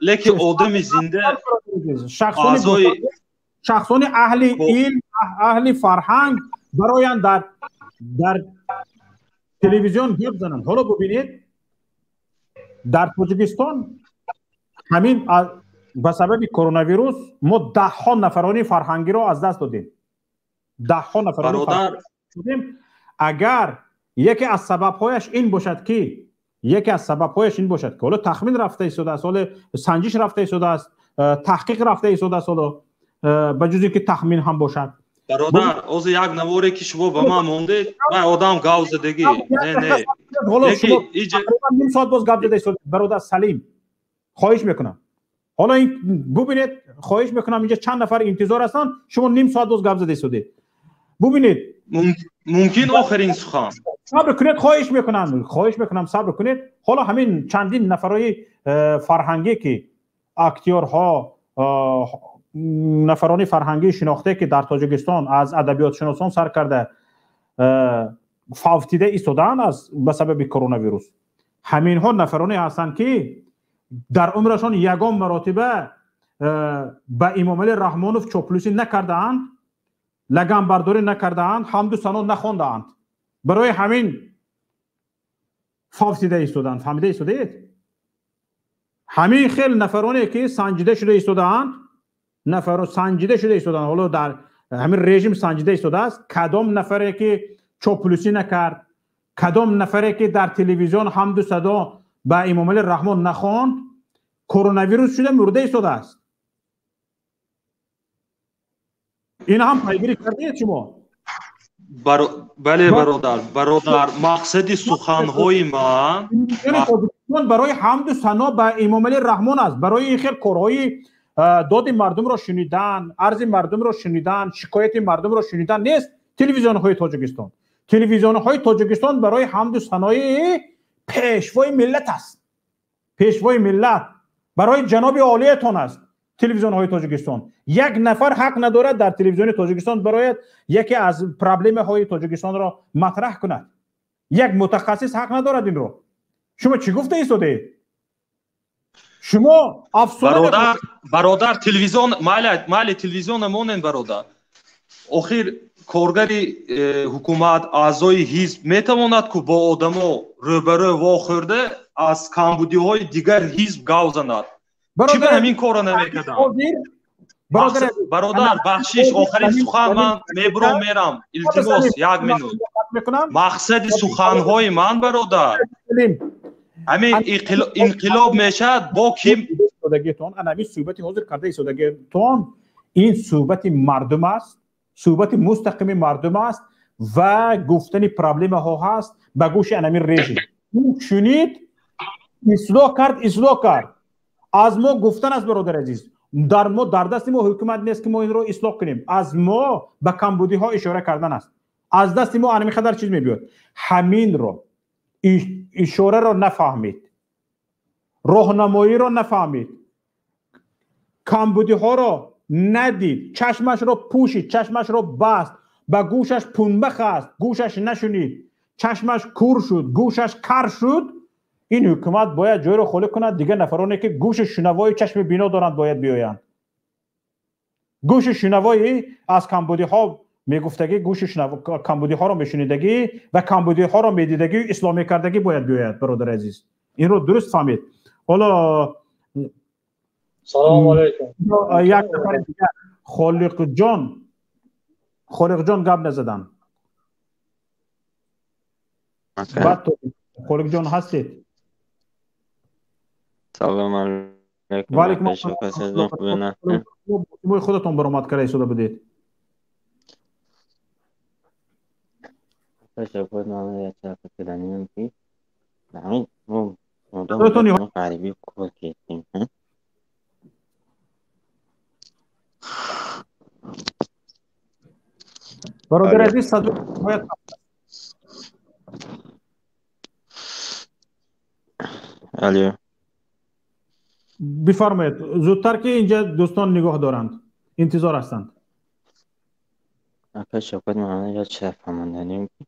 لیکن آدم زنده شخصان اهل علم، اهل فرهنگ برایان در تلویزیون گپ زنند. حالا ببینید در تاجیکستان همین به سبب کرونا ویروس ما 10 نفرانی فرهنگی را از دست دادیم. 10 نفرانی فرهنگی دادیم. اگر یکی از سبب‌هایش این باشد که حالا تخمین رفته ایستاده است، حالا سنجش رفته ایستاده است، تحقیق رفته ایستاده است، حالا به جز اینکه تخمین هم باشد. برادر از یک نواری که شما به من مونده من آدم گاو زدگی نه حالا شما نیم ساعت باز گپ زده ایستاده. برادر سلیم خواهش میکنم، حالا این ببینید، خواهش میکنم اینجا چند نفر انتظار هستن، شما نیم ساعت باز گپ زده ایستاده. ببینید ممکن آخرین سخن صبر کنید، خواهش میکنم صبر کنید. حالا همین چندین نفرای فرهنگی که اکتیورها، نفرانی فرهنگی شناخته که در تاجیکستان از ادبیات شناسان سر کرده فوتیده ایستادن از به سبب کرونا ویروس، همین ها نفرانی هستند که در عمرشان یگان مراتبه به امام علی رحمانوف چاپلوسی نکردند، لگن برداری نکردند، حمد و ثنا نخواندند، برای همین فوتیده ایستادند. فهمیده ایستادید؟ همین خیلی نفرانی که سنجیده شده ایستادند، حالا در همین رژیم سنجیده ایستاده است. کدام نفری که چاپلوسی نکرد، کدام نفری که در تلویزیون حمد و ثنا به امام علی رحمان نخواند، کرونا ویروس شده مرده ایستاده است. این هم پیگیری کردید شما؟ بله برادر مقصد سخنهای من برای حمد و ثنا به امام علی رحمان است. برای این خیلی کارهای داد مردم را شنیدن، عرض مردم را شنیدن، شکایت مردم را شنیدن نیست. تلویزیون های تاجیکستان برای حمد و ثنای پیشوای ملت است. پیشوای ملت برای جناب عالیتان است. تلویزیون های تاجیکستان یک نفر حق ندارد در تلویزیون تاجیکستان برای یکی از پرابلم های تاجیکستان را مطرح کند. یک متخصص حق ندارد این رو. شما چی گفته ایستاده؟ شما افسونه برادر تلویزیون مال تلویزیون مونن برادر آخر کارگری حکومت اعضای حزب میتواند که با آدمو روبرو واخورده از کمبودی های دیگر حزب گاو زند چی به همین کارو نمیکردن برادر بخشش آخرین سخن من میبرم میرم التماس یک مینوت مقصد سخنهای من برادر همین انقلاب میشد با کیم ایستادگیتون انمی صحبت حاضر کرده ایستادگیتون این صحبت مردم است صحبت مستقیم مردم است و گفتن پرابلم ها هست به گوش انمی رژیم شنید اصلاح کرد از ما گفتن است برادر عزیز در دست ما حکومت نیست که ما این رو اصلاح کنیم از ما به کمبودی ها اشاره کردن است از دست ما انمی خدر چیز میبیاد همین رو اشاره رو نفهمید راهنمایی رو نفهمید کمبودی ها رو ندید چشمش رو پوشید چشمش رو بست به گوشش پنبه خست گوشش نشنید چشمش کور شد گوشش کر شد این حکومت باید جای رو خالی کند دیگه نفرانی که گوش شنوای چشم بینا دارند باید بیایند گوش شنوایی از کمبودی ها میگفتگی گوش کمبودی ها رو میشنیدگی و کمبودی ها رو میدیدگی اسلامی کردگی باید بیاید برادر عزیز این رو درست فهمید حالا سلام علیکم یک نفر دیگه خالق جان گپ نزدن بعد تو خالق جان هستید سلام علیکم و علیکم السلام خودتون برآمد کرده شده بدید تشکر نامه یا طرف کلانیم که همین موضوع غریبی کل کردیم برادر عزیز صدور باید علیه بفرمایید زودتر که اینجا دوستان نگاه دارند انتظار هستند تشکر نامه یا طرف هماندنیم که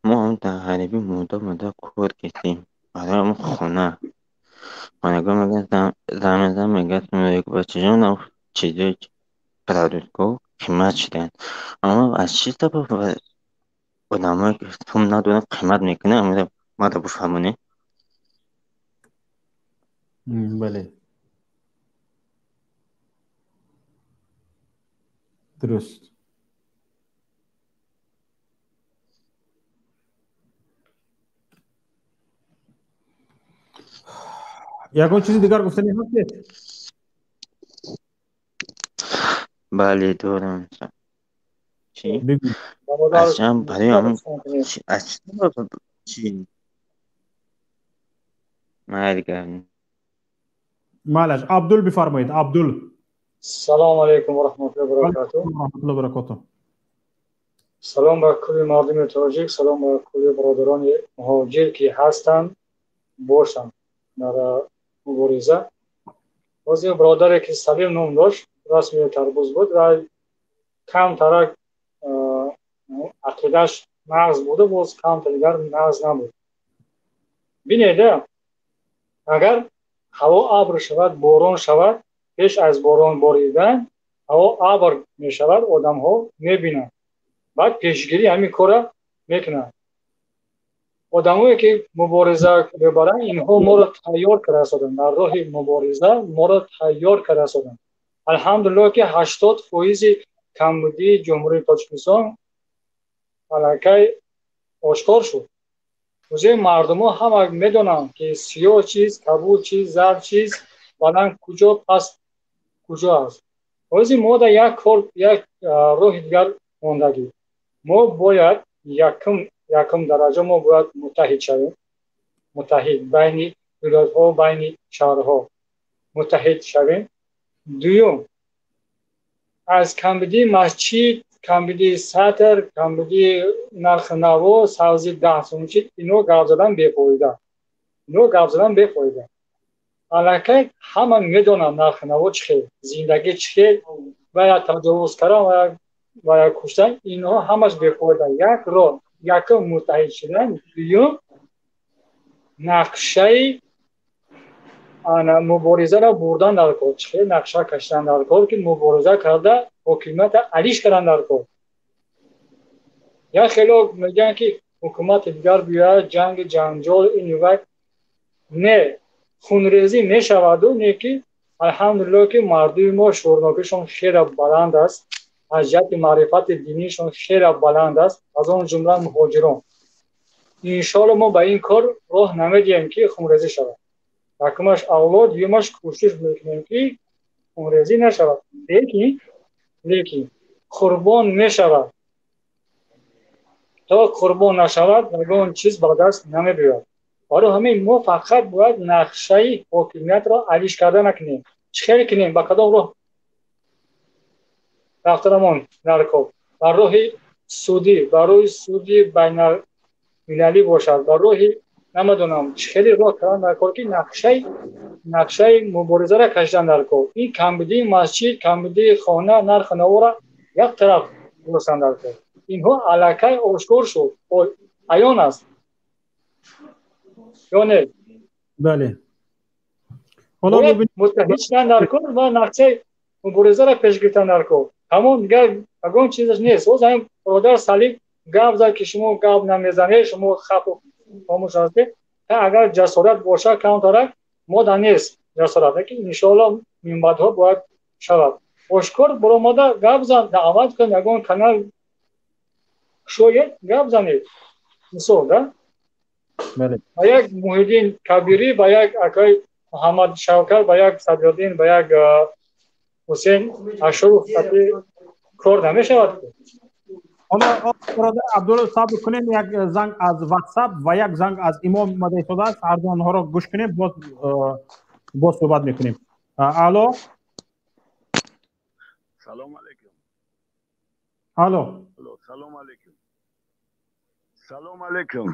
ما هم در غریبی مدام کار کردیم برای همون خونه خانگاه میگن زن میگن یک بچه جان چیزی پرادوسکو قیمت شدن اما از چیز تا با آدم که هم ندونن قیمت میکنه اما ما دا بفهمونه بله درست یکون چیزی دیگر گفتنی هستید؟ بله دارم چی؟ از چند برای همون از چی؟ مرگرد مالش عبدال بفرمایید عبدال سلام علیکم و رحمت الله و برکاته سلام به کل مردم تاجیک سلام به کل برادران مهاجر که هستند باشند در مبارزه باز یک برادری که سلیم نام داشت رسمی تربوز بود و کم ترک عقیدش نقض بوده باز کم دیگر نقض نبود بینیده اگر هوا ابر شود باران شود پیش از باران باریدن هوا ابر می شود آدم ها می بینند بعد پیشگیری همین کار میکنند آدمایی که مبارزه ببرن اینها ما را تیار کرده شدن در راه مبارزه ما را تیار کرده شدن الحمدلله که 80% کمبودی جمهوری تاجیکستان علاقه آشکار شد وزیر مردم ها همه میدونن که سیاه چیز کبود چیز زرد چیز بلند کجا پس کجا است وزیر ما در یک راه دیگر موندگی ما باید یکم درجه ما باید متحد شویم متحد بین ولایت ها بین شهرها متحد شویم دوم از کمبودی مسجد کمبودی سطر کمبودی نرخ نوا سبزی 10 سومچی اینو گپ زدن بی‌فایده الکی همه میدونن نرخ نوا چیه زندگی چیه و یا تجاوز کردن و یا کشتن اینها همش بی‌فایده یک راه یک متحد شدن دوم نقشه مبارزه را بردن در کار، چه نقشه کشیدن در کار که مبارزه کرده حکومت علیش کردن در کار. یا خیلی میگن که حکومت دیگر بیاید جنگ جنجال این وقت نه خونریزی نشود و نه که الحمدلله که مردم ما شورناکشون خیلی بلند است، از جهت معرفت دینیشون خیلی بلند است، از اون جمله مهاجران. انشالله ما به این کار راه نمیدیم که خونریزی شود. یکمش اولاد یکمش کوشش میکنیم که خونریزی نشود. لیکن قربان میشود. تا قربان نشود اون چیز به دست نمیبیاد. برای همین ما فقط باید نقشه حاکمیت را علیش کرده نکنیم. چه کنیم؟ با کدام راه رفتنمون نرکاب؟ بر راه سودی بین المللی باشد، بر راه نمیدونم خیلی راه کردن در کار که نقشه مبارزه را کشیدن در کار. این کمبودی مسجد، کمبودی خانه، نرخ نو را یک طرف درستن در کار. اینها علاقه آشکار شد، عیان است یا نه؟ بله. باید متحد شدن در کار و نقشه مبارزه را پیش گرفتن در کار. همون دیگر اگه چیزش نیست. او زمین برادر سلیق گپ زد که شما گپ نمیزنید، شما خف و خاموش هستید. اگر جسارت باشه کانترک ما در نیست جسارت که انشاءالله منبعدها باید شود. آشکار برای ما در گپ زد دعوت کن اگه کانال شوید گپ زنید. مثال ده؟ بله. با یک محیدین کبیری، با یک اکای محمد شوکر، با یک صدرالدین، با یک حسین اشرف کار نمیشود. حالا برادر عبدالله صاحب کنیم یک زنگ از واتساپ و یک زنگ از امام مدعی‌زاده است. هر دو آنها را گوش کنیم باز صحبت میکنیم. الو. سلام علیکم. الو. سلام علیکم. سلام علیکم.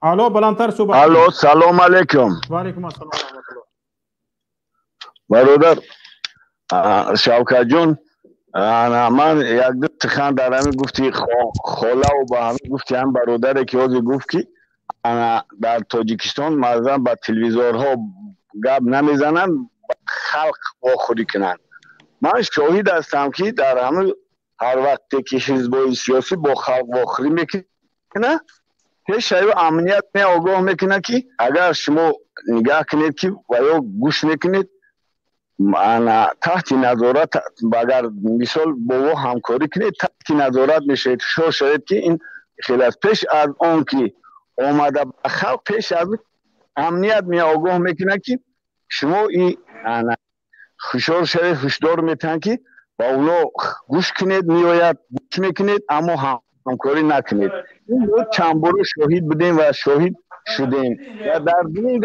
الو بلندتر صحبت. الو سلام علیکم. و علیکم السلام و رحمت الله. برادر شوکت جون، من یک دو سخن در همین گفتی خاله و با همین گفتی هم برادر که اوزی گفت که در تاجیکستان مردم با تلویزیون‌ها گپ نمیزنن، خلق واخوری کنن. من شاهد هستم که در همه هر وقتی که حزب‌های سیاسی با خلق واخوری میکنه هیچ شیء امنیت می آگاه میکنه که اگر شما نگاه کنید که و یا گوش میکنید تحت نظارت، اگر مثال با او همکاری کنید تحت نظارت میشه. شاید که این خیلی از پیش از اون که آمده به خلق پیش از امنیت می آگاه میکنه که شما این هشدار میتن که با اونا گوش کنید، میآید گوش میکنید اما همکاری نکنید. این چند بار شاهد بودیم و شاهد شدیم و در دین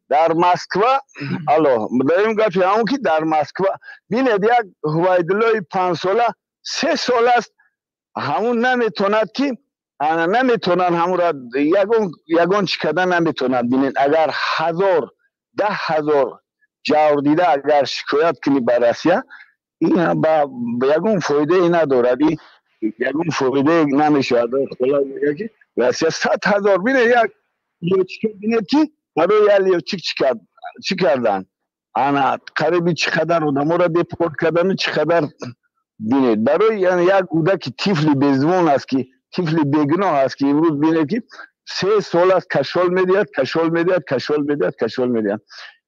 در مسکو داریم گفت همون که در مسکو بینید یک هویدلوی 5 ساله 3 سال است همون نمیتوند که نمیتونن همون را یگان چکده نمیتونن. بینید اگر 10,000 جور دیده اگر شکایت کنی به روسیه این با یگان فایده ای ندارد، یگان فایده نمیشه. خدا میگه که روسیه 100,000 بینید یک لیوچک بینید که برای لیوچک چی کردن قریبی چقدر آدم را دیپورت کردن چقدر بینید. برای یعنی یک کودک طفل بیزبان است که طفل بیگناه است که امروز بینید که 3 سال است کشال میدهد.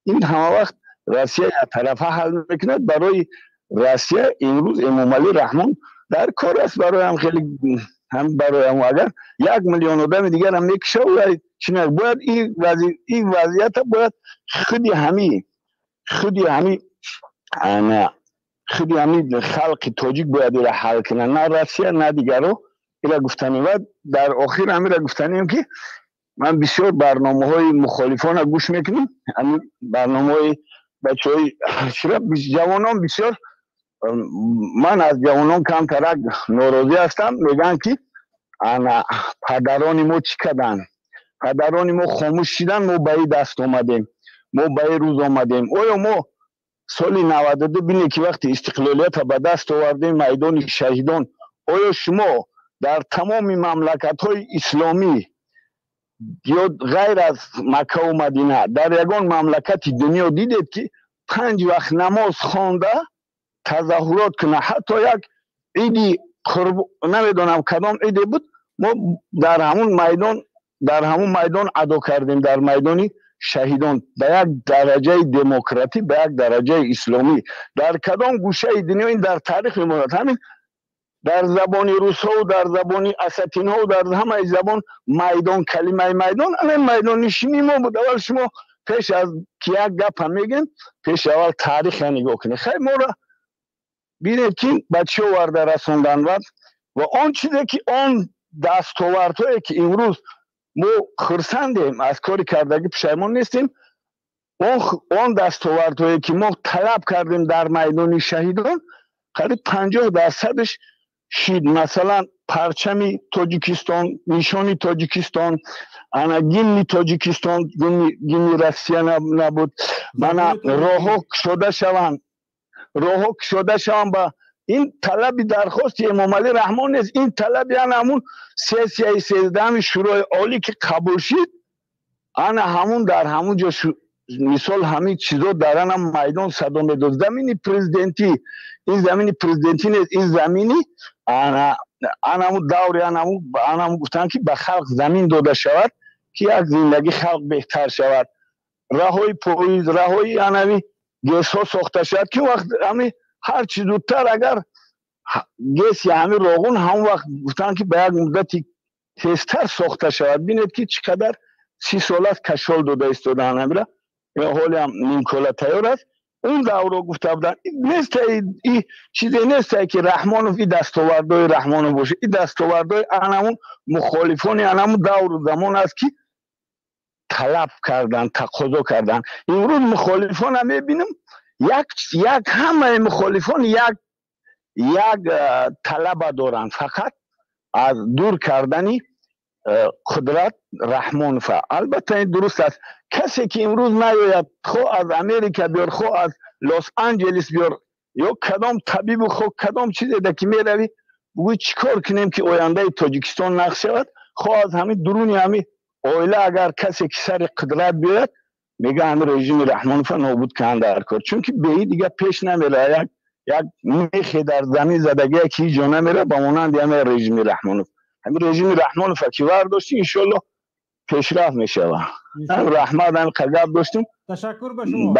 این همه وقت روسیه یک طرفه حل میکند. برای روسیه امروز امام علی رحمان در کار است، برای هم خیلی هم برای هم اگر 1 میلیون آدم دیگر هم میکشه و چنین باید این وضعیت باید خودی همین خلق تاجیک باید را حل کنن، نه روسیه نه دیگرو. اینا گفتنی و در آخر همین را گفتنیم که من بسیار برنامه های مخالفان را گوش میکنم. همین برنامه های بچه های جوانان بسیار، من از جوانان کمترک ناراضی هستم. میگن که پدران ما چی کردن، پدران ما خاموش شدن، ما به این دست آمدیم، ما به این روز آمدیم. آیا ما سال 92 بینید که وقتی استقلالیت به دست آوردیم میدان شهیدان، آیا شما در تمام مملکت‌های اسلامی یا غیر از مکه و مدینه در یگان مملکت دنیا دیدید که 5 وقت نماز خوانده تظاهرات کنه. حتی یک عیدی نمیدونم کدام عیدی بود، ما در همون میدان ادا کردیم، در میدان شهیدان، به یک درجه دموکراتی، به یک درجه اسلامی. در کدام گوشه دنیا این در تاریخ میماند. همین در زبان روس ها و در زبان اساتین ها و در همه زبان میدان، کلمه میدان همین میدان نشینی ما بود. اول شما پیش از که یک گپ هم میگن پیش اول تاریخ نگاه کنید. خیلی ما را بینید که بچه ورده رسوندن و آن چیزی که آن دستاوردهایی که امروز ما خرسندیم از کاری کردگی پشیمان نیستیم، اون دستاوردهایی که ما طلب کردیم در میدان شهیدان قریب 50% شید. مثلا پرچم تاجیکستان، نشان تاجیکستان، گیمی تاجیکستان، گیمی روسیه نبود. من راهو شده شوند با این طلب درخواست امام علی رحمان نیست. این طلب یعنی همون سیاسی 13 شورای عالی که قبول شد، انا همون در همون جا مثال همین چیزا در هم میدان صدا میداد. زمین پرزیدنتی، این زمین پرزیدنتی نیست، این زمینی همون دوری همون گفتن که به خلق زمین داده شود که یک زندگی خلق بهتر شود. راهوی پویز، راهوی انوی گیس ها ساخته شد که وقت همین هر چیز زودتر اگر گیس یا همین راغون هم وقت گفتن که به یک مدتی تیزتر ساخته شود. بینید که چقدر 30 سال است کشال داده ایستادن همیره یا حالی هم نیمکاله تیار است. اون دورا گفته بودن نیست، این چیزی نیست که رحمانوف این دستاوردهای رحمانوف باشه. این دستاوردهای همون مخالفان همون دور زمان است که طلب کردن، تقاضا کردن. امروز مخالفان هم میبینم یک همه مخالفان یک طلب دارن، فقط از دور کردنی قدرت رحمانوف. البته این درست است. کسی که امروز نیاید، خو از امریکا بیار، خو از لس آنجلس بیار، یا کدام طبیب خو کدام چیزی ده که میروی بگوی چیکار کنیم که آینده تاجیکستان نقش شود، خو از همین درونی همین اویله اگر کسی که سر قدرت بیاد میگه همین رژیم رحمانوف نابود کنند در کار. چون که به این دیگه پیش نمیره. یک میخی در زمین زدگی که جا نمیره با مانند همین رژیم رحمانوف. همین رژیم رحمانوف که ورداشتی انشالله پیشرفت میشه. هم رحمت هم قدر داشتیم. تشکر به شما.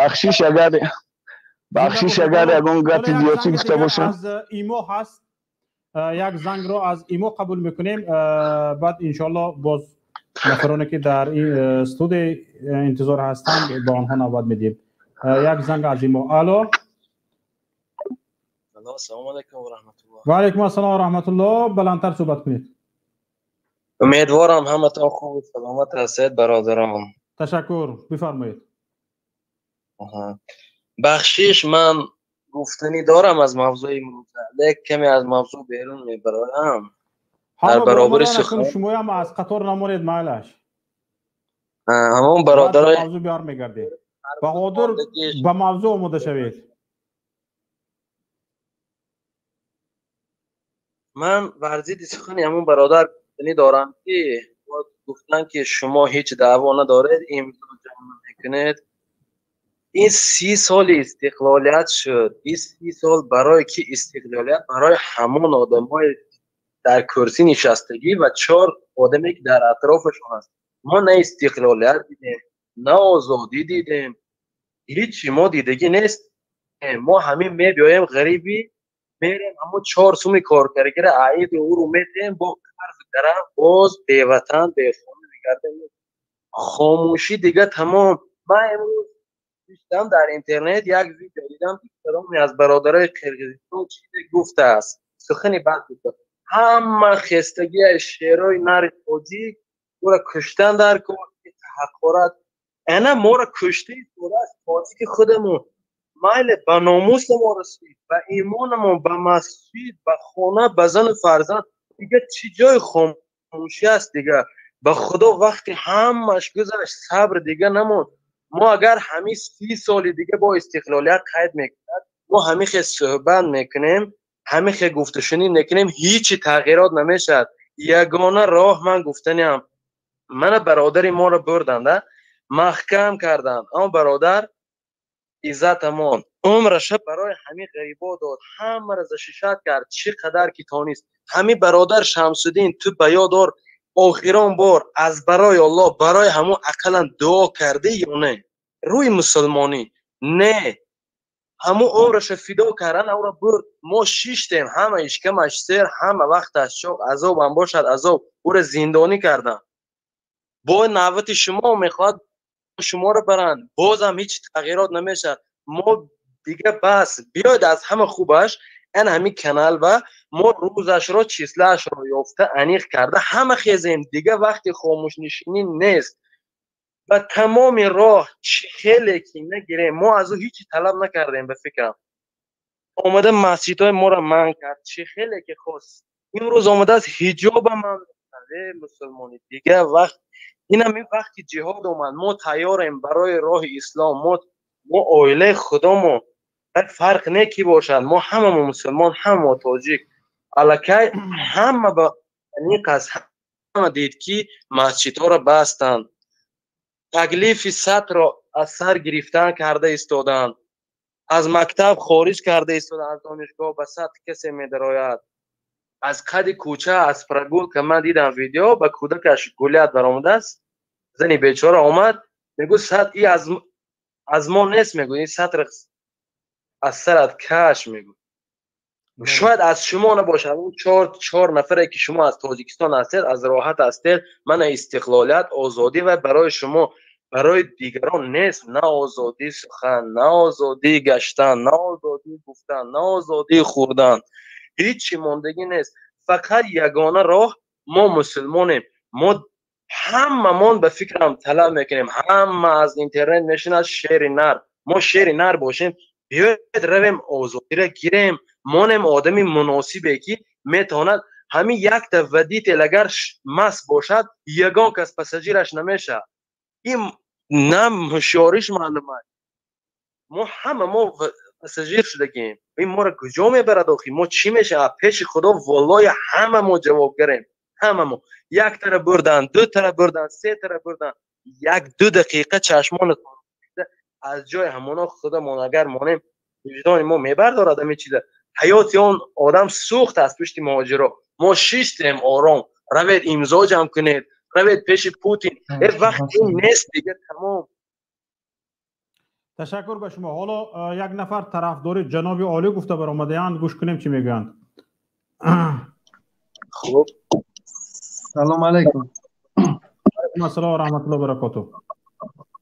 بخشیش اگر اگون گفت زیادی گفته باشم. از ایمو هست، یک زنگ رو از ایمو قبول میکنیم، بعد انشالله باز نفرانی که در این استودیو انتظار هستند با آنها نوبت میدیم. یک زنگ از ایمو. الو. السلام علیکم و رحمت الله. و علیکم السلام و رحمت الله. بلندتر صحبت کنید. امیدوارم همتون خوب و سلامت هستید برادران. تشکر. بفرمایید. بخشش من گفتنی دارم از موضوع امروز، لیک کمی از موضوع بیرون میبرم. در برابر سخن شما هم از قطار نمونید معلش. همون برادرای موضوع بیار میگردید. بهادر به موضوع آماده شوید. من ورزید سخنی همون برادر گفتنی دارم که گفتن که شما هیچ دعوا ندارید، امضا جمع میکنید. این 30 سال استقلالیت شد. این 30 سال برای که استقلالیت برای همون آدمای در کرسی نشستگی و 4 آدمی که در اطرافشون هست. ما نه استقلالیت دیدیم، نه آزادی دیدیم، هیچی ما دیدگی نیست. ما همین میبیایم غریبی میریم همون 4 سومی کارگرگر عاید او رو میدیم با قرض طرف باز به وطن به خونه میگردیم. خاموشی دیگه تمام. من امروز دیدم در اینترنت یک ویدیو دیدم که از برادرای قرقیزستان چیزی گفته است، سخنی بد گفته. همه خستگی شیرای نر تاجیک او را کشتن در کار تحقارت. انا ما را کشته توره از تاجیک خودمون مایل به ناموس ما رسید، به ایمانمون، به مسجد، به خانه، به زن فرزند. دیگه چی جای خاموشی است دیگه؟ به خدا وقتی همش گذشت صبر دیگه نمون. ما اگر همین 30 سال دیگه با استقلالیت قید میکنیم، ما همین صحبت میکنیم، همه خیلی گفته شنید نکنیم هیچ تغییرات نمیشد. یگانه راه من گفتنیم من برادری ما رو بردن محکم کردن. اما برادر عزتمان عمرش برای همه غریبا داد، همه را زششت کرد چقدر که تانیست. همه برادر شمس‌الدین تو بیا دار آخران بار از برای الله برای همون اقلا دعا کرده یا نه؟ روی مسلمانی نه، همون عمرش فدا کردن او را برد. ما شیشتیم، همه اشکمش سر، همه وقتش چاق عذاب هم باشد عذاب او را زندانی کردن. با نوبت شما میخواد شما رو برند، باز هم هیچ تغییرات نمیشه. ما دیگه بس بیاید از همه خوبش این همین کانال و ما روزش رو چیزلش رو یافته انیق کرده همه خیزیم دیگه وقتی خاموش نشینی نیست و تمام راه خیلی که نگیریم. ما از او هیچی طلب نکردیم. به فکرم آمده مسجد های ما رو من کرد چی خیلی که خواست. این روز آمده از حجاب من مسلمانی دیگه وقت این همین وقتی جهاد اومد ما تیاریم برای راه اسلام. ما اویله خودمون فرق نه کی باشد، ما همه مسلمان همه تاجیک الکی همه با نیقص همه دید که مسجد ها را بستند، تکلیف سطر را از سر گرفتن کرده استادن، از مکتب خارج کرده استادن، از دانشگاه به سطح کسی می دراید. از قد کوچه از پرگول که من دیدم ویدیو به کودکش گولیت برآمده است، زنی بیچاره آمد میگو سطحی از ما نیست، میگو این سطر از سرت کش. میگو شاید از شما نباشه، اون چهار نفره که شما از تاجیکستان هستید از راحت هستید. من استقلالیت آزادی و برای شما برای دیگران نیست، نه آزادی سخن، نه آزادی گشتن، نه آزادی گفتن، نه آزادی خوردن، هیچی ماندگی نیست. فقط یگانه راه ما مسلمانیم. ما هممون به فکرم طلب میکنیم، همه از اینترنت میشن شعر نر، ما شعر نر باشیم بیاید رویم آزادی را گیریم. مانم آدمی مناسبه که میتواند همین یک تا ودیت اگر مس باشد یگان کس پساجیرش نمیشه. این نه هوشیاریش معلومه. ما همه ما پساجیر شده گیم. این ما را کجا میبرد آخی؟ ما چی میشه؟ پیش خدا والله همه ما جوابگریم. همه ما یک طرف بردن، دو طرف بردن، سه طرف بردن، یک دو دقیقه چشمان از جای همونا خودمون اگر مانیم وجدان ما میبردارد همین چیزه. حیات اون آدم سوخت از پشت مهاجرا. ما شیشتیم آرام روید امضا جمع کنید، روید پیش پوتین. یک وقت این نیست دیگه، تمام. تشکر به شما. حالا یک نفر طرفدار جناب عالی گفته برآمده‌اند، گوش کنیم چی میگن. خب سلام علیکم. علیکم السلام و رحمت الله و برکاته.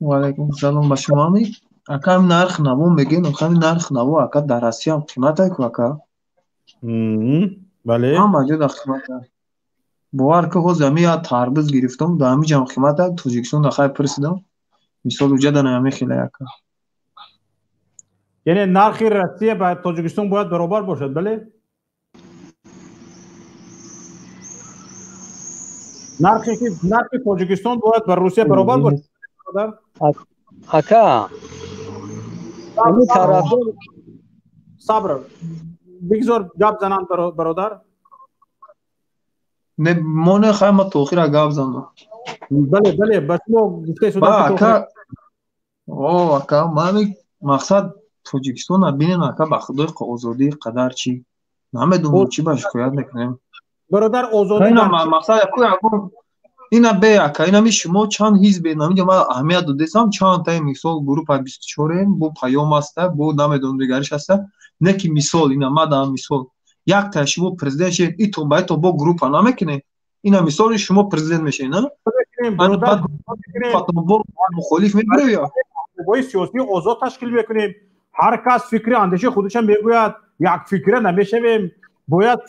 و علیکم السلام به شما. می اکم نرخ نمو میگین، اکم نرخ نمو اکا در آسیا قیمت های کو اکا؟ بله هم موجود قیمت های باور که خود زمین یا تربوز گرفتم دو همی جمع قیمت های توجیکستان دخواه پرسیدم مثال وجه دنه همی خیلی اکا. یعنی نرخ روسیه با تاجیکستان باید برابر باشد؟ بله نرخ تاجیکستان باید بر روسیه برابر باشد. اکا همین طرفدار صبر بگذار گپ زنم برادر. نه ما نخواهیم ما توخیر گپ زنم. بله بس ما گفته شده اکا اکا من مقصد تاجیکستان بینین اکا به خدای آزادی قدر چی نمیدونم چی باش شکایت نکنیم برادر. آزادی اینا مقصد اکو اینا به اکا اینا می شما چند حزب نمیگم من اهمیت دادم چند تا مثال گروه 24 بو پیام است بو نمیدونم دیگرش است نه کی مثال اینا مدام مثال یک تا شما پرزیدنت شید ای تو باید تو با گروه نمیکنه اینا مثال شما پرزیدنت میشه نه برادر با مخالف میگه یا با سیاسی آزاد تشکیل میکنیم. هر کس فکر اندیشه خودش میگوید، یک فکر نمیشویم. باید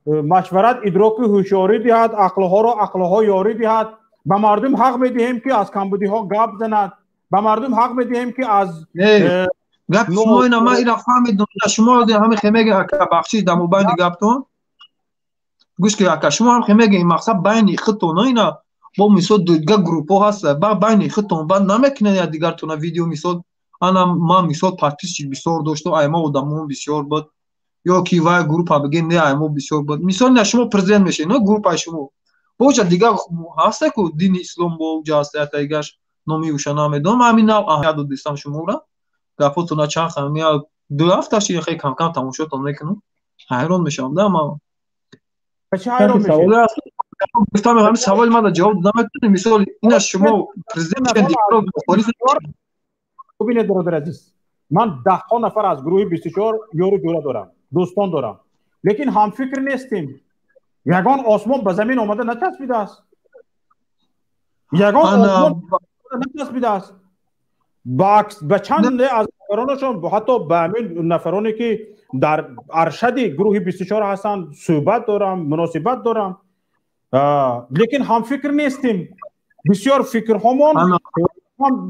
مشورت ادراک هوشیاری دهد، عقلها یاری دهد. به مردم حق میدهیم که از کمبودی ها گپ زند، به مردم حق میدهیم که از گپ شما اینا ما اینا فهمیدم شما همه خمیگه اکا بخشی دمو بین گپتون گوش که اکا شما هم خمیگه این مقصد بین خطون اینا با مثال دیگه گروپ ها هست با بین خطون بند نمیکنه یا دیگر تونه ویدیو مثال ما مثال پرتیسچی بسیار داشتم ایما و دمون بسیار بود ё ки вай группа бигем не ай мо бисёр буд мисол на шумо президент мешед но группа шумо боҷа дига ҳаста ку дини ислом бо ҷаста тайгаш номи уша намедонам ҳамин нав аҳамият додистам шумора гапотуна чанд хамия 2 ҳафта ши хе кам кам тамошотон мекунам ҳайрон мешавам да ман چه حیران میشی؟ گفتم همین سوال من جواب دادم مثال این شما پرزیدنت دیکتاتور پلیس ببینید برادر عزیز من 10 نفر از گروه 24 یورو جوره دارم دوستان دارم لیکن هم فکر نیستیم یگان آسمان به زمین اومده نچسبیده است یگان آسمان نچسبیده است به چند از نفرانشون حتی به همین نفرانی که در ارشد گروه 24 هستن صحبت دارم مناسبت دارم لیکن هم فکر نیستیم بسیار فکرهامون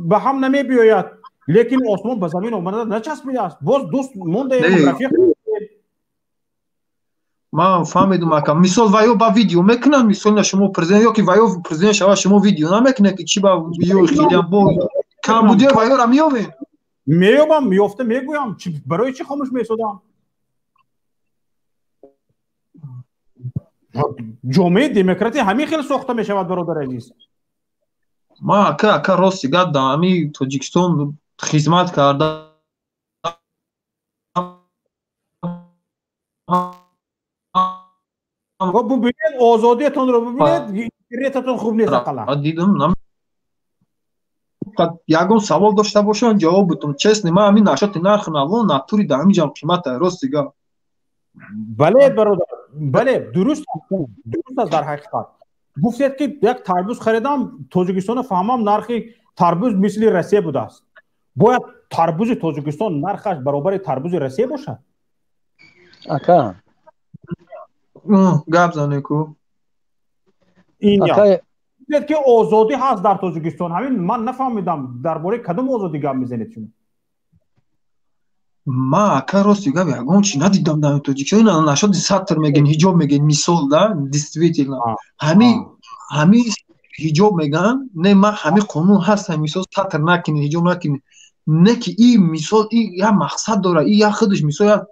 به هم نمی بیاید لیکن آسمان به زمین اومده نچسبیده است باز دوست مونده رفیق من فهمیدم اکا مثال وایو با ویدیو میکنن مثال شما پرزیدنت یا که وایو پرزیدنت شما شما ویدیو نمیکنه که چی با ویدیو خیلی با کمبودی وایو را میومین میافته میگویم برای چی خاموش میسودم جامعه دموکراتی همین خیلی ساخته میشود برادر عزیز ما اکا راستی گفتم همین تاجیکستان خدمت کرده ببینید آزادیتون رو ببینید ریتتون خوب نیست اقلا دیدم یگان سوال داشته باشن جواب بتون چسنی من همین نشاط نرخ نوان نطوری در همین جمع قیمت راست دیگه بله برادر بله درست است در حقیقت گفتید که یک تربوز خریدم تاجیکستان فهمم نرخ تربوز مثل روسیه بوده است باید تربوز تاجیکستان نرخش برابر تربوز روسیه باشه اکا گپ زنه کو این گفتید که آزادی هست در تاجیکستان همین من نفهمیدم درباره کدوم آزادی گپ میزنید شما ما اکا راستی گپ یگان چی ندیدم در تاجیکستان اینا نشد ساتر میگن حجاب میگن مثال دا دیستریتیلا همین حجاب میگن نه ما همین قانون هست مثال ساتر نکنید حجاب نکنید نه که این مثال این یا مقصد داره این یا خودش مثال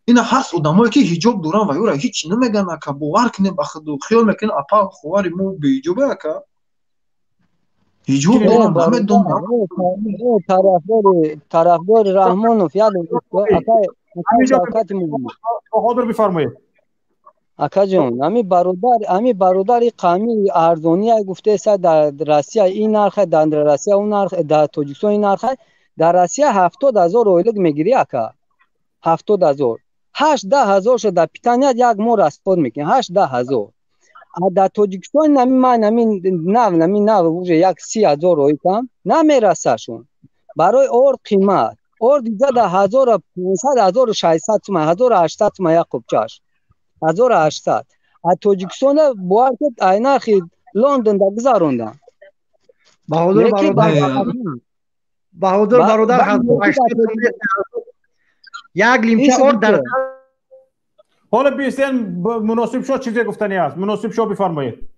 اینا هست آدمایی که حجاب دارن و یورا هیچ نمیگن اکا باور کنه به خود خیال میکنه اپا خواری مو به حجاب اکا حجاب دارن همه دنیا طرفدار رحمانوف یادم اکا شوکت میگم حاضر بفرمایید اکا جون امی برادر قومی اردونی گفته است در روسیه این نرخ در روسیه اون نرخ در تاجیکستان این نرخ در روسیه 70000 اویلگ میگیری اکا 70000 8-10,000 شد در پیتانیت یک ماه رسپاد میکنه 8-10,000 در تاجیکستان نمی یک 30,000 روی کم نمیرسه شون برای اور قیمت اور دیگه در 1500-1600 تومن 1800 تومن یک قبچهش 1800 از تاجیکستان باید که ایناخی لندن در گذاروندن بهادر برادر یک لیمچه اور در حالا بیستین مناسب شد چیزی گفتنی هست مناسب شد بفرمایید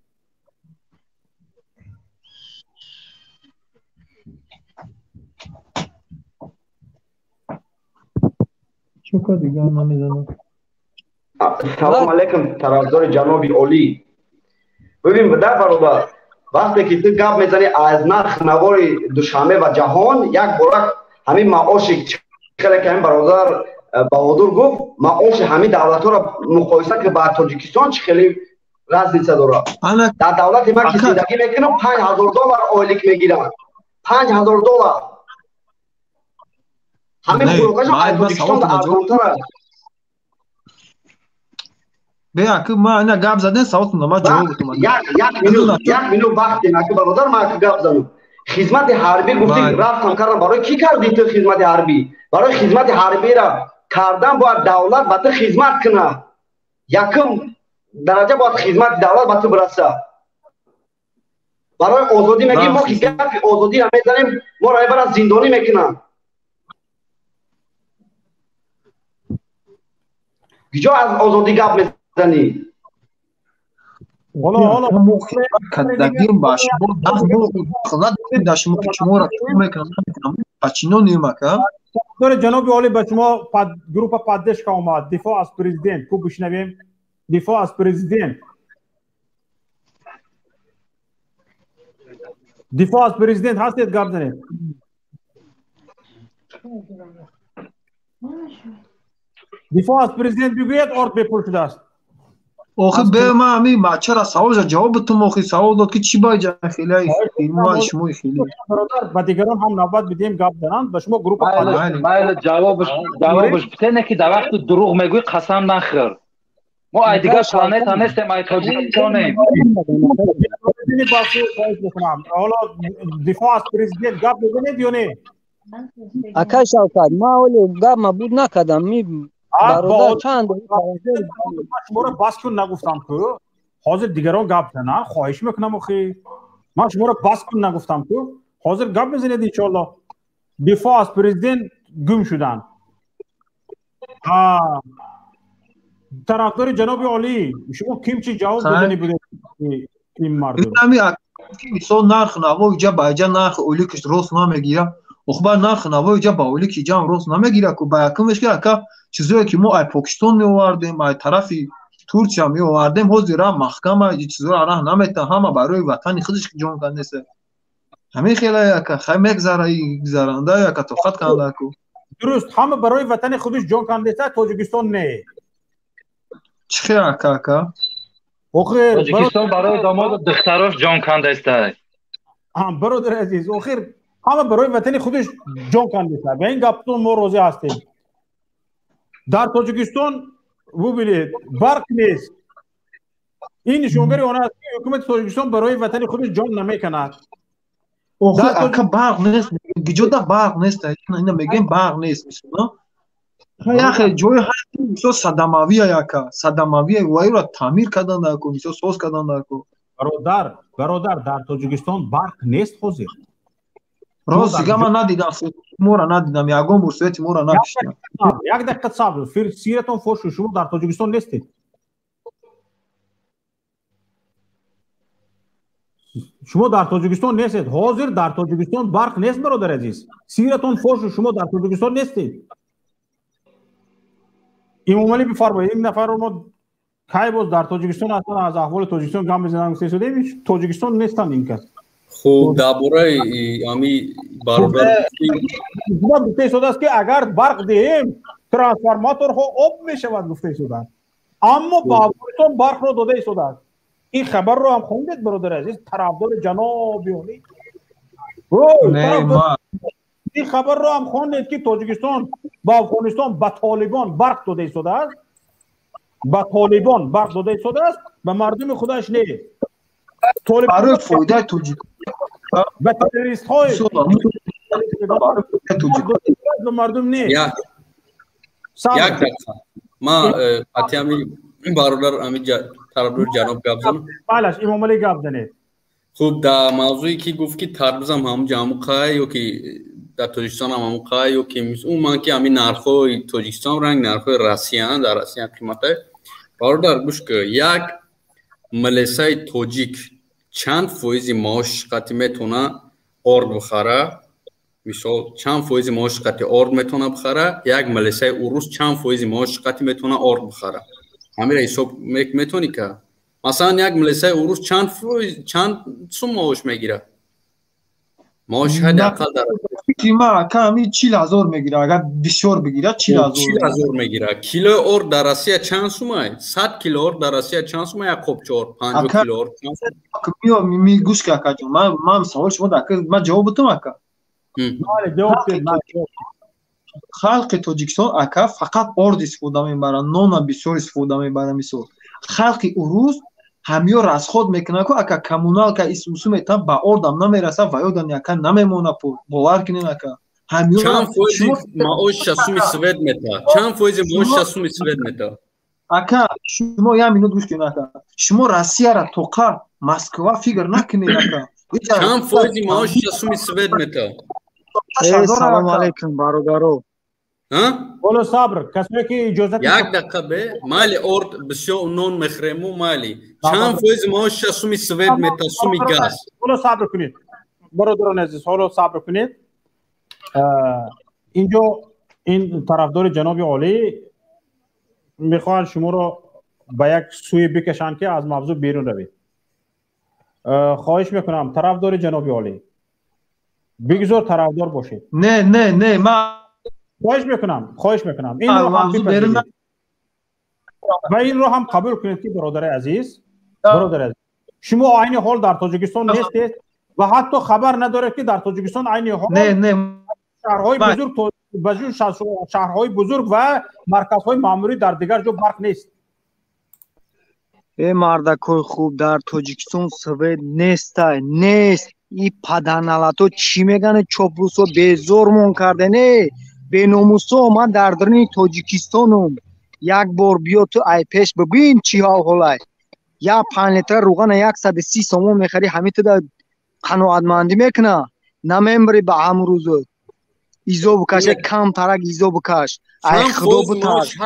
شکر دیگه نمیدونم سلام علیکم طرفدار جناب علی ببین بدر برادر وقتی که تو گپ میزنی از نرخ نوار دوشنبه و جهان یک بار همین معاش خیلی که همین برادر بهادر گفت معاش همین دولت ها را مقایسه که با تاجیکستان چه خیلی رزنیسه داره در دولت ما که زندگی میکنم $5,000 آیلیک میگیرن $5,000 همین فروغش از تاجیکستان ارزان‌تر است بیا که ما اینا گپ زدن سوالتون ما جواب بدم یک مینوت وقت دینا که برادر ما که گپ زدم خدمت حربی گفتی رفتم کردم برای کی کردی تو خدمت حربی برای خدمت حربی را کردن باید دولت با تو خدمت کنه یکم درجه باید خدمت دولت با تو برسه برای آزادی میگیم ما که گپ آزادی را میزنیم ما را برای زندانی میکنن کجا از آزادی گپ میزنی حالا کدگیم باشه با خدا داشت شما را میکنم پچینو نیمکه داره جناب عالی به شما گروه پادش که اومد دفاع از پرزیدنت کو بشنویم دفاع از پرزیدنت هستید گپ زنید دفاع از پرزیدنت بگوید ارد بپرسیده است آخه به ما همین بچه را سوال جواب تو موخی سوال داد که چی باید خیلی فیلم شما خیلی برادر با دیگران هم نوبت بدیم گپ زنن به شما گروه بله جوابش بتنه که در وقت دروغ میگوی قسم نخور ما ای دیگه پلانت هم نیستیم ای تاجیکستانیم حالا دفاع از پرزیدنت گپ بزنید یا نه اکا شوکت ما اولی گپ مبود نکردم می برادر چند شما رو بس کن نگفتم که حاضر دیگران گپ زنن خواهش میکنم اخی من شما رو بس کن نگفتم که حاضر گپ بزنید انشالله دفاع از پرزیدنت گم شدن طرفدار جناب عالی شما کیم چی جواب بدنی بوده این مردم همین مثال نرخ نوای جا باجا نرخ اولی کش روز نمیگیره اخبار نرخ نوای جا با اولی کی جام روز نمیگیره که با کمش که چیزایی که ما ای پاکستان می‌آوردیم ای طرفی ترکیه می‌آوردیم حاضر محکمه چیزا را نمی‌ته همه برای وطن خودش جون کنه است همین خیلی که خیلی میگذرانده یا که توقت کنده کو درست همه برای وطن خودش جون کنده است تاجیکستان نه چخیر کاکا آخر تاجیکستان برای داماد دختراش جان کنده است برادر عزیز آخر همه برای وطن خودش جون کنده است به این گپتون ما راضی هستیم در تاجیکستان ببینید برق نیست این نشانگری آن است که حکومت تاجیکستان برای وطن خودش جان نمیکند آخه برق نیست گجودا برق نیست اینا میگیم برق نیست یا اخی جوی هستی مثل صدماویه یکا صدماویه وای را تعمیر کردن داکو مثل سوز کردن داکو برادر در تاجیکستان برق نیست حاضر راست دیگه من ندیدم مورا ندیدم یگام برسویت مورا نکشتم یک دقیقه صبر فر سیرتون فوش شما در تاجیکستان نیستید شما در تاجیکستان نیستید حاضر در تاجیکستان برق نیست برادر عزیز سیرتون فوش شما در تاجیکستان نیستید امام علی بفرمایید این نفر رو ما کی باز در تاجیکستان اصلا از احوال تاجیکستان گام بزنم شده تاجیکستان نیستن این کس خب درباره امی برادر گفته شده است که اگر برق دهیم ترانسفورماتور ها آب میشود گفته شده اما با افغانستان برق رو داده شده است این خبر رو هم خوندید برادر عزیز طرفدار جناب عالی این خبر رو هم خوندید که تاجیکستان با افغانستان به طالبان برق داده شده است به طالبان برق داده شده است به مردم خودش نه برای فایده تاجیکستان به تروریست های به مردم نه یک دقیقه ما اتیامی برادر امی طرفدار جناب گپ زدم بالش امام علی گپ زنید خوب در موضوعی که گفت که تربوز هم جاموقای یا که در تاجیکستان هم هموقای یا که اون من که همین نرخ‌های تاجیکستان رنگ نرخ‌های روسیه در روسیه قیمته برادر گوش که یک ملیسای تاجیک چند فایز معاش قطعی میتونه ارد بخره مثال چند فایز معاش قطعی ارد میتونه بخره یک ملیسای اوروس چند فایز معاش قطعی میتونه ارد بخره همین حساب میتونی که مثلا یک ملیسای اوروس چند سوم معاش میگیره معاش حداقل در ما کمی 40,000 میگیره اگر بسیار بگیره 40,000 میگیره کیلو ارد در روسیه چند سومه 100 کیلو ارد در روسیه چند سومه یک خوب 50 کیلو ارد می گوش که اکا جون من سوال شما داکه من جواب بدم اکا خلق تاجیکستان اکا فقط ارد استفاده میبرن نون بسیار استفاده میبرن مثال خلق اوروس همیو راسخود میکنه که اکا کمونال که اسمسو میتن با اردم نمیرسه و یادن یکا نمیمونه پول باور کنین اکا همیو چند فویز معاش شسومی سوید میتا چند فویز معاش شسومی سوید میتا اکا شما یا مینوت گوش کنین اکا شما روسیه را توقع مسکو فکر نکنین اکا چند فویز معاش شسومی سوید میتا سلام علیکم برادرو بولو صبر کسی که اجازه یک دقیقه به مالی ارد بسیار نون مخرمو مالی چند فویز معاش شسومی سوید میتا سومی گاز بولو صبر کنید برادران عزیز حالا صبر کنید اینجا این طرفدار جناب عالی میخوان شما رو به یک سوی بکشن که از موضوع بیرون روید. خواهش میکنم طرفدار جناب عالی بگذار طرفدار باشید. نه من خواهش میکنم این رو هم بپذیرید و این رو هم قبول کنید که برادر عزیز شما عین حال در تاجیکستان نیستید و حتی خبر ندارید که در تاجیکستان عین حال شهرهای بزرگ شهرهای بزرگ و مرکزهای ماموری در دیگر جا برق نیست. مردکای خوب در تاجیکستان سوید نیست. این پدرنالاتو چی میگن چوپروسو بیزورمون کرده نه به ناموسو ما در درنی تاجیکستانم یک بار بیا تو ای پیش ببین چی حالای یا 5 لیتر روغن 130 سوم میخری همین تو در قناعتمندی میکنه نمیمبری به امروز ایزو بکش کم ترک ایزو بکش ای خدا بتاش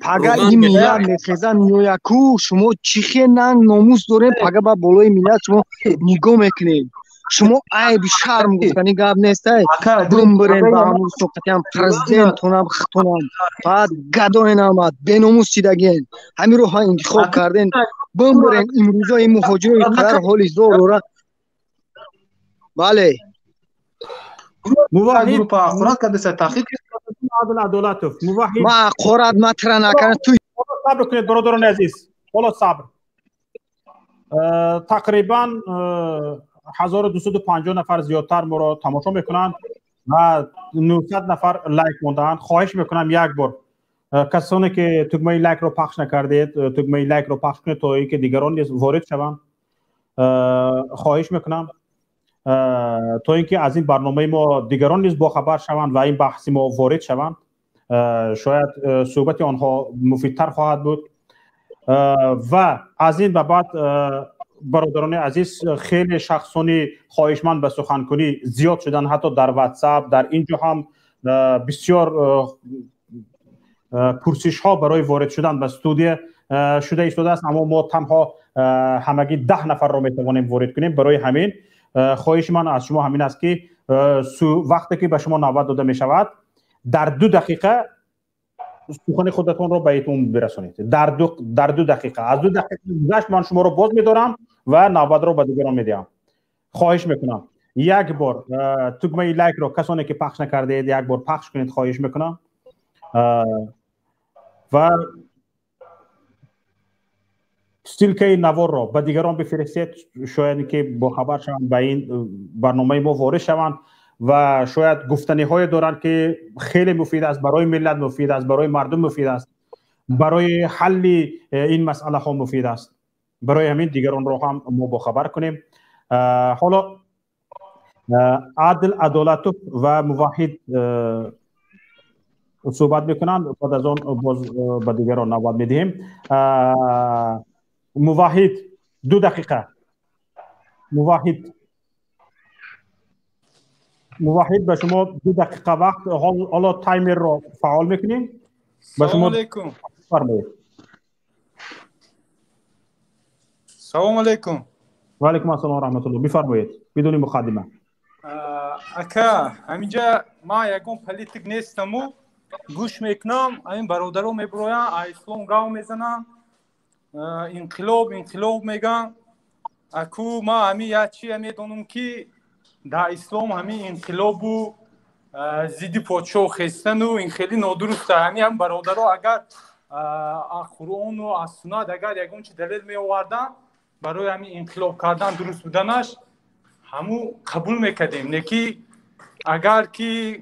پگه این میلاد میخیزن نیویکو شما چیخی ننگ ناموس داره پگه با بالای میلاد شما نگاه میکنین شما ای بیشرم گفتنی گاب نیسته برون برین با همون صحبتی هم پرزیدنت تونم خطونم بعد گدای نامد به ناموس چیدگین همین رو ها انتخاب کردین برون برین امروزا این مهاجر قدر حالی زور بله موحد گروپ آخرات کده سه تحقیق عدالتوف موحد ما قرات مطرح نکنه توی صبر کنید برادران عزیز حالا صبر تقریبا 1250 نفر زیادتر ما را تماشا میکنند و 900 نفر لایک موندند. خواهش میکنم یک بار کسانی که تگمه لایک رو پخش نکردید تگمه لایک رو پخش کنید تا اینکه دیگران نیز وارد شوند. خواهش میکنم تا اینکه از این برنامه ما دیگران نیز با خبر شوند و این بحث ما وارد شوند شاید صحبت آنها مفیدتر خواهد بود و از این به بعد برادران عزیز خیلی شخصانی خواهشمند به سخنکنی زیاد شدن حتی در واتساپ در اینجا هم بسیار پرسش ها برای وارد شدن به استودیو شده ایستاده است اما ما تنها همگی 10 نفر را میتوانیم وارد کنیم. برای همین خواهش من از شما همین است که وقتی که به شما نوبت داده می شود در 2 دقیقه سخن خودتون رو بهتون برسونید. در دو دقیقه از 2 دقیقه گذشت من شما رو باز می‌دارم و نوبت رو به دیگران میدم. خواهش میکنم یک بار تگمه لایک رو کسانی که پخش نکردید یک بار پخش کنید خواهش میکنم و سیلکه نوار را به دیگران بفرستید شاید که با خبر شوند به این برنامه ما وارد شوند و شاید گفتنی های دارند که خیلی مفید است برای ملت مفید است برای مردم مفید است برای حل این مسئله ها مفید است. برای همین دیگران را هم ما با خبر کنیم. حالا عادل عدالتوف و موحد صحبت میکنند بعد از آن باز به دیگران نوبت میدهیم. موحد 2 دقیقه موحد به شما 2 دقیقه وقت حالا تایمر رو فعال میکنیم. سلام علیکم. فرمایید. سلام علیکم. و علیکم السلام و رحمت الله. بفرمایید بدون مقدمه. اکا همینجا ما یکم پلیتیک نیستم و گوش میکنم این برادرها میبروین اسلام گاو میزنن انقلاب میگن اکو ما همین یچی میدونم که در اسلام همین انقلاب و زیدی پادشاه خستن و این خیلی نادرسته. هم برادرها اگر قرآن و از سنت اگر یکم چی دلیل می آوردن برای همین انقلاب کردن درست بودنش همو قبول میکردیم. نکی اگر که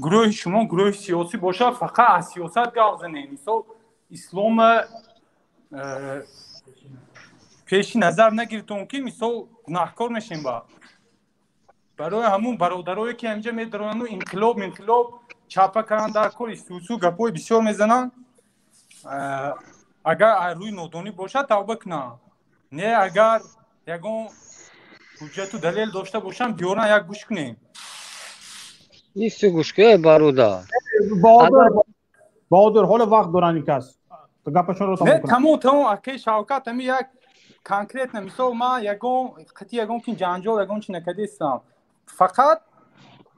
گروه شما گروه سیاسی باشه فقط از سیاست گاوزنه نیسو اسلام پیش نظر نگیرتون که میسو گناهکار میشیم. با برای همون برادرایی که همینجا میدرونن و انقلاب چاپا کردن در کار سوسو گپای بسیار میزنن اگر روی نادانی باشه توبه کنن نه اگر یکم حجت و دلیل داشته باشن بیارن یک گوش کنیم. نیست گوش که برادر بهادر حال وقت دارن این کس تو گپشون رو تمام اکی شوکت همین یک конкретно мисол ман ягон ки ҷанҷол ягон чи накадистам фақат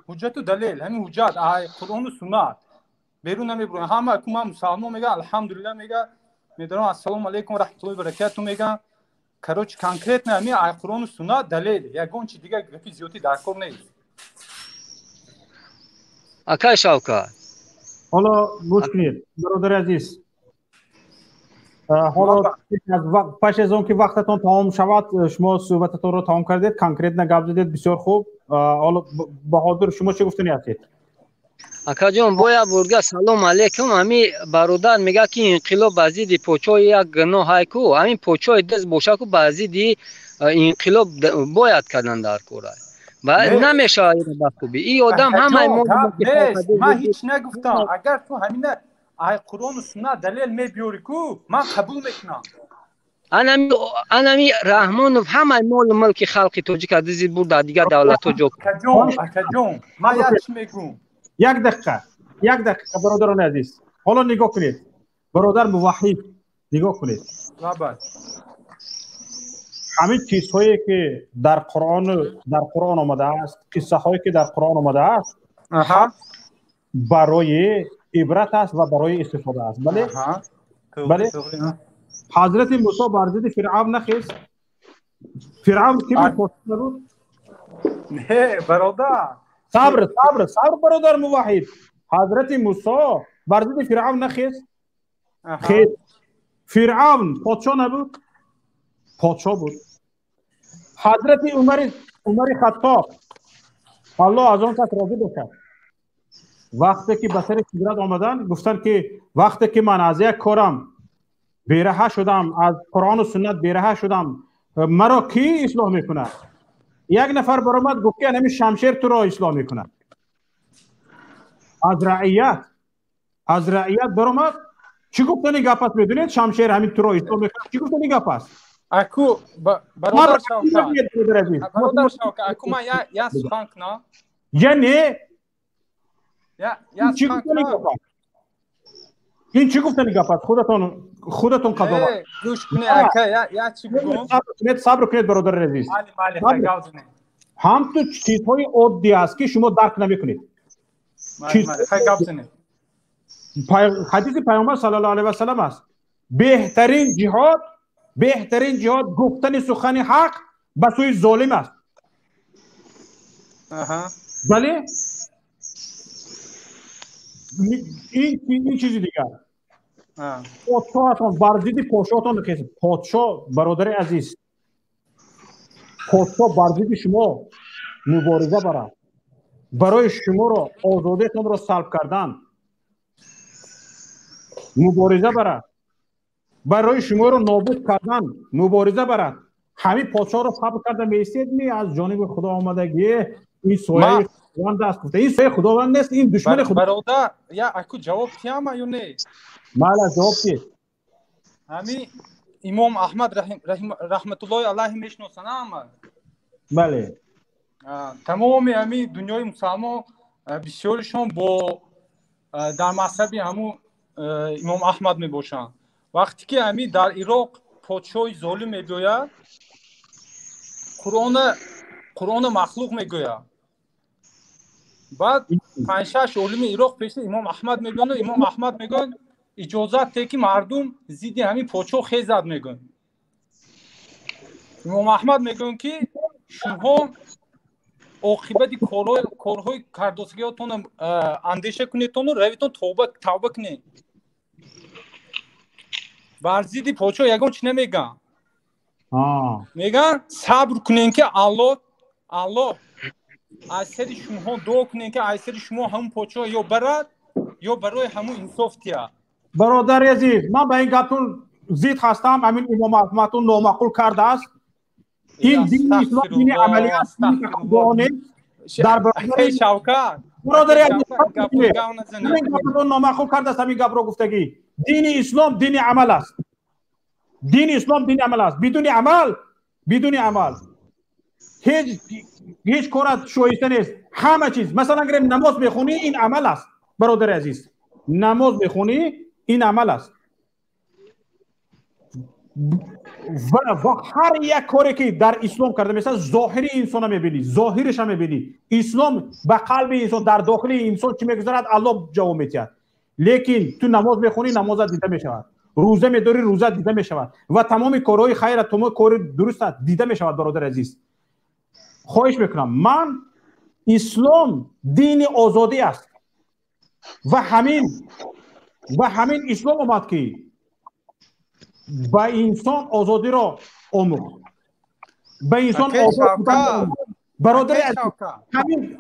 ҳуҷҷату далел ҳамин ҳуҷҷат қуръону суннат берун намебурам ҳама ку ман мусалмон мега алҳамдулилла мега медонам ассалому алайкум раҳматуллоҳи баракату меган короче конкретно ҳамин қуръону суннат далел ягон чи дига гапи зиёдӣ дар кор нест акай Шавкат حالا گوش کنید برادر عزیز حالا پس از اون که وقتتون تمام شود شما صحبتتون رو تمام کردید کانکریت نگاب زدید بسیار خوب حالا بهادر شما چه گفتنی هستید ака ҷон боя бурга салом алейкум ҳамин бародар мега ки инқилоб ба зидди почои як гуноҳай ку ҳамин почои дист боша ку ба зидди инқилоб бояд кардан дар корай намешавад ба хубӣ ин одам ҳамаи ман ҳеҷ нагуфтам агар ту ҳамина қуръону суннат далел мебиёрӣ ку ман қабул мекунам анами раҳмонов ҳамаи молу мулки халқи тоҷик аз дизи бурда дигар давлатҳо ҷо акаҷон ман як чӣ мегӯм یک دقیقه برادران عزیز حالا نگاه کنید برادر موحد نگاه کنید همین چیزهایی که در قرآن آمده است قصه هایی که در قرآن آمده است برای عبرت است و برای استفاده است بله حضرت موسی بر ضد فرعون نخست فرعون کی بود نه برادر صبر برادر موحد حضرت موسی بر ضد فرعون نخست خیر فرعون پادشاه نبود پادشاه بود حضرت عمر خطاب الله از آن کس راضی باشد وقتی که به سر قدرت آمدن گفتن که وقتی که من از یک کارم بیرها شدم از قرآن و سنت بیرها شدم مرا کی اصلاح میکنه یک نفر برآمد گفت که همین شمشیر تو را اصلاح میکنه از رعیت برآمد چی گفتن این گپ است میدونید شمشیر همین تو را اصلاح میکنه چی گفتن این گپ است اكو برادر شوكة اكو ما يا سخانكنا يعني يا این چی گفتن گپ است خودتون قضاوت گوش کنید اکا یا چی بگم صبر کنید برادر عزیز هم تو چیزهای عادی است که شما درک نمیکنید حدیث پیامبر صلی الله علیه و سلم است بهترین جهاد گفتن سخن حق به سوی ظالم است بله این چیزی دیگر پادشاهتان بر ضد پادشاهتان نخیزید پادشاه برادر عزیز پادشاه بر ضد شما مبارزه برد برای شما را آزادیتان را سلب کردن مبارزه برد برای شما رو نابود کردن مبارزه برد همین پادشاه رو صبر کرده میستید می از جانب خدا آمدگی این سایه خداوند است گفته این سایه خداوند نیست این دشمن خدا برادر یا اكو جواب کیام یا نه مالا جواب چی همین امام احمد رحمت الله علیه میشناسن اما بله تمام همین دنیای مسلمان بسیارشون با در مذهب همون امام احمد میباشن وقتی که همین در عراق پادشاه ظالم میگوید قرآن مخلوق میگوید بعد 5-6 علم عراق پیش امام احمد میگن و امام احمد میگن اجازت ده که مردم زیدی همین پادشاه خیزد میگن امام احمد میگن که شما عاقبت کارهای کردوسگیاتون اندیشه کنیدتون و رویتون توبه کنید بر ضد پادشاه یگان چی نمیگن میگن صبر کنین که الله از سر شما دعا کنین که از سر شما همون پادشاه یا برد یا برای همون انصاف تیا برادر عزیز من به این گپتون ضد هستم همین امام احمدتون نامعقول کرده است این دین اسلام دین عملیات در برابر شوکت برادر عزیز همین گپتون نامعقول کرده است همین گپ رو گفتگی دین اسلام دین عمل است دین اسلام دین عمل است بدون عمل هیچ کار شایسته نیست همه چیز مثلا اگر نماز بخونی این عمل است برادر عزیز نماز بخونی این عمل است و هر یک کاری که در اسلام کرده مثلا ظاهری انسان میبینی، ظاهرش هم میبینی. اسلام به قلب انسان در داخل انسان چی میگذارد الله جواب میدهد. لیکن تو نماز میخونی نمازت دیده میشود، روزه میداری روزه دیده میشود و تمام کارهای خیر تمام کار درست دیده میشود. برادر عزیز خواهش میکنم، من اسلام دین آزادی است و همین اسلام اومد که با انسان آزادی را آموخت، به انسان آزاد بودن.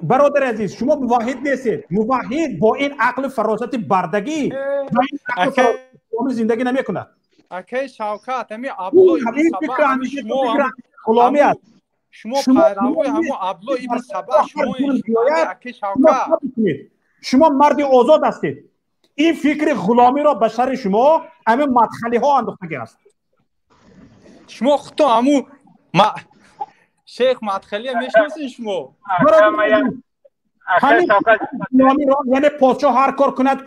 برادر عزیز شما موحد نیستید. موحد با این عقل فراست بردگی با این عقل فراست زندگی نمیکند. اکی شوکت همین ابلو ابن سبا غلامی است. شما پیروی همون ابلو ابن سبا شما اکی شوکت شما مرد آزاد هستید. این فکر غلامی را به سر شما همین مدخلی ها انداخته است. شما خودتون همون شیخ مدخلی هم میشناسین شما. همین غلامی را یعنی پادشاه هر کار کند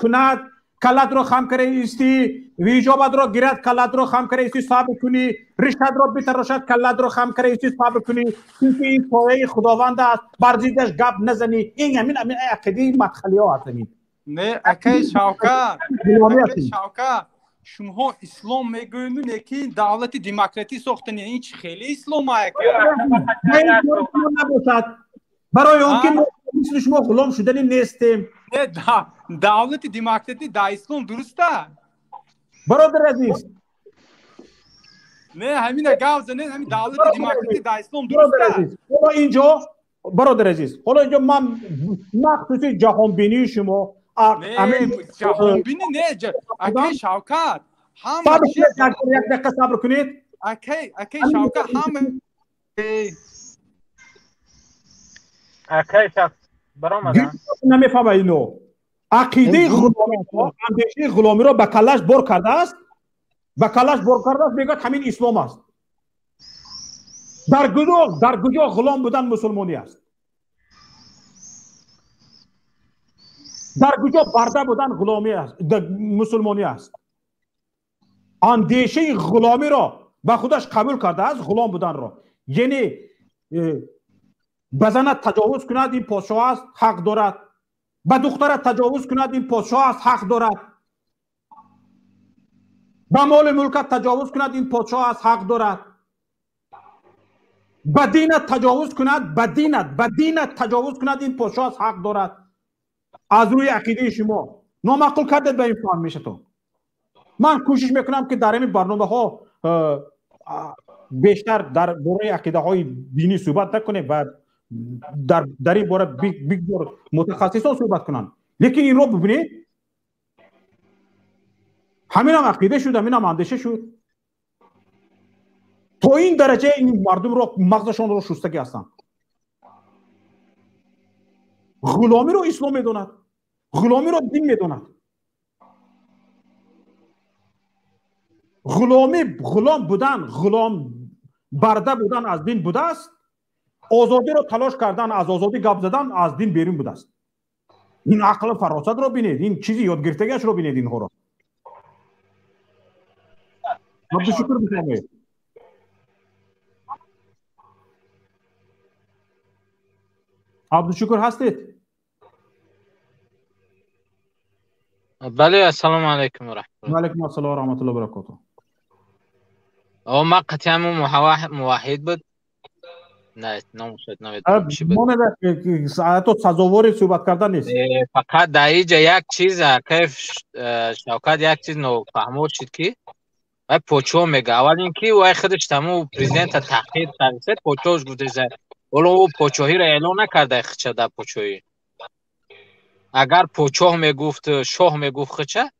کلت را خم کرده استی، ویجابت را گیرد کلت را خم کرده استی صاحب کنی، رشد را بتراشد کلت را خم کرده استی صاحب کنی، چونکه این پایه خداوند است بر ضدش گپ نزنی. این همین عقیده مدخلی ها هست. نه اکی شوکت شما اسلام میگویند که دولت دموکراتی ساختن، این خیلی اسلام است. برای اون که مثل شما غلام شدنی نیستیم. دولت دموکراتی در اسلام درسته برادر عزیز؟ نه همین گاو زنه همین دولت دموکراتی در اسلام درسته. حالا اینجا برادر عزیز، حالا اینجا من مخصوصی جهان بینی شما نه جهان بینی نه اکی شوکت صبر کنید، یک دقیقه صبر کنید. اکی شوکت همه اکی شوکت برآمدن نمیفهمه اینو. عقیده غلامی، اندیشه غلامی را به کلش بار کرده است، میگه همین اسلام است. در کجا غلام بودن مسلمانی است؟ در کجا برده بودن غلامی است مسلمانی است؟ اندیشه غلامی را به خودش قبول کرده است، غلام بودن را. یعنی بزن تجاوز کند این پادشاه است حق دارد، به دختر تجاوز کند این پادشاه است حق دارد، به مال ملکت تجاوز کند این پادشاه است حق دارد، به دینت تجاوز کند تجاوز کند این پادشاه است حق دارد. از روی عقیده شما نامعقول کردید به این فهم میشه. تو من کوشش میکنم که در این برنامه ها بیشتر در باره عقیده های دینی صحبت نکنه و در این باره بگذار متخصصان صحبت کنن. لیکن این رو ببینید، همین هم عقیده شد، همین هم اندیشه شد. تا این درجه این مردم رو مغزشان رو شستگی هستن. غلامی رو اسلام میدوند، غلامی رو دین میدوند. غلام بودن، غلام برده بودن از دین بوده است. آزادی رو تلاش کردن، از آزادی گپ زدن از دین بیرون بوده است. این عقل فراست رو بینید، این چیزی یاد گرفتگیش رو بینید. اینها رو عبدالشکر بفرمایید. عبدالشکر هستید؟ بله السلام علیکم و رحمت الله. و علیکم السلام و رحمت الله و برکاته. ما قطعا موحد بود. نه نمیشد نمیدونم ساعت و سزاوار صحبت کردن نیست. فقط در اینجا یک چیز کیف شوکت یک چیز نفهمود شد که و پوچو میگه. اول اینکه وای خودش تمو پرزیدنت تحقیر کرده، پوچوش گفته زد ولو او پوچوهی را اعلان نکرده خچه در پوچوهی. اگر پوچوه میگفت شاه میگفت خچه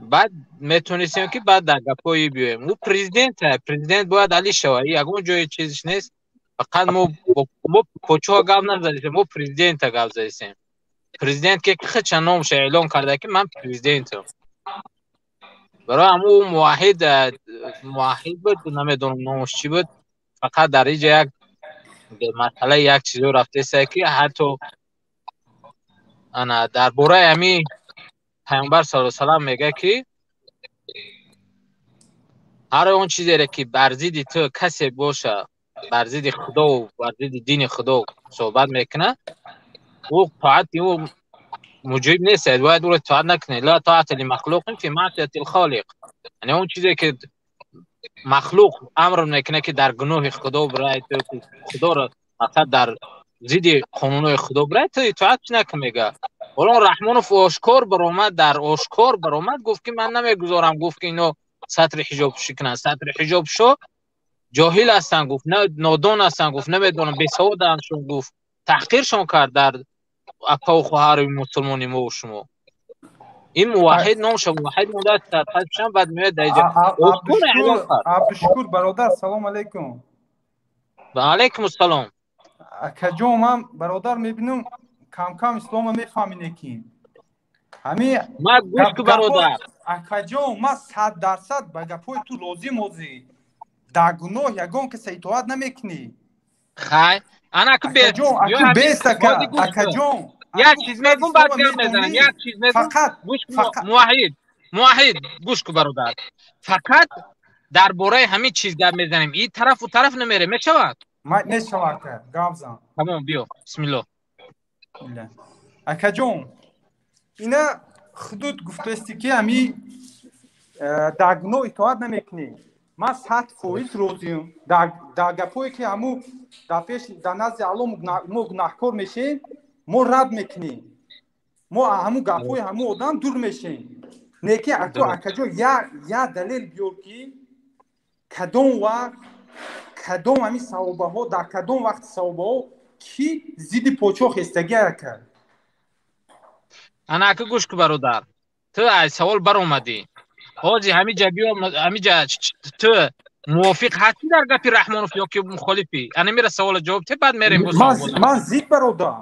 بعد میتونستیم که بعد در گپایی بیایم. او پرزیدنت باید علی شوه، یکون جای چیزش نیست. فقط ما پوچوه گپ نزدیسیم، ما پرزیدنت گپ زدیسیم. پرزیدنت که خچه نامش اعلان کرده که من پرزیدنتم. برای همون موحد بود، نمیدونم نامش چی بود. فقط در اینجا یک مسئله یک چیزی رفته است که حتی انا در باره همی پیامبر صلی الله علیه و سلم میگه که هر اون چیزی که بر ضد تو کسی باشه، بر ضد خدا و بر ضد دین خدا صحبت میکنه، او طاعت او موجب نیست، باید او رو طاعت نکنه. لا طاعت لمخلوق فی معصیة الخالق. یعنی اون چیزی که مخلوق امر میکنه که در گناه خدا برای تو، خدا رو مثلا در ضد قانون خدا برای تو اطاعت نکن. میگه ولی رحمانوف آشکار برآمد، در آشکار برآمد گفت که من نمیگذارم، گفت که اینو سطر حجاب شکنن. سطر حجاب شو جاهل هستن، گفت نه نادان هستن، گفت نمیدونم بیسواد هستن، گفت تحقیرشون کرد در اکا و خواهر مسلمانی ما و شما. این موحد نامشه، موحد مونده تحقیرشون بعد میاد دیجا. عبدالشکور برادر سلام علیکم. و علیکم السلام. اکجو من برادر میبینم کم کم اسلام میفهمینه که همین ما گوش که برادر اکجو ما 100% به گپوی تو لازم موزی در گناه یگان که سیطوعت نمیکنی. خیلی انا که بیست اکجو یک چیز میگم بعد گپ میزنم. یک چیز میگم گوش کن موحد گوش کن برادر. فقط درباره همین چیز گپ میزنیم، این طرف و طرف نمیره میشود؟ میشود که گابزن. تمام بیا بسم الله. اکجو اینا خودت گفته که همی در گناه اطاعت نمیکنی. ما 100% روزیم در گپویی که همو در پیش در نزد الله ما گناهکار میشیم، ما رد میکنیم، ما همو گپوی همو آدم دور میشیم. نیکی اکجو یا دلیل بیار که کدوم وقت کدوم همی صحابه ها در کدوم وقت صحابه ها کی زید پوچو خستگی کرد. انا که گوش که برادر تو از سوال بر اومدی حاجی همیجا تو موافق هستی در گپی رحمانوف یا که مخالفی؟ انا میره سوال جواب ته بعد میریم من زید برادر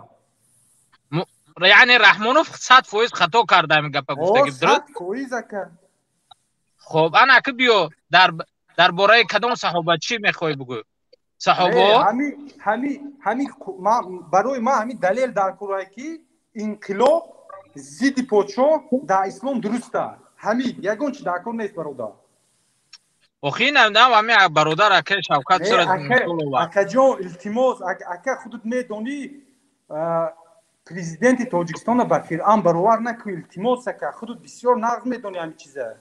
یعنی رحمانوف 100% خطا کرده همین گپ گفته درست؟ 100% که خب انا که بیو در باره کدام صحابه چی میخوای بگو؟ صحابه همین برای ما همین دلیل در کورای که انقلاب ضد پادشاه در اسلام درسته. همین یگان چی در کار نیست برادر. اخی نمیدونم همین برادر اکه شوکت سر اکه جان التماس اکه خودت میدونی پریزیدنت تاجیکستان با فرعون برابر نکنی. التماس اکه خودت بسیار نقد میدونی همین چیزه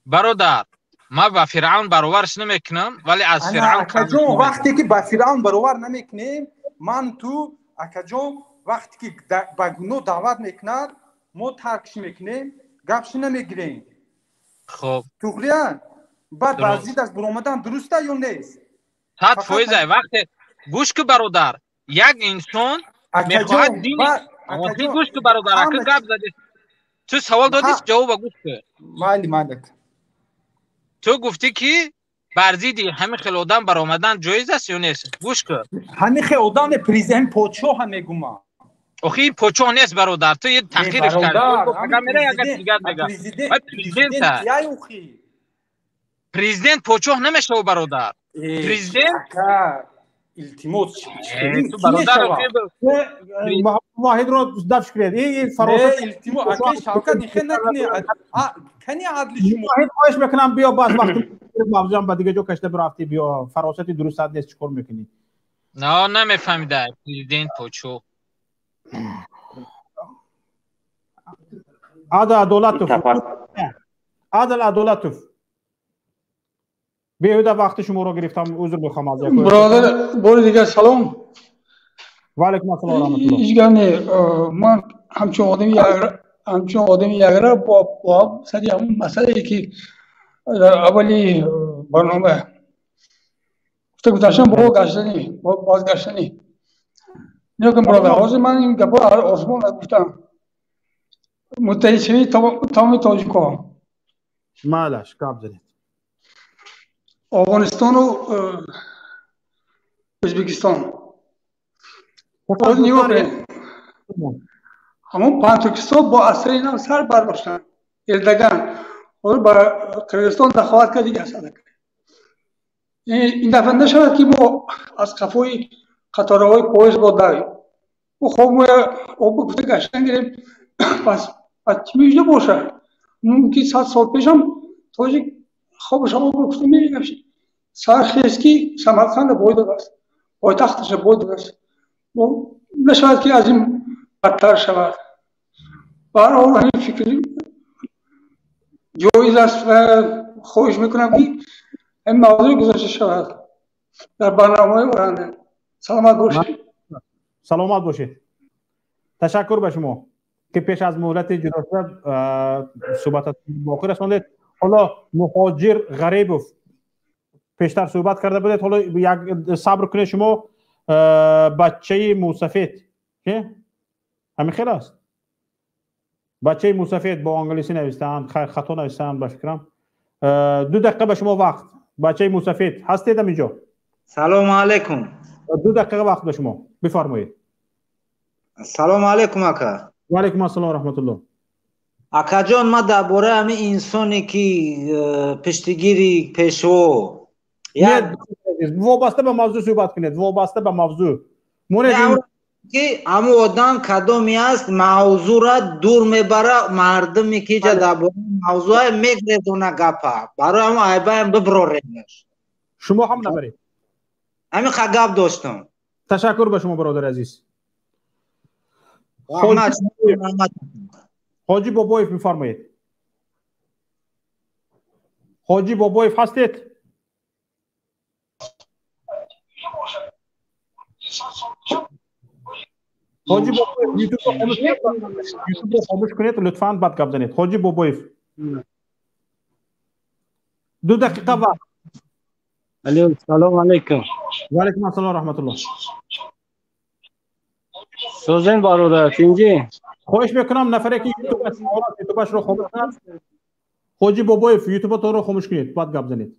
برادر. ما با فرعون برابرش نمیکنم ولی از فرعون اکه جان وقتی که با فرعون برابر نمیکنیم من تو اکه جان وقتی که با گناه دعوت میکند ما ترکش میکنیم گپش نمیگیریم. خب توغلیان بعد بعضی از برآمدن درسته یا نیست؟ 100% وقتی گوش که برادر یک انسان میخواهد دین وقتی گوش که برادر اکه گپ زدی تو سوال دادی جواب گوش که مالک تو گفتی که برزیدی همین خیلی آدم برآمدن جایز است یا نیست؟ گوش که همین خیلی آدم پریزیدنت پادشاه هم میگم. اخی پادشاه نیست برادر، تو یه تحقیرش کردی. اگر میره اگر دیگر میگه پریزیدنت پادشاه نمیشه برادر. پریزیدنت التماس تو برادر واحد رو دفش کرد. این فراست التماس اگه شوکت دیگه نکنی کنی عدل شما واحد خواهش میکنم بیا بعد وقتی موضوعم با دیگه جو کشته برافتی بیا فراستی درست نیست چیکار میکنی؟ نه نمیفهمیده پریزیدنت پادشاه عادل عدالتوف بیایید وقت شما رو گرفتم عذر میخوام از یک برادر بار دیگه سلام و علیکم السلام و رحمت الله. ایشگانه من همچون آدمی یگره با سری همون مسئله که در اولی برنامه گفتم با گشتنی با بازگشتنی نیاکم برادر حاضر من این گپا آسمان گفتم متحد شوی تمام تاجیک‌ها مالش کاب زدید افغانستان و ازبکستان باید نیگاه کنیم همون پانتوکستان با اثر اینا سر برداشتن اردگان و با قرقستان دخوات کردی گسته این دفعه نشود که ما از قفوی قطارهای پویز با داریم و خوب ما آب گفته گشتن گیریم پس چی میجده باشه؟ که 100 سال پیش هم تاجیک خب شما گفتیم میگم سرخیزکی سمرقند باید است پایتختش باید است نشاید که از این بدتر شود. برای همین فکری جایز است و خواهش میکنم که این موضوع گذاشته شود در برنامه آینده. سلامت باشید. سلامت باشید. تشکر به شما که پیش از مهلت جدا شد صحبت باقی رساندید. حالا مهاجر غریب پیشتر صحبت کرده بودید، حالا یک صبر کنید. شما بچه موسفید که همین خیلی است، بچه موسفید با انگلیسی نوشتند، خطا نوشتند باشه کرم. 2 دقیقه به شما وقت. بچه موسفید هستید اینجا؟ سلام علیکم. 2 دقیقه وقت به شما، بفرمایید. سلام علیکم اکا. و علیکم السلام و رحمت الله. اکا جان، ما درباره همین انسانی که پشتگیری پیشو وابسته به موضوع صحبت کنید، وابسته به موضوع. که همون آدم کدامی است موضوع را دور میبره، مردمی که جا درباره موضوع میگردونه گپا برای همون عیبه هم ببرارنش. شما هم نبرید. همین گپ داشتم. تشکر به شما برادر عزیز. حاجی بابایف میفرمایید. حاجی بابایف هستید؟ حاجی بابایف یوتیوب رو خاموش کنید لطفاً، بعد گپ زنید. حاجی بابایف 2 دقیقه وقت. سلام علیکم. و علیکم السلام و رحمت الله. سوزن برادر فینجی خواهش میکنم نفری که یوتیوبش رو خاموش کنید. حاجی بابایف یوتیوب تو رو خاموش کنید بعد گپ زنید.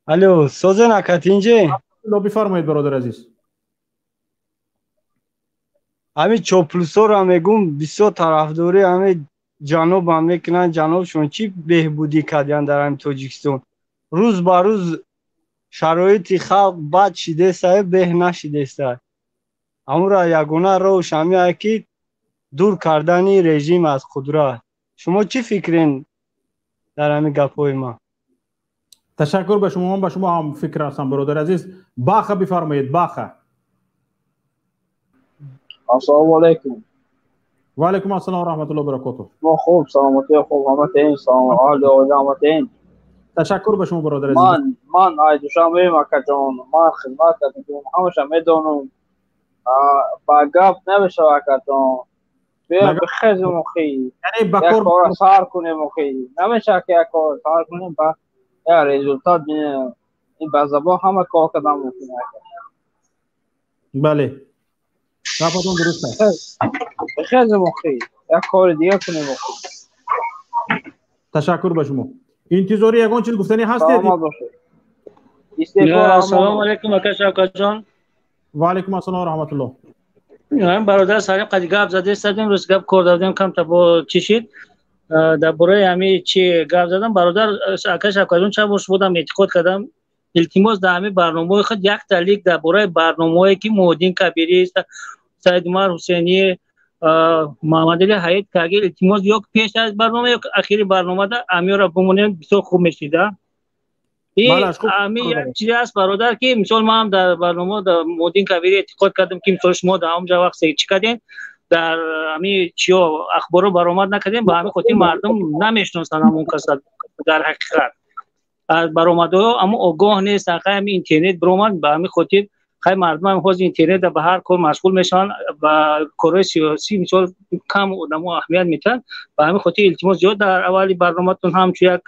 الو سوزن اکاتینجی لابی فرمایید برادر عزیز. همین چوپلوسا رو میگم بسیار طرفداری همین جنوب هم میکنن. جنوبشون چی بهبودی کردن در همین تاجیکستان؟ روز به روز شرایط خلق بد شده است، به نشده است. همون را یگانه روش همین که دور کردن رژیم از قدرت. شما چی فکرین در همین گپای ما؟ تشکر به شما. من به شما هم فکر هستم برادر عزیز. باخه بفرمایید. باخه. السلام علیکم. و علیکم السلام و رحمت الله و برکاته. ما خوب سلامتی خوب همتین سلام اهل اولامتین. تشکر به شما برادر عزیز. من دوشنبه مکه جان ما خدمت میکنم. همیشه میدونم با گپ نمیشه مکه جان. بیا بخیز مخی. یعنی یک کار سار کنیم مخی. نمیشه که یک کار سار کنیم با یا رزولتات بینه. این با زبان همه کار کردن ممکنه. بله. گپتون درست است. بخیز مخی. یک کار دیگه کنیم مخی. تشکر به شما. انتظاری یگان چیز گفتنی هستید؟ سلام علیکم اکا شوکت جان. و علیکم السلام و رحمت الله. من برادر سالم قد گپ زده استادیم روز گپ کردم کم تا با چشید درباره همین چی گپ زدم. برادر اکا شوکت جان چند روز بودم اعتقاد کردم التماس در همین برنامه خود یک تلیک درباره برنامه‌ای که مودین کبیری است، سید عمر حسینی، محمد علی حیات که اگر التماس یک پیش از برنامه یک اخیری برنامه ده امیر را بمونیم بسیار خوب میشیده. این همین یک چیزی است برادر که مثال ما هم در برنامه در مودین کبیری اعتقاد کردم که مثال شما در اونجا وقت چی کردین در همین چیا اخبارو برآمد نکردین با همین خاطر مردم نمیشناسن همون کس در حقیقت از برآمده اما آگاه نیست. همین اینترنت برآمد با همین خاطر خیلی مردم هم خواهد اینترنت به هر کار مشغول میشن و کارهای سیاسی مثال کم آدم اهمیت میتن. و همین خاطر التماس زیاد در اولی برنامه‌تون هم چون یک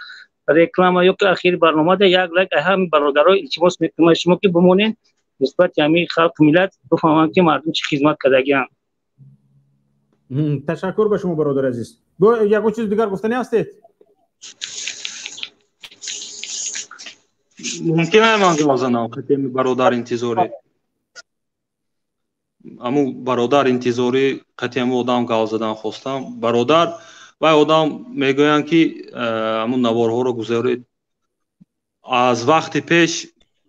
رکلام یا که اخیر برنامه ده یک لایک هم برادرها التماس میکنم شما که بمونین نسبت همین خلق ملت بفهمن که مردم چه خدمت کردگیان. تشکر به شما برادر عزیز. یک چیز دیگر گفتنی هستید؟ ممکنه من گازنم خدمت برادر انتظاری. امو برادر انتظاری قطعا آدم گاز زدن خواستم. برادر و آدم میگویند که امو نوارها رو گذارید. از وقتی پیش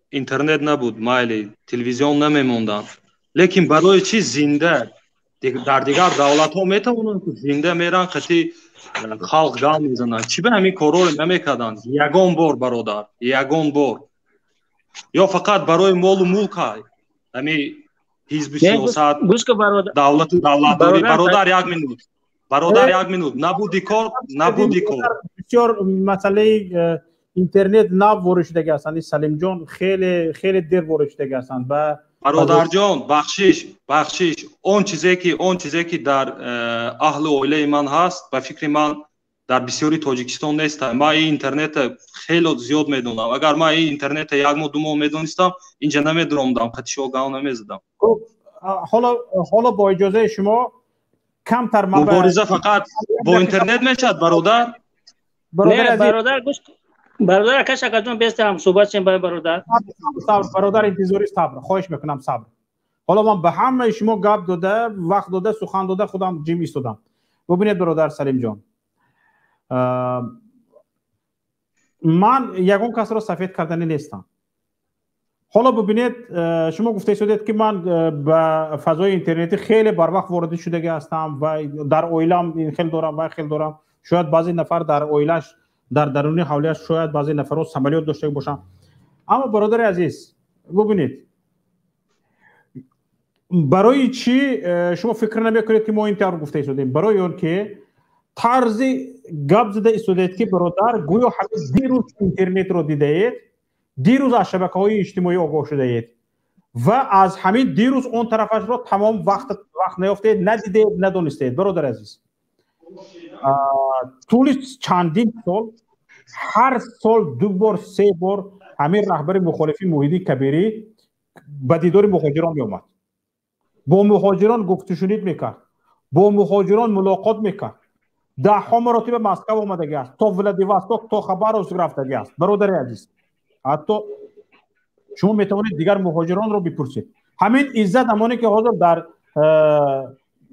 اینترنت نبود، مایلی تلویزیون نمیموندن، لیکن برای چی زنده در دیگر دولت ها میتونن که زنده میرن قطعی халқ гам мезананд, чӣ ба ҳамин корро намекарданд? Ягон бор бародар, ягон бор. Ё фақат барои молу мулк ҳамин ҳизби сиёсат, давлату давлатдорӣ. Бародар 1 минут. Бародар 1 минут. Набуди кор, набуди кор. бисёр масъалаи интернет нав ворид шудагӣ ҳастанд. Салимҷон хеле дер ворид шудагӣ ҳастанд. Бародарҷон, бахшиш, он чизе ки дар аҳли оилаи ман ҳаст, ба фикри ман дар бисёри Тоҷикистон нест. Ман ин интернета хеле зиёд медонам. Агар ман ин интернета 1 моҳ 2 моҳ медонистам, инҷа намедромдам, қатишо гам намезадам. ҳоло бо иҷозаи шумо камтар мубориза фақат бо интернет мешавад бародар? Не, бародар гӯш бародар ака Шакарҷон бестам суҳбат чен бай бародар. Сабр бародар, интизори сабр. хоҳиш мекунам сабр. ҳоло ман ба ҳамаи шумо гап дода, вақт дода, сухан дода худам ҷим истодам. бубинед бародар Салимҷон, ман ягон касро сафед карданӣ нестам. ҳоло бубинед, шумо гуфта истодед ки ман ба фазои интернетӣ хеле барвақт ворид шудагӣ ҳастам ва дар оилам хел дорам ва хел дорам. шояд баъзе нафар дар оилаш дар даруни ҳавлияш шояд баъзе нафарҳо самолёт доштагӣ бошанд. аммо бародари азиз, бубинед, барои чӣ шумо фикр намекунед ки мо ин тавр гуфта истодем? Барои он ки тарзи гап зада истодед ки бародар гӯё ҳамин дирӯз интернетро дидаед, дирӯз аз шабакаҳои иҷтимоӣ огоҳ шудаед ва аз ҳамин дирӯз он тарафашро тамом вақт наёфтед, надидед, надонистед. Бародари азиз, тӯли чандин сол, ҳар сол 2 бор 3 бор ҳамин раҳбари мухолифи Муҳиддин Кабирӣ ба дидори муҳоҷирон меомад, бо муҳоҷирон гуфтушунид мекард, бо муҳоҷирон мулоқот мекард. даҳҳо маротиба Москва омадагӣ аст, то Владивосток, то Хабаровск рафтагӣ аст. Бародари азиз, ҳатто шумо метавонед дигар муҳоҷиронро бипурсед. ҳамин Иззат Амонӣ ки ҳозир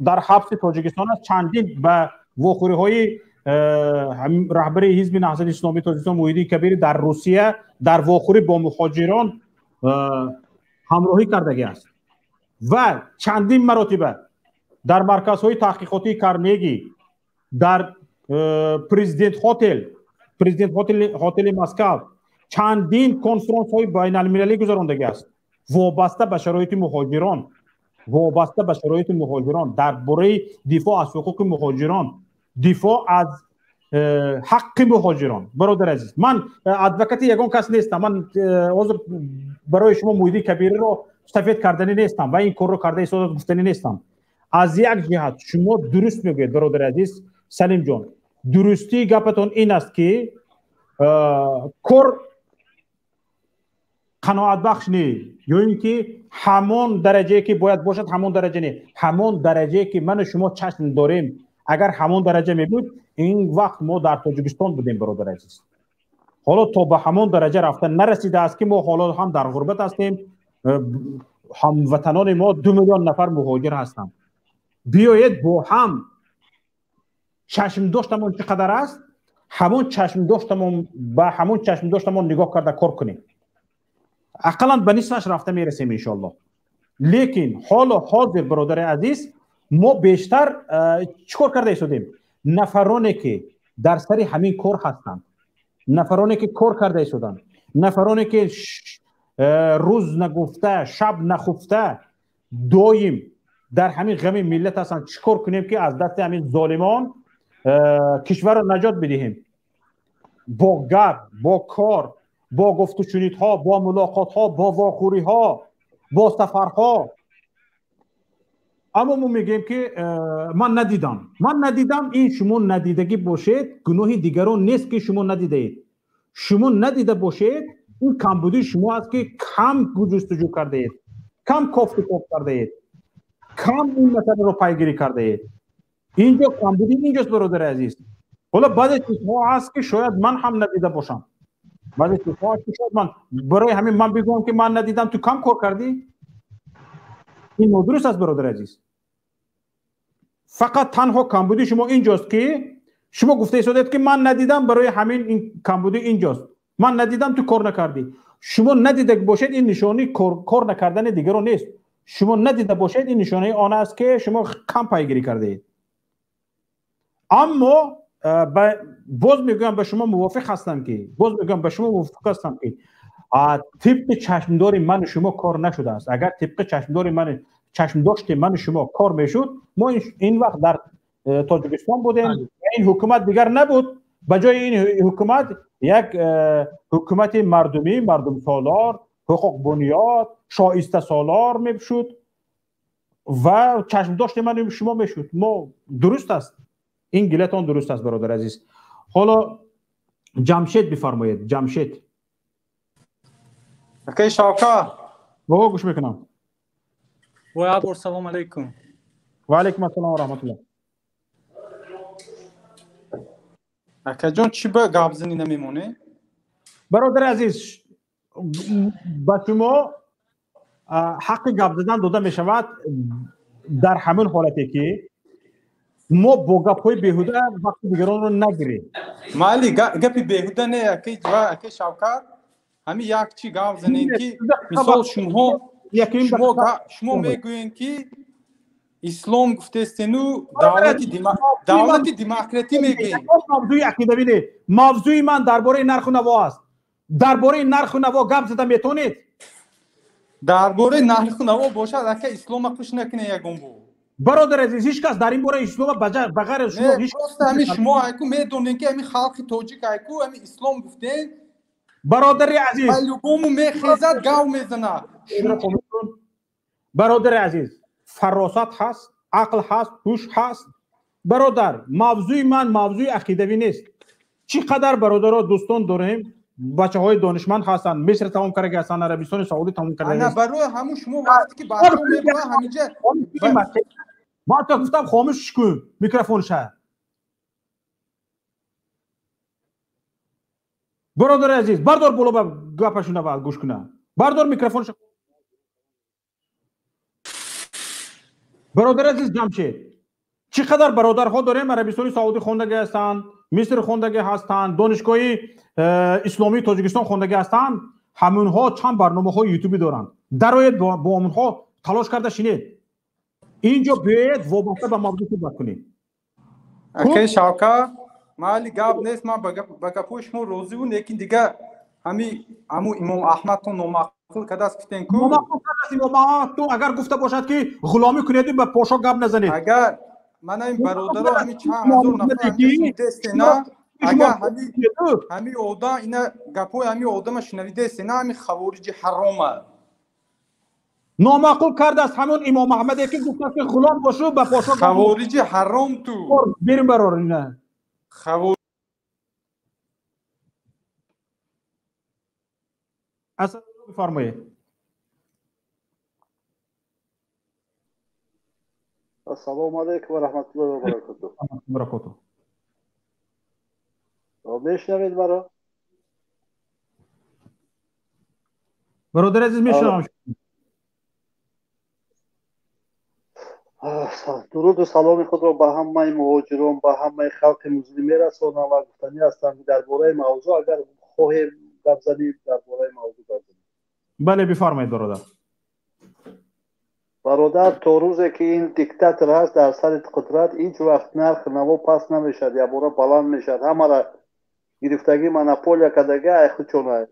дар ҳабси Тоҷикистон аст, чандин ба вохӯриҳои раҳбари ҳизби Наҳзати Исломии Тоҷикистон Муҳиддин Кабирӣ дар Русия дар вохӯрӣ бо муҳоҷирон ҳамроҳӣ кардагӣ аст ва чандин маротиба дар марказҳои таҳқиқотии Карнеги, дар президент ҳотели Москав чандин конференсҳои байналмилалӣ гузарондагӣ аст вобаста ба шароити муҳоҷирон, дар бораи дифоъ аз ҳуқуқи муҳоҷирон, дифоъ аз ҳаққи муҳоҷирон. Бародари азиз, ман адвокати ягон кас нестам. Ман ҳозир барои шумо Муҳиддин Кабириро сафед карданӣ нестам ва ин корро карда истодат гуфтанӣ нестам. аз як ҷиҳат шумо дуруст мегӯед бародари азиз Салимҷон. Дурустии гапатон ин аст ки кор қаноатбахш не, ё ин ки ҳамон дараҷае ки бояд бошад ҳамон дараҷа не, ҳамон дараҷае ки ману шумо чашм дорем, агар ҳамон дараҷа мебуд ин вақт мо дар Тоҷикистон будем бародари азиз. ҳоло то ба ҳамон дараҷа рафта нарасидааст ки мо ҳоло ҳам дар ғурбат ҳастем, ҳамватанони мо 2 миллион нафар муҳоҷир ҳастанд. биёед бо ҳам чашмдоштамон чӣ қадар аст, ҳамон чашмдоштамон нигоҳ карда кор кунем. ақаллан ба нисфаш рафта мерасем иншоаллоҳ. лекин ҳоло ҳозир бародари азиз мо бештар чӣ кор карда истодем? нафароне ки дар сари ҳамин кор ҳастанд, нафароне ки кор карда истоданд, нафароне ки рӯз нагуфта шаб нахуфта доим дар ҳамин ғами миллат ҳастанд. чӣ кор кунем ки аз дасти ҳамин золимон кишварро наҷот бидиҳем? бо гап, бо кор, бо гуфтушунидҳо, бо мулоқотҳо, бо вохӯриҳо, бо сафарҳо. аммо мо мегӯем ки ман надидам. ин шумо надидагӣ бошед, гуноҳи дигарон нест ки шумо надидаед. шумо надида бошед, ин камбудии шумо аст ки кам ҷустуҷӯ кардаед, кам кофтукоф кардаед, кам ин масъаларо пайгирӣ кардаед. инҷо камбуди инҷост бародари азиз. ҳоло баъзе чизҳо ҳаст ки шояд ман ҳам надида бошам. баъзе чизҳо ҳаст ки шояд ман барои ҳамин ман бигӯям ки ман надидам, ту кам кор кардӣ. ин нодуруст аст бародари азиз. фақат танҳо камбуди шумо инҷост ки шумо гуфта истодед ки ман надидам, барои ҳамин ин камбуди инҷост. ман надидам, ту кор накардӣ. шумо надида бошед, ин нишони кор накардани дигаро нест. шумо надида бошед, ин нишонаи он аст ки шумо кам пайгирӣ кардаед. аммо باز میگم به شما موافق هستم که طبق چشمدار من و شما کار نشده است. اگر طبق چشمداشت من و شما کار میشد، ما این وقت در تاجیکستان بودیم، این حکومت دیگر نبود. به جای این حکومت یک حکومت مردمی، مردم سالار، حقوق بنیاد، شایسته سالار میشد و چشمداشت من و شما میشد. ما درست است، این گلتان درست است برادر عزیز. حالا جمشید بفرمایید. جمشید. اوکی شاوکا. با گوش میکنم. و ابر سلام علیکم. و علیکم السلام و رحمت الله. اکا جان چی به گپ زنی نمیمونه؟ برادر عزیز، با شما حق گپ زدن داده می شود در همین حالتی که ما با گپ‌های بیهوده وقت دیگران رو نگیریم. مالی گپی بیهوده نه اکی شاوکات. همین یک چی گپ زنین که مثال شما میگوین که اسلام گفته استنو دولت دموکراتی میگین. موضوع عقیده بینید. موضوع من درباره نرخ و نوا است. درباره نرخ و نوا گپ زده میتونید؟ درباره نرخ و نوا باشد اگه اسلام خوش نکنه یگون بو. برادر عزیز، هیچ کس در این باره اسلام بغیر شما هیچ کس همین شما اکو میدونین که همین خلق تاجیک اکو همین اسلام گفتین. برادر عزیز لگومو میخیزد گاو میزنه. برادر عزیز، فراست هست، عقل هست، هوش هست. برادر، موضوع من موضوع عقیدوی نیست. چقدر برادرها دوستان داریم، بچه های دانشمند هستن، مصر تمام کرده هستن، عربستان سعودی تمام کرده هستن. انا برای همون شما وقتی که بچه‌ها میگن همینجا ما تا گفتم خاموش کن میکروفونش. برادر عزیز، بردار بالا با گپشون رو گوش کنه. بردار میکروفونش. برادر عزیز جمشید، چقدر برادرها داریم عربستان سعودی خوندگی هستند، مصر خوندگی هستند، دانشگاه اسلامی تاجیکستان خوندگی هستند. همونها چند برنامه‌های یوتیوبی دارند. درآید با اونها تلاش کرده شینید. اینجا بیاید وابسته به موضوع صحبت کنید. اوکی شاوکا، مالی گپ نیست. من با گپوش شما روزی بود، لیکن دیگه همین امام احمد تو نامعقول کده است گفتین کو. امام احمد تو اگر گفته باشد که غلامی کنید به پاشا گپ نزنید. اگر من این برادرها همین چند هزار نفر شنیده است نه، اگر همین اودا اینا گپوی همین آدم شنیده است نه، همین خوارج حرامه. نامعقول کرده است همون امام احمدی که گفته که غلام باشو به پاشا خوارج حرام تو. بریم برار اینا. اصلا بفرمایید. السلام علیکم و رحمت الله و برکاته. میشنوید برا؟ برادر عزیز میشنوم. درود و سلام خود را به همه مهاجران، به همه خلق مسلم میرسانم و گفتنی هستم درباره موضوع اگر خواهیم گپ زدیم درباره موضوع گپ زدیم. بله بفرمایید برادر. برادر، تا روزی که این دیکتاتور هست در سر قدرت هیچ وقت نرخ نوا پس نمیشد یا بورا بلند میشد. همه را گرفتگی مونوپولیا کدگی خود چونه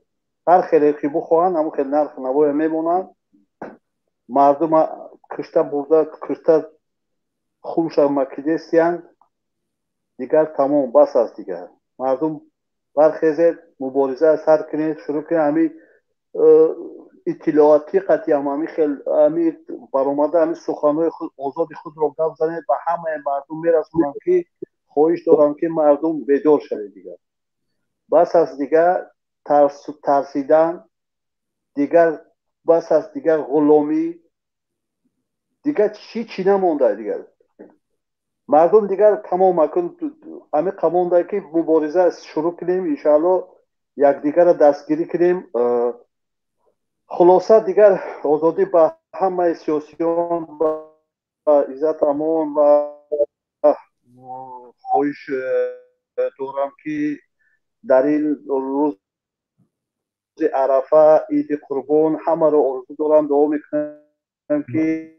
هر خیلی که بخواهن همون خیلی نرخ نوا میمونن. مردم کشته برده کشته خونش مکیدستیان دیگر تمام بس است. دیگر مردم برخیزید مبارزه سر کنید شروع کنید. همین اطلاعاتی قطعی همین خیلی همین برآمده همین سخنهای خود آزاد خود را گپ زنید به همه مردم میرسونم که خواهش دارم که مردم بیدار شوید. دیگر بس است دیگر ترسیدن، دیگر بس است دیگر غلامی، دیگر چی نمونده. دیگر مردم دیگر تمام اکن همه قمونده که مبارزه شروع کنیم انشاءالله یک دیگر را دستگیری کنیم. خلاصه دیگر آزادی به همه سیاسیون و عزت امان و خواهش دارم که در این روز عرفه عید قربان همه را آرزو دارم دعا میکنم که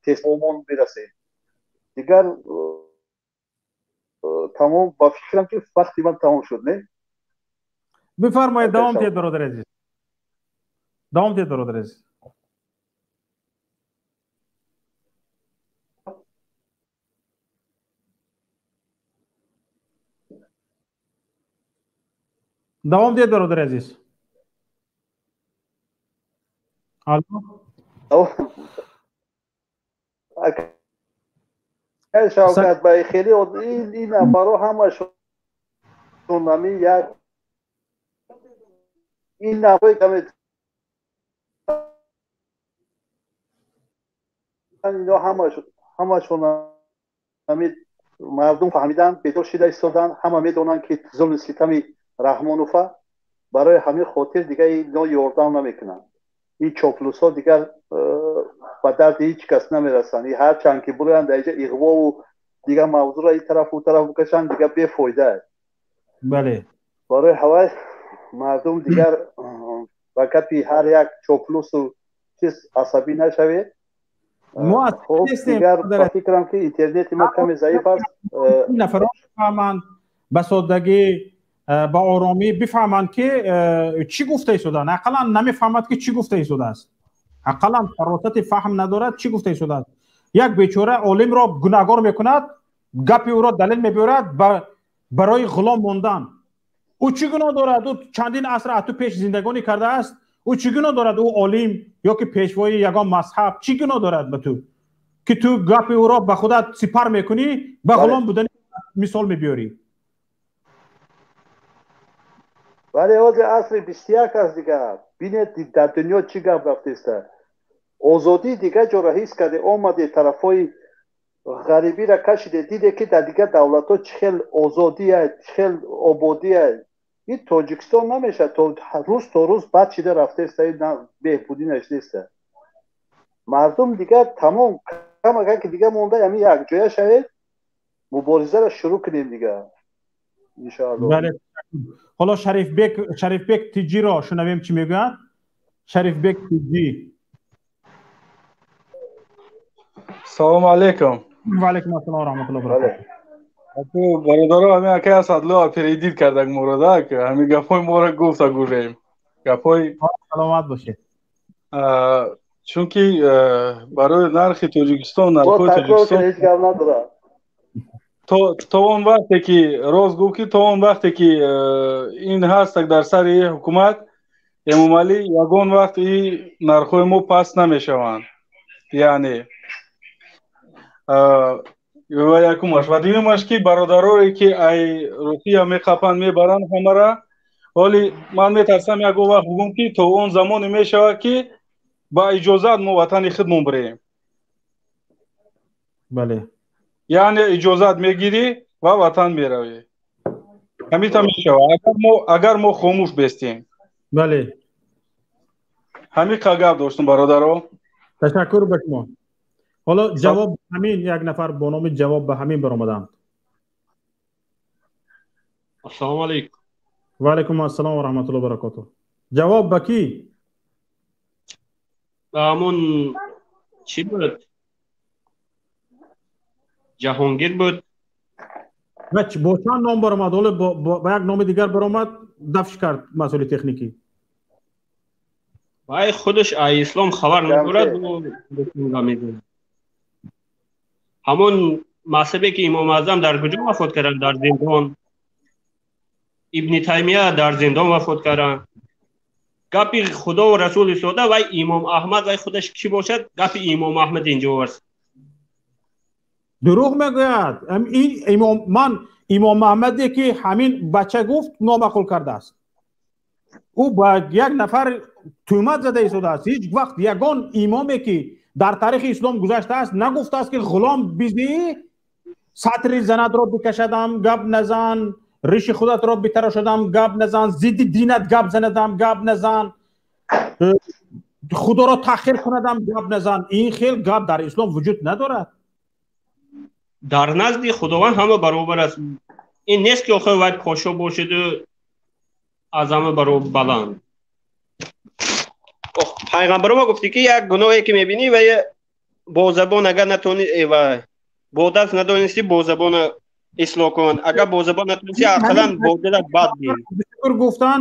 تسلیمان برسید. دیگر تمام با فکرم که وقتی من تمام شد نه بفرمایید دوام تید برادر عزیز دوام تید برادر عزیز دوام تید برادر عزیز الو شوکت بای خیلی این نفرها همشون نمی یک این نفری که اینا همشون نمی مردم فهمیدن به دور شده ایستادن همه میدونن که ظلم ستم رحمانوفا برای همین خاطر دیگه اینا یاردن نمیکنن این چاپلوس ها دیگر به درد هیچ کس نمیرسن این هر چند که بروین در اینجا اغوا و دیگر موضوع را این طرف و طرف بکشن دیگر بیفایده بله برای هوای مردم دیگر وقتی هر یک چاپلوس و چیز عصبی نشوید خب دیگر فکرم که اینترنت ما کمی ضعیف است نفران بفهمند به سادگی با آرامی بفهمند که چی گفته شده اقلا نمیفهمد که چی گفته شده است اقلا فراست فهم ندارد چی گفته شده است یک بیچاره عالم را گناهکار میکند گپی او را دلیل میبرد برای غلام ماندن او چی گناه دارد او چندین عصر تو پیش زندگانی کرده است او چی گناه دارد او عالم یا که پیشوای یگان مذهب چی گناه دارد به تو که تو گپی او را به خودت سپر میکنی به غلام بودن مثال میبیاری ولی از عصر 21 است دیگه بینید در دنیا چی گپ رفته است آزادی دیگه جا حس کرده آمده طرفای غریبی را کشیده دیده که در دیگه دولت ها چخیل آزادی هست چخیل آبادی هست این تاجیکستان نمیشه تا روز بعد چیده رفته است بهبودی نشده است مردم دیگه تمام کم اگر که دیگه مونده همین یک جایه شوید مبارزه را شروع کنیم دیگه انشاءالله بله حالا شریف بک تیجی را شنویم چی میگوید شریف بک تیجی سلام علیکم و علیکم السلام و رحمت الله و برکاته تو برادرها همین اکی اسدالله اپریدیت کردک مورادا که همین گپای ما را گفت گوشیم گپای سلامت باشه چون که برای نرخ تاجیکستان نرخ تاجیکستان تا اون وقتی که راز گفت که تا اون وقتی که این هست در سر حکومت امومالی یگان وقت این نرخوی ما پس نمیشوند یعنی و یکمش و دیگمش که برادرایی که ای روسیه میخپن میبرن همه را ولی من میترسم یک وقت بگم که تا اون زمان میشود که با اجازت ما وطن خودمون بریم بله یعنی اجازت میگیری و وطن میروی همین تا میشود اگر ما خاموش بستیم بله همین قگب داشتم برادرها تشکر به شما حالا جواب همین یک نفر با نام جواب به همین برآمدند السلام علیکم و علیکم السلام و رحمت الله و برکاته جواب به کی همون چی بود جهانگیر بود با چند نام برآمد حالا با یک نام دیگر برآمد دفش کرد مسئول تکنیکی وای خودش اسلام خبر ندارد و میدونه همون مذهبی که امام اعظم در کجا وفات کردن در زندان ابن تیمیه در زندان وفات کردن گپی خدا و رسول سوده و امام احمد و خودش کی باشد گپی امام احمد اینجا ورس دروغ میگوید این امام محمدی که همین بچه گفت نامقول کرده است او با یک نفر تهمت زده ایستاده است هیچ وقت یگان امامی که در تاریخ اسلام گذشته است نگفته است که غلام بیزی سطر زند را بکشدم گپ نزن ریش خودت را بتراشدم گپ نزن ضد دینت گپ زندم گپ نزن خدا را تحقیر کندم گپ نزن این خیلی گپ در اسلام وجود ندارد در نزد خداوند همه برابر است این نیست که آخه باید پاشا باشد و از همه برابر بلند پیغمبر ما گفتی که یک گناهی که میبینی و با زبان اگر نتونی و با دست ندانستی با زبان اصلاح کن. اگر با زبان نتونستی اقلا با دلت بد بگی. بشکر گفتن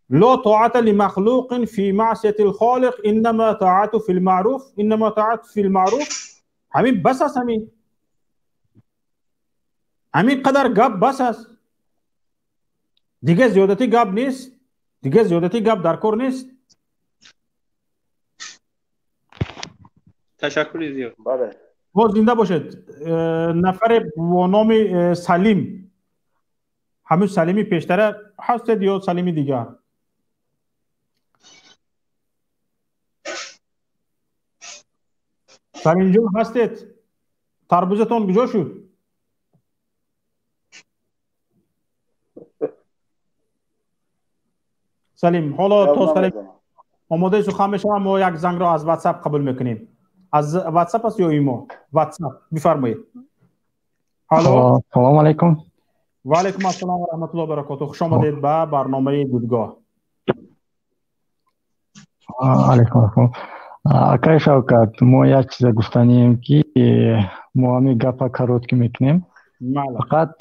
لا طاعت لمخلوق فی معصیت الخالق انما طاعت فی المعروف انما طاعت فی المعروف. همین بس است. همین قدر گپ بس است. دیگه زیادتی گپ نیست. دیگه زیادتی گپ در کار نیست. تشکر زیاد. بله. باز زنده باشد. نفر با نام سلیم، همون سلیمی پیشتره هستید یا سلیمی دیگر؟ سلیم جون هستید؟ تربوزتون کجا شد؟ سلیم حالا تا سلیم آماده سخن بشم ما یک زنگ را از واتساپ قبول میکنیم. از واتساپ است یا ایمو؟ واتساپ بفرمایید. الو سلام علیکم. و علیکم السلام و رحمت الله و برکاته. خوش آمدید به برنامه دیدگاه. علیکم السلام. اکای شوکت ما یک چیز گفتنیم که ما همین گپا کاروتکی میکنیم. فقط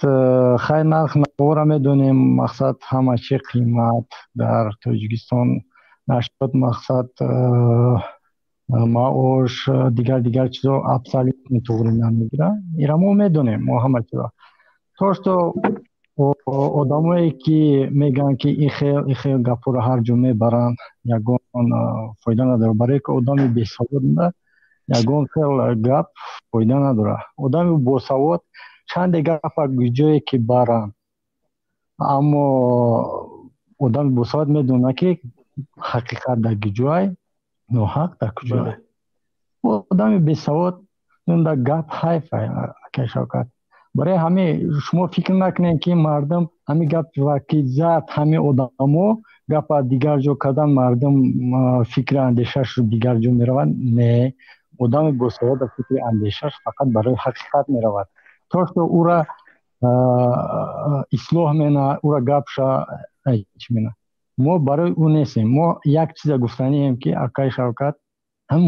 خیلی نرخ نوارا میدونیم مقصد همه چی قیمت در تاجیکستان نشد. مقصد معاش دیگر چیزا افسالی میتوری نمیگیره. ایرا ما میدونیم ما همه چیزا. توشتو آدمایی که میگن که این خیلی گپا رو هر جمعه برن یگان فایده نداره. برای که آدمی بیسواد نه یگان خیلی گپ فایده نداره. آدمی باسواد چند گپ جایی که برن اما آدمی باسواد میدونه که حقیقت در جای ناحق در کجای. آدمی بیسواد در گپ حیفه که شوکت. برای همه شما فکر نکنین که مردم همین گپ وقتی زد همه آدمو گپ دیگر جو کردن مردم فکر اندیشش رو دیگر جو میروند. نه، آدم بسواد فکر اندیشش فقط برای حقیقت میرود. تو او را اصلاح مینه او را گپ شا چی مینه. ما برای اون نیستیم. ما یک چیز گفتنیم که اکای شوکت هم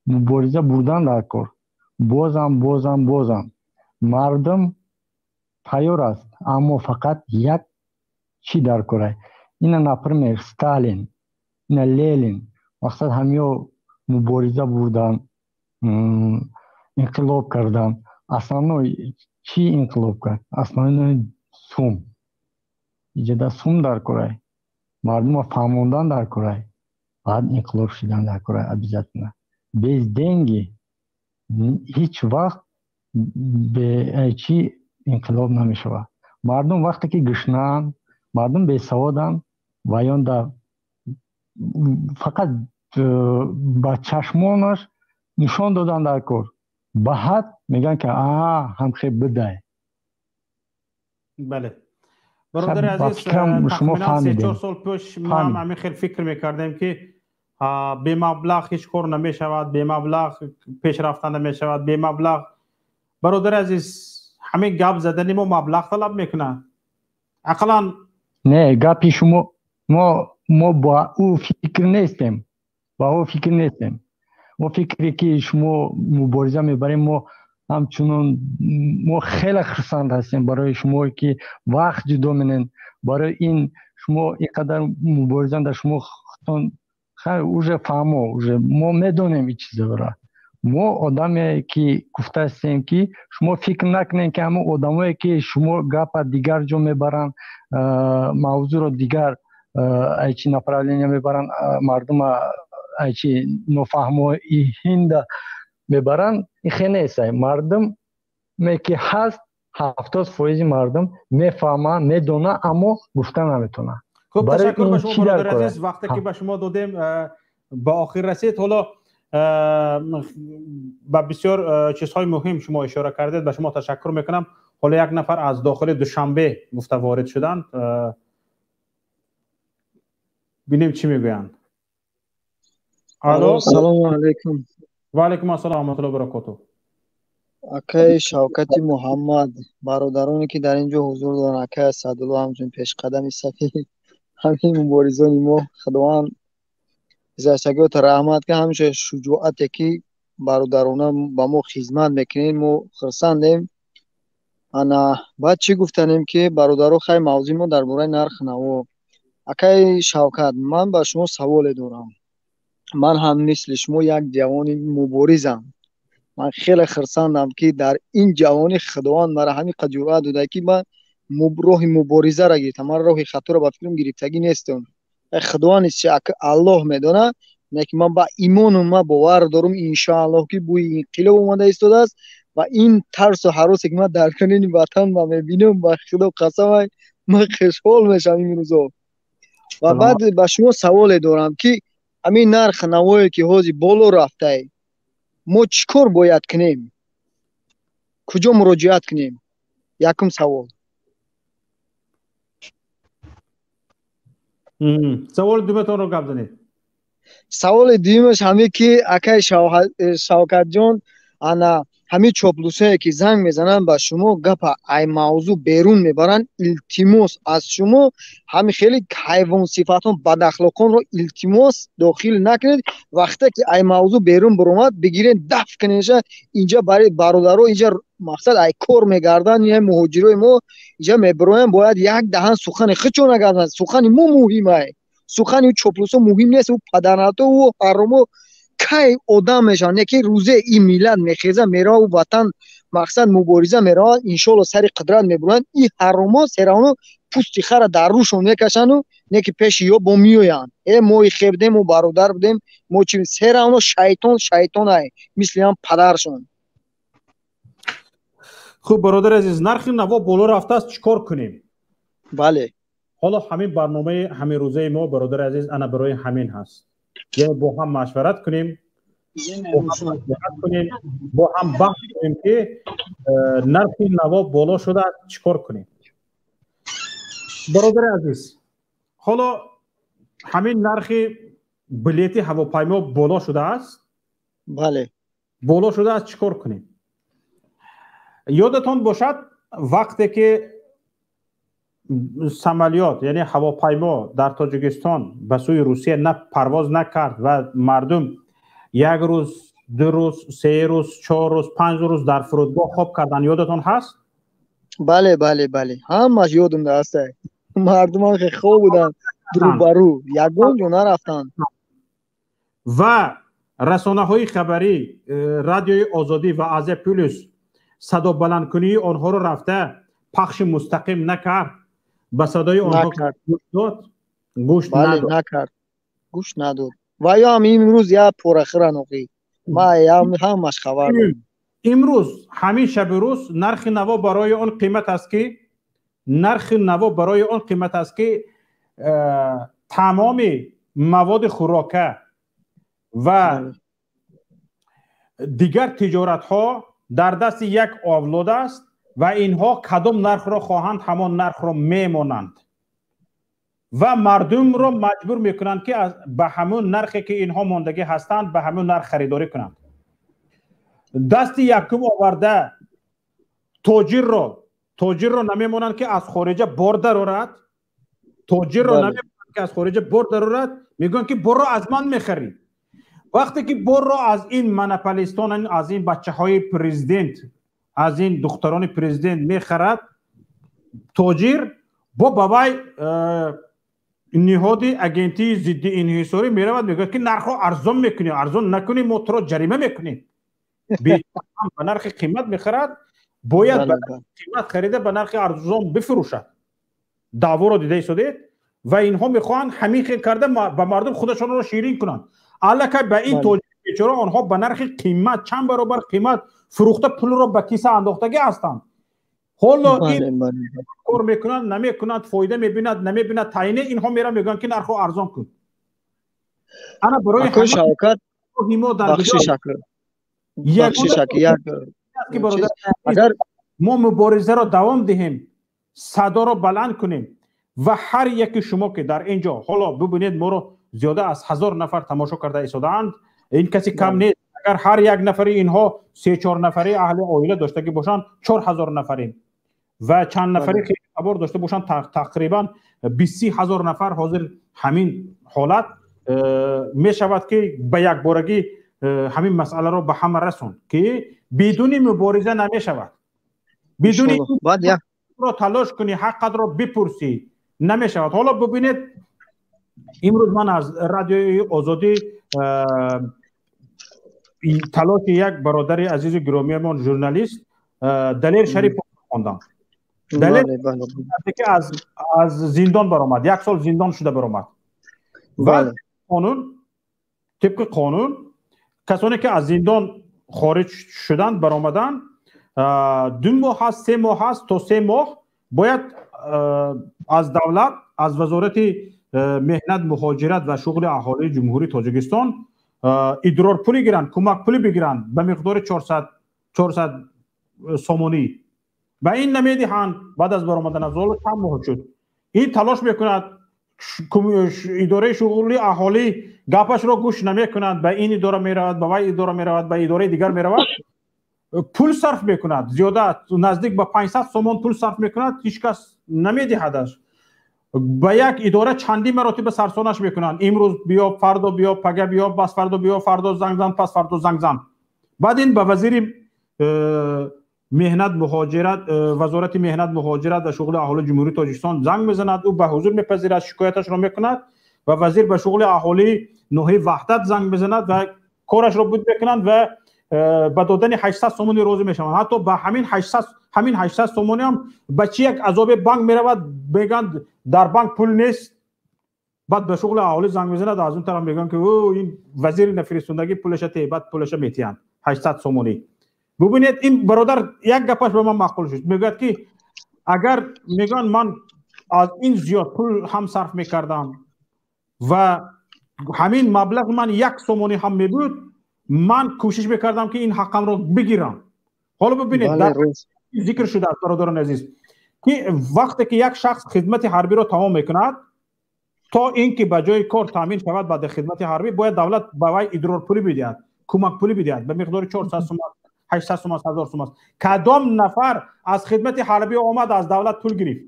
مبارزه بودن در کار. بازم مردم تیار است اما فقط یک چی در کاره. اینا نپرمیر ستالین اینا لینین مقصد همیو مبارزه بودن انقلاب کردن. اصلا چی انقلاب کرد؟ اصلا سوم ایجاد سوم در کاره. مردم فهموندن در کاره. بعد انقلاب شدن در کاره. ابیزت نه بیز دنگی هیچ وقت به چی انقلاب نمیشه. مردم وقتی که گشنن مردم بیسوادن و یا در فقط با چشمانش نشان دادن در کار بعد میگن که هم خیلی بده. بله برادر عزیز تقریبا 3-4 سال پیش ما هم خیلی فکر میکردیم که به مبلغ هیچ کار نمی شود، به مبلغ پیش رفتن نمی شود، به مبلغ. برادر عزیز همه گپ زدنی ما مبلغ طلب میکنه. اقلا نه گپی شما ما با او فکر نیستیم. ما فکری که شما مبارزه میبریم ما همچنان ما خیلی خرسند هستیم برای شما که وقت جدا منین. برای این شما اینقدر مبارزه در شما خودتون خیلی اوجه فهمو اوجه ما میدونیم این چیزا را. ما آدمی که گفته هستیم که شما فکر نکنین که همه آدمایی که شما گپ دیگر جو میبرن موضوع رو دیگر ایچی نپرالینیا میبرن مردم ایچی نفهمو هند میبرن این خیلی نیست. مردم که هست 70% مردم میفهمن میدونه اما گفتن نمیتونه. خب تشکر به شما برادر عزیز. وقتی که به شما دادیم با آخر رسید. حالا با بسیار چیزهای مهم شما اشاره کردید. به شما تشکر میکنم. حالا یک نفر از داخل دوشنبه گفته وارد شدند. ببینیم چی میگویند. الو سلام علیکم. و علیکم السلام و رحمت الله و برکاته. اکای شوکت محمد برادرانی که در اینجا حضور دارن اکای اسدالله همچون پیش قدم صفی همین مبارزانی ما خداوند زشگات رحمت که همیشه شجاعت که برادرانه با ما خدمت میکنین ما خرسندیم. انا بعد چی گفتنیم که برادرو خیلی موضوع ما درباره نرخ نوا. اکای شوکت، من با شما سوال دارم. من هم مثل شما یک جوان مبارزم. من خیلی خرسندم که در این جوانی خداوند مرا همین جرأت داده که من راه مبارزه را گرفتم. من راه خطر را به فکرم گرفتگی نیستم. خداوند است که الله میدونه. که من با ایمان و من باور دارم ان شاء الله که بوی انقلاب اومده ایستاده است و این ترس و هراسی که من در کنین وطن ما میبینم با خدا قسم من خوشحال میشم این روزا. و بعد با شما سوال دارم که همین نرخ نوایی که حاضی بالا رفته ما چیکار باید کنیم؟ کجا مراجعت کنیم؟ یکم سوال. سوال دومتون رو گپ زنید. سوال دومش همه که اکای شوکت جان انا همه چاپلوسایی که زنگ میزنن با شما گپ ای موضوع بیرون میبرن التماس از شما همه خیلی حیوان صفاتون بد اخلاقون رو التماس داخل نکنید. وقتی که ای موضوع بیرون برومد بگیرین دفع کنینش. اینجا برای برادرها اینجا مقصد ای کار میگردن یا مهاجرای ما اینجا میبروین باید یک دهن سخن خچو نگردن. سخن ما مهمه. سخن چاپلوسا مهم نیست. او پدرناتو و حرامو کی آدم میشن یکی روزه این میلاد میخیزه میره و وطن مقصد مبارزه میره ان شاء الله سر قدرت میبرن. این حراما سرانو پوستی خره در روشون میکشن و نکی پیش یا با میویان ما خیبدیم و برادر بودیم ما چی سرانو شیطان های مثل هم پدرشون. خب برادر عزیز نرخ نوا بالا رفته است چیکار کنیم؟ بله حالا همین برنامه همین روزه ما برادر عزیز انا برای همین هست. یعنی با هم مشورت کنیم با هم بحث کنیم که نرخ نوا بالا شده چیکار کنیم. برادر عزیز حالا همین نرخ بلیت هواپیما بالا شده است. بله بالا شده است چیکار کنیم؟ یادتون باشد وقتی که سمالیات یعنی هواپیما در تاجیکستان به سوی روسیه نه پرواز نکرد و مردم یک روز 2 روز 3 روز 4 روز 5 روز در فرودگاه خواب کردن یادتون هست؟ بله بله بله همش یادم هست. مردم خیلی خوب بودن درو برو یگان جو نرفتن. و رسانه های خبری رادیوی آزادی و آزاد پلیس صدا بلند کنی آنها رو رفته پخش مستقیم نکرد. به صدای آنها گوش نکرد. گوش نداد. و یا هم امروز یا پرخره نقی ما یا همش خبر داریم. امروز همین شب روز نرخ نوا برای آن قیمت است که تمام مواد خوراکه و دیگر تجارت ها در دست یک اولاد است و اینها کدام نرخ را خواهند همان نرخ را میمانند و مردم را مجبور میکنند که به همون نرخی که اینها ماندگی هستند به همون نرخ خریداری کنند. دست یکم آورده تاجر را نمیمونند که از خارج بار درآورد. میگن که بار را از من میخری. وقتی که بار را از این منپلیستان از این بچه های پرزیدنت از این دختران پرزیدنت میخرد تاجر با بابای نهاد اگنتی ضد انحصاری میرود میگه که نرخ ارزان میکنی ارزان نکنی ما تو را جریمه میکنیم. به نرخ قیمت میخرد باید به قیمت خریده به نرخ ارزان بفروشد. دعوا رو دیده ایستادید و اینها میخوان همین کرده به مردم خودشون رو شیرین کنند. الکی به این تاجر بیچاره آنها به نرخ قیمت چند برابر قیمت فروخته پول رو به کیسه انداختگی هستند. حالا این کار میکنند نمیکنند فایده میبیند نمیبیند تعیین اینها میرن میگن که نرخ ارزان کن. انا برای شوکت اگر ما مبارزه را دوام دهیم صدا را بلند کنیم و هر یکی شما که در اینجا حالا ببینید ما رو زیاده از 1000 نفر تماشا کرده ایستادند. این کسی کم نیست. اگر هر یک نفری اینها 3-4 نفری اهل عائله داشته که باشن 4000 نفریم و چند نفری که خبر داشته باشن تقریبا 20-30 هزار نفر حاضر همین حالت می شود که به یک بارگی همین مسئله رو به هم رسون که بدون مبارزه نمی شود. بدون رو تلاش کنی حق رو بپرسی نمیشود. حالا ببینید امروز من از رادیوی آزادی تلاش یک برادر عزیز گرامی من ژورنالیست دلیل شریف خواندم. دلیل که از زندان برآمد، 1 سال زندان شده برآمد و قانون طبق قانون کسانی که از زندان خارج شدند برآمدن 2 ماه هست 3 ماه هست تا 3 ماه باید از دولت از وزارت مهنت مهاجرت و شغل اهالی جمهوری تاجیکستان ادرار پولی گیرن، کمک پولی بگیرن به مقدار 400 سومونی و این نمیدهند. بعد از برآمدن از زندان چند ماه شد این تلاش میکند اداره شغلی اهالی گپش را گوش نمیکنند، به این اداره میرود به وی اداره میرود به اداره دیگر میرود پول صرف میکند زیاده نزدیک به 500 سومون پول صرف میکند هیچ کس نمیدهدش. به یک اداره چندی مراتب سرسانش میکنند امروز بیا فردا بیا پگه بیا بس فردا بیا فردا زنگ زن پس فردا زنگ زن. بعد این به وزیر مهنت مهاجرت وزارت مهنت مهاجرت و شغل اهالی جمهوری تاجیکستان زنگ میزند او به حضور میپذیرد شکایتش را میکند و وزیر به شغل اهالی نوحه وحدت زنگ میزند و کارش را بود میکنند و به دادن 800 سومونی روزی میشوند. حتی به همین 800 سومونی هم بچه یک عذاب بانک میرود میگن در بانک پول نیست. بعد به شغل اهالی زنگ میزند از اون طرف میگن که او این وزیر نفرستندگی پولش ته بعد پولش میتیان 800 سومونی. ببینید این برادر یک گپش به من معقول شد میگه که اگر میگن من از این زیاد پول هم صرف میکردم و همین مبلغ من 1 سومونی هم میبود من کوشش میکردم که این حقم رو بگیرم. حالا ببینید در ذکر شده است برادران عزیز که وقتی که یک شخص خدمت حربی رو تمام میکند تا اینکه به جای کار تامین شود بعد خدمت حربی باید دولت به وی ادرار پولی بدهد، کمک پولی بدهد به مقدار 400 سوم 800 سوم 1000 سوم. کدام نفر از خدمت حربی آمد از دولت پول گرفت؟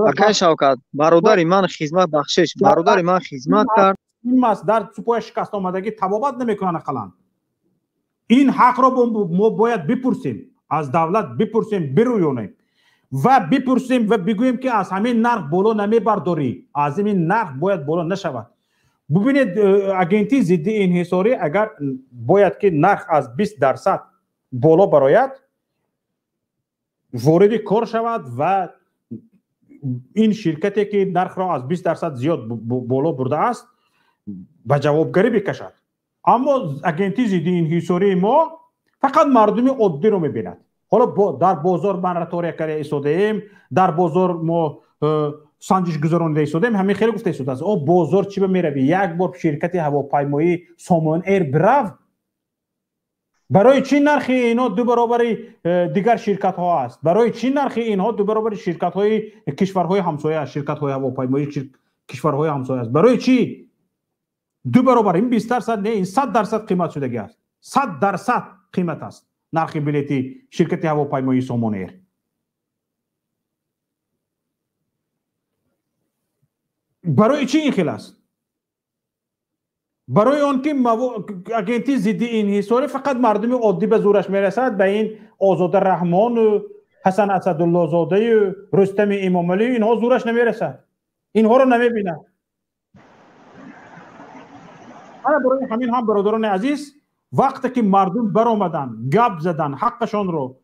اکای شوکت برادر من خدمت بخشش برادر من خدمت کرد این ماست در سپاه شکست آمدگی تبابت نمیکنن اقلا. این حق را ما باید بپرسیم از دولت بپرسیم برویونیم و بپرسیم و بگوییم که از همین نرخ بالا نمیبرداری از همین نرخ باید بالا نشود. ببینید اگنتی ضد انحصاری اگر باید که نرخ از 20% بالا براید وارد کار شود و این شرکتی که نرخ را از 20% زیاد بالا برده است به جوابگری بکشد. اما اگنتی ضد انحصاری ما فقط مردم عادی رو میبیند. حالا در بازار من رتوری کرده ایستاده ایم، در بازار ما سنجش گذرانده ایستاده ایم، همین خیلی گفته ایستاده است. او بازار چی به میروی؟ یک بار شرکت هواپیمایی سامان ایر برو برای چی نرخ اینا 2 برابر دیگر شرکت ها است؟ برای چی نرخ اینها 2 برابر شرکت های کشورهای همسایه است؟ شرکت های هواپیمایی کشورهای همسایه است. برای چی 2 برابر؟ این 20% نه این 100% قیمت شدگی است. 100% قیمت است نرخ بلیتی شرکت هواپیمایی سامان ایر. برای چی این خیلی است؟ برای آن که اگنتی ضد انحصاری فقط مردم عادی به زورش میرسد، به این آزاده رحمان و حسن اسدالله زاده و رستم امام علی اینها زورش نمیرسد، اینها رو نمیبیند. برای همین هم برادران عزیز وقتی که مردم برآمدن گپ زدن حقشان رو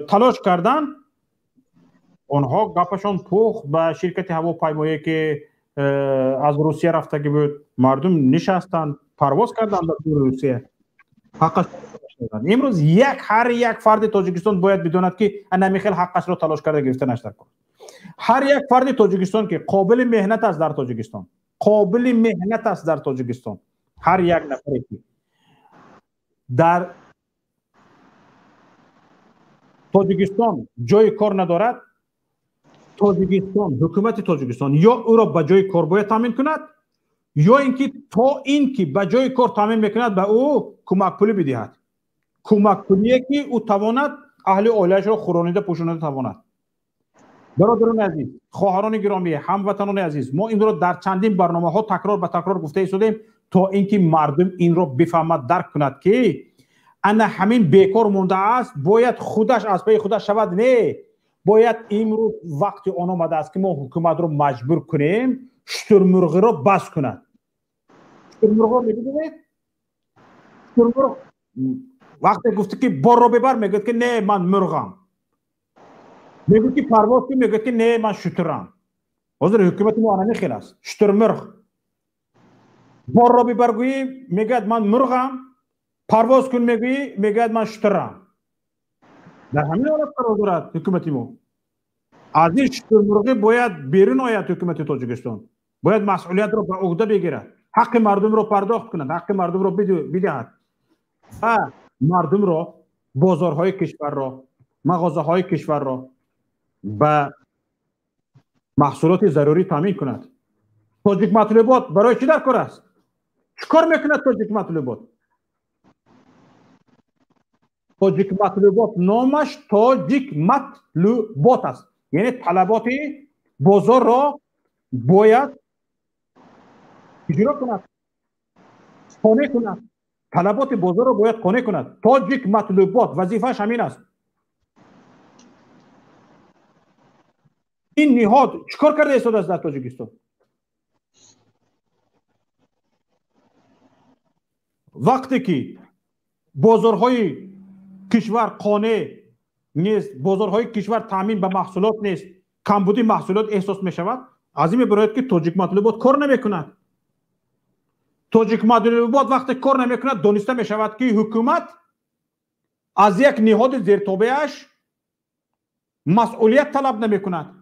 تلاش کردن آنها گپشان پخت به شرکت هواپیمایی که از روسیه رفتگی بود. مردم نشستن پرواز کردن در روسیه حقش دادن. امروز هر یک فرد تاجیکستان باید بداند که نمیخیل حقش رو تلاش کرده گرفته نشده کن. هر یک فرد تاجیکستان که قابل مهنت است در تاجیکستان، قابل مهنت است در تاجیکستان، هر یک نفری که در تاجیکستان جای کار ندارد، تاجیکستان حکومت تاجیکستان یا او را به جای کار باید تامین کند یا اینکه تا اینکه به جای کار تامین میکند به او کمک پولی بدهد. کمک پولی که او تواند اهل عائله‌اش را خورانیده پوشانیده تواند. برادران عزیز، خواهران گرامی، هموطنان عزیز، ما این را در چندین برنامه ها تکرار به تکرار گفته ایستادیم تا اینکه مردم این را بفهمد درک کند که انا همین بیکار مونده است باید خودش از پای خودش شود نه باید امروز وقتی آن آمده است که ما حکومت رو مجبور کنیم شترمرغ رو بس کند شترمرغ رو می‌بینید شترمرغ وقتی گفته که بار رو ببر میگه که نه من مرغم میگه که پرواز کن میگه که نه من شترم حاضر حکومت ما آنمی خیلی است شترمرغ بار رو ببرگویی میگه من مرغم پرواز کن میگه من شترم در همین حالت قرار دارد حکومت ما از این شترمرغی باید بیرون آید حکومت تاجیکستان باید مسئولیت رو به عهده بگیرد حق مردم رو پرداخت کند حق مردم رو بدهد و مردم رو بازارهای کشور را مغازه های کشور را به محصولات ضروری تامین کند تاجیک مطلوبات برای چی در کار است چیکار میکند تاجیک مطلوبات تاجیک مطلوبات نامش تاجیک مطلوبات است یعنی طلبات بازار را باید اجرا کند قانع کند طلبات بازار را باید قانع کند تاجیک مطلوبات وظیفه‌اش همین است این نهاد چیکار کرده ایستاده است در تاجیکستان وقتی که بازارهای کشور قانع نیست بازارهای کشور تامین به محصولات نیست کمبودی محصولات احساس می شود از این میبراید که تاجیک مطلوبات کار نمی کند تاجیک مطلوبات وقتی کار نمی کند دانسته می شود که حکومت از یک نهاد زیرتابعش مسئولیت طلب نمی کند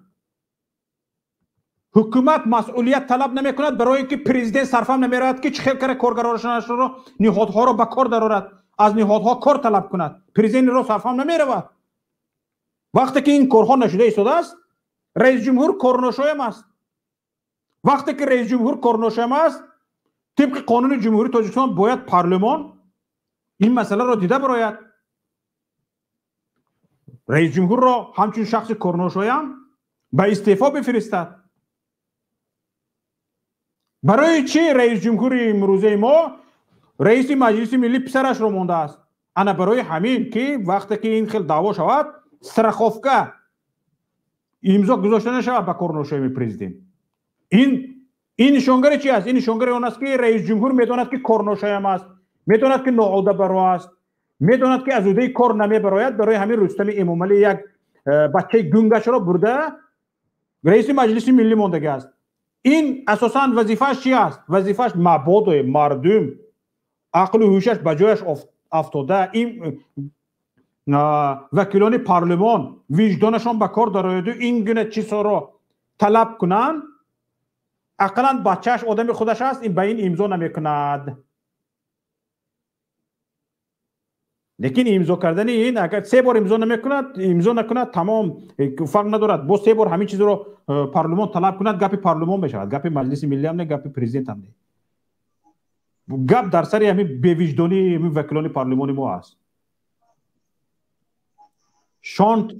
حکومت مسئولیت طلب نمی کند برای اینکه پرزیدنت صرفم نمی رود که چه خیلی کار کارگرانش رو نهادها رو به کار درآورد از نهادها کار طلب کند پرزیدنت رو صرفم نمی رود وقتی که این کارها نشده ایستاده است رئیس جمهور کارناشایم است وقتی که رئیس جمهور کارناشایم است طبق قانون جمهوری تاجیکستان باید پارلمان این مسئله را دیده براید رئیس جمهور را همچون شخص کارناشایم به استعفا بفرستد برای چی رئیس جمهور امروزه ما رئیس مجلس ملی پسرش رو مونده است انا برای همین که وقتی که این خیلی دعوا شود страховка امضا گذاشته نشود به کارناشایم پرزیدنت این نشانگر چی است این نشانگر آن است که رئیس جمهور میداند که کارناشایم است میداند که ناعوده برو است میداند که از عهده کار نمی براید برای همین رستم امامعلی یک بچه گنگش را برده رئیس مجلس ملی ماندگی است این اساساً وظیفه‌اش چی است وظیفه‌اش مبادا مردم عقل و هوشش به جایش افتاده این وکیلان پارلمان وجدانشان به کار درآید این گونه چیزها را طلب کنند عقلاً بچه‌اش آدم خودش است این به این امضا نمیکند لیکن امضا کردن این اگر 3 بار امضا نکند تمام فرق ندارد با 3 بار همین چیز رو پارلمان طلب کند گپ پارلمان بشود گپ مجلس ملی هم نه گپ پرزیدنت هم نه گپ در سر همین بی‌وجدانی همین وکیلان پارلمان ما است شانت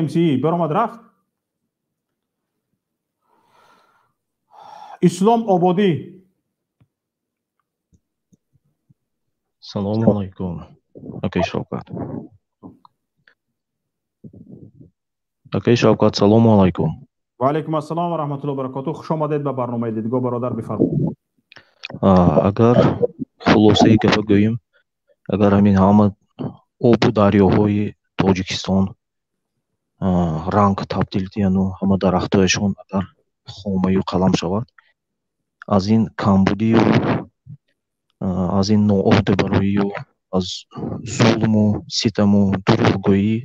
MCE برآمد رفت اسلام آبادی سلام علیکم آقای شوکت سلام علیکم و علیکم السلام و رحمت الله و برکاته خوش آمدید به برنامه دیدگاه برادر بفرمایید اگر خلاصه گپ گویم اگر همین همه آبو дарёҳои тоҷикистон ранг табдил диҳану ҳама дарахтҳояшон агар хомаю қалам шавад аз ин камбудию аз ин ноодабарӯию аз зулму ситаму дурӯғгӯӣ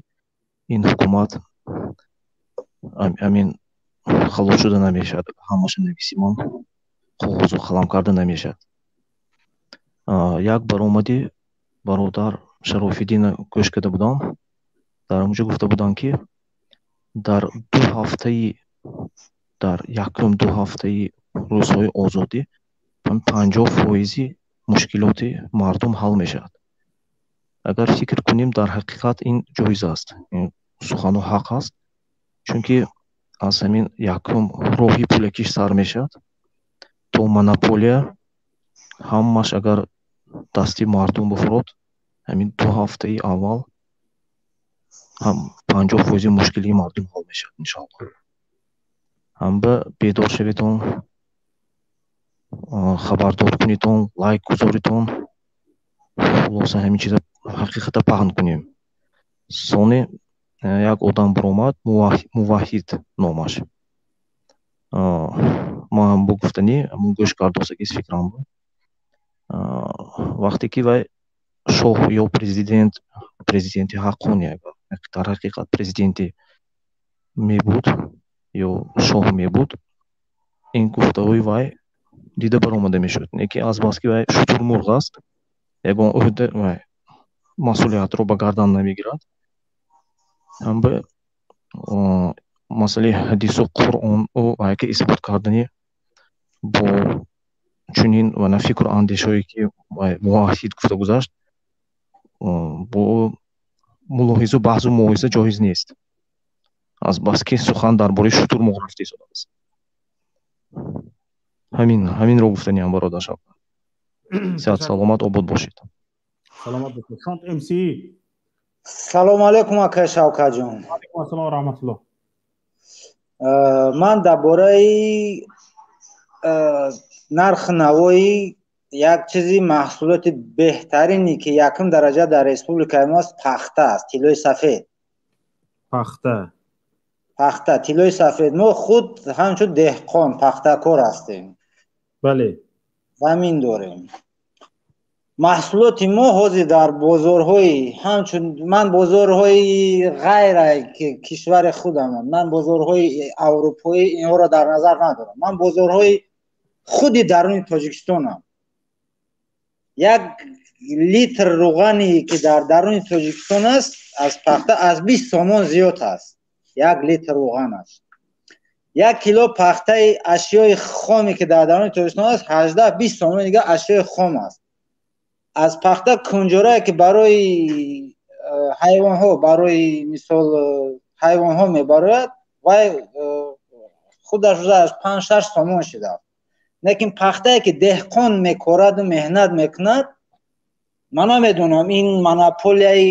ин ҳукумат амин халос шуда намешавад ҳамаша нависимон қоғозу қалам карда намешавад як баромадӣ бародар Шарофиддин гӯш карда будам дар онҷо гуфта буданд ки дар 2 ҳафтаи дар якум 2 ҳафтаи рӯзҳои озодӣ 50% мушкилоти мардум ҳал мешавад агар фикр кунем дар ҳақиқат ин ҷоиз аст ин сухану ҳақ аст чунки аз ҳамин якум роҳи пулакиш сар мешавад то монополия ҳамаш агар дасти мардум буфурод ҳамин 2 ҳафтаи аввал ҳам 50% мушкилии мардум ҳал мешавад иншоаллоҳ. ҳам ба бедор шаведон, хабардор кунедон, лайк гузоридон, хулоса ҳамин чиза ҳақиқата паҳн кунем. соне як одам баромад, муваҳид номаш. ман ҳам бо гуфтани ҳамун гӯш кардосагис фикрам буд. вақте ки вай шоҳ ё президенти ҳаққони агар дар ҳақиқат президенти мебуд ё шоҳ мебуд, ин гуфтаҳои вай дида баромада мешуд. неки азбаски вай шутурмурғ аст, ягон ӯҳда вай масъулиятро ба гардан намегирад. ҳам ба масъалаи ҳадису қуръон вай ки исбот кардани бо чунин вана фикру андешҳое ки муваҳҳид гуфта гузашт, бо мулоҳизу баҳзу муоҳиза ҷоиз нест, азбаски сухан дар бораи шутурмурғ рафта исодааст. ҳаминро гуфтаниам бародар Шавкат. сиҳат саломат обод бошед. саломат бошед. Шонт МСИ. салому алайкум ака Шавкатҷон. алайкум ассалом ва раҳматуллоҳ. ман дар бораи нархи навои як чизи маҳсулоти беҳтарини ки якум дараҷа дар республикаи мост пахта аст, тиллои сафед. пахта, тиллои сафед. мо худ ҳамчун деҳқон пахтакор ҳастем. бале. замин дорем. маҳсулоти мо ҳозир дар бозорҳои ҳамчун ман бозорҳои ғайраи кишвари худамам, ман бозорҳои аврупоӣ инҳоро дар назар надорам. ман бозорҳои худи даруни Тоҷикистонам. як литр руғани ки дар даруни Тоҷикистон аст аз пахта аз 20 сомон зиёд аст. як литр руғанаш. як кило пахтаи ашёи хоме ки дар даруни Тоҷикистон аст 18-20 сомон дига ашёи хом аст. аз пахта кунҷорае ки барои ҳайвонҳо, барои мисол ҳайвонҳо мебарояд, вай худаш 5-6 сомон шудааст. лекин пахтае ки деҳқон мекораду меҳнат мекунад, ман намедонам ин монополияи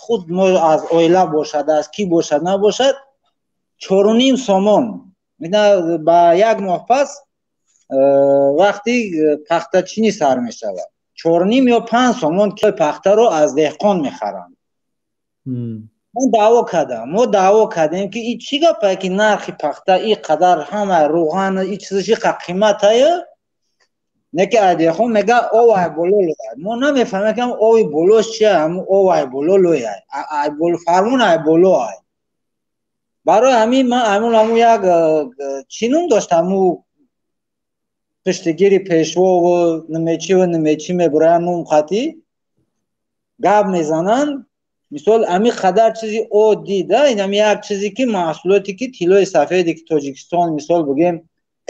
худ мо аз оила бошад, аз ки бошад набошад, 4.5 сомон ба як моҳ пас вақти пахтачинӣ сар мешавад. 4.5 ё 5 сомон килои пахтаро аз деҳқон мехаранд. мо даъво кардем ки ин чӣ гапае ки нархи пахта ин қадар ҳама руған ин чизаш ин қадар қиматае? неки аз деҳқон мега овай боло лояд. мо намефаҳмем ки ови болош чия, ҳамун овай боло лояд. фармон ай боло ай. барои ҳамин ман ҳамун як чинум доштам, ҳамун пиштигири пешвову нимечи мебураянд нумқатӣ гап мезананд. мисол ами қадар чизи оддӣ да, ин ами як чизе ки маҳсулоте ки тиллои сафеди ки Тоҷикистон мисол бигем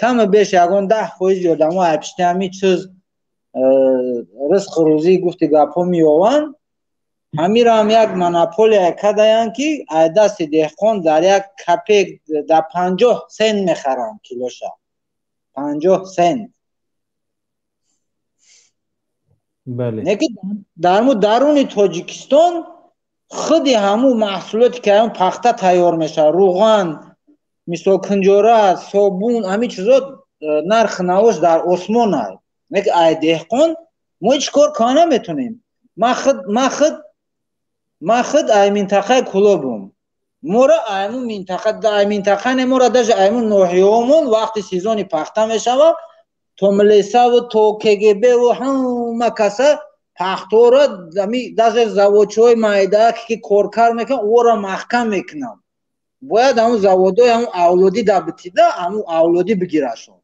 каме беш ягон 10% одамо ай пишти ами чиз ризқи рӯзӣ гуфти гапҳо меёванд. ҳамиро ҳам як монополия кардаянд ки аз дасти деҳқон дар як капек дар 50 сент мехаранд килоша. 50 сент. бале. неки дар даруни Тоҷикистон худи ҳамун маҳсулоте ки ҳамун пахта тайёр мешавад, руған, мисол кунҷора, собун, ҳамин чизо нархи навош дар осмон аст. неки ай деҳқон мо ҳеҷ кор кара наметонем. ман худ ай минтақаи Кулобум. моро аймун минтақа не моро даже аймун ноҳияҳомон вақти сезони пахта мешавад, то милисаву то КГБву ҳама каса пахтора даже заводчиҳои майда ки коркар мекунанд оро маҳкам мекунанд. бояд ҳамун заводҳои ҳамун авлодӣ дар битида ҳамун авлодӣ бигирашон.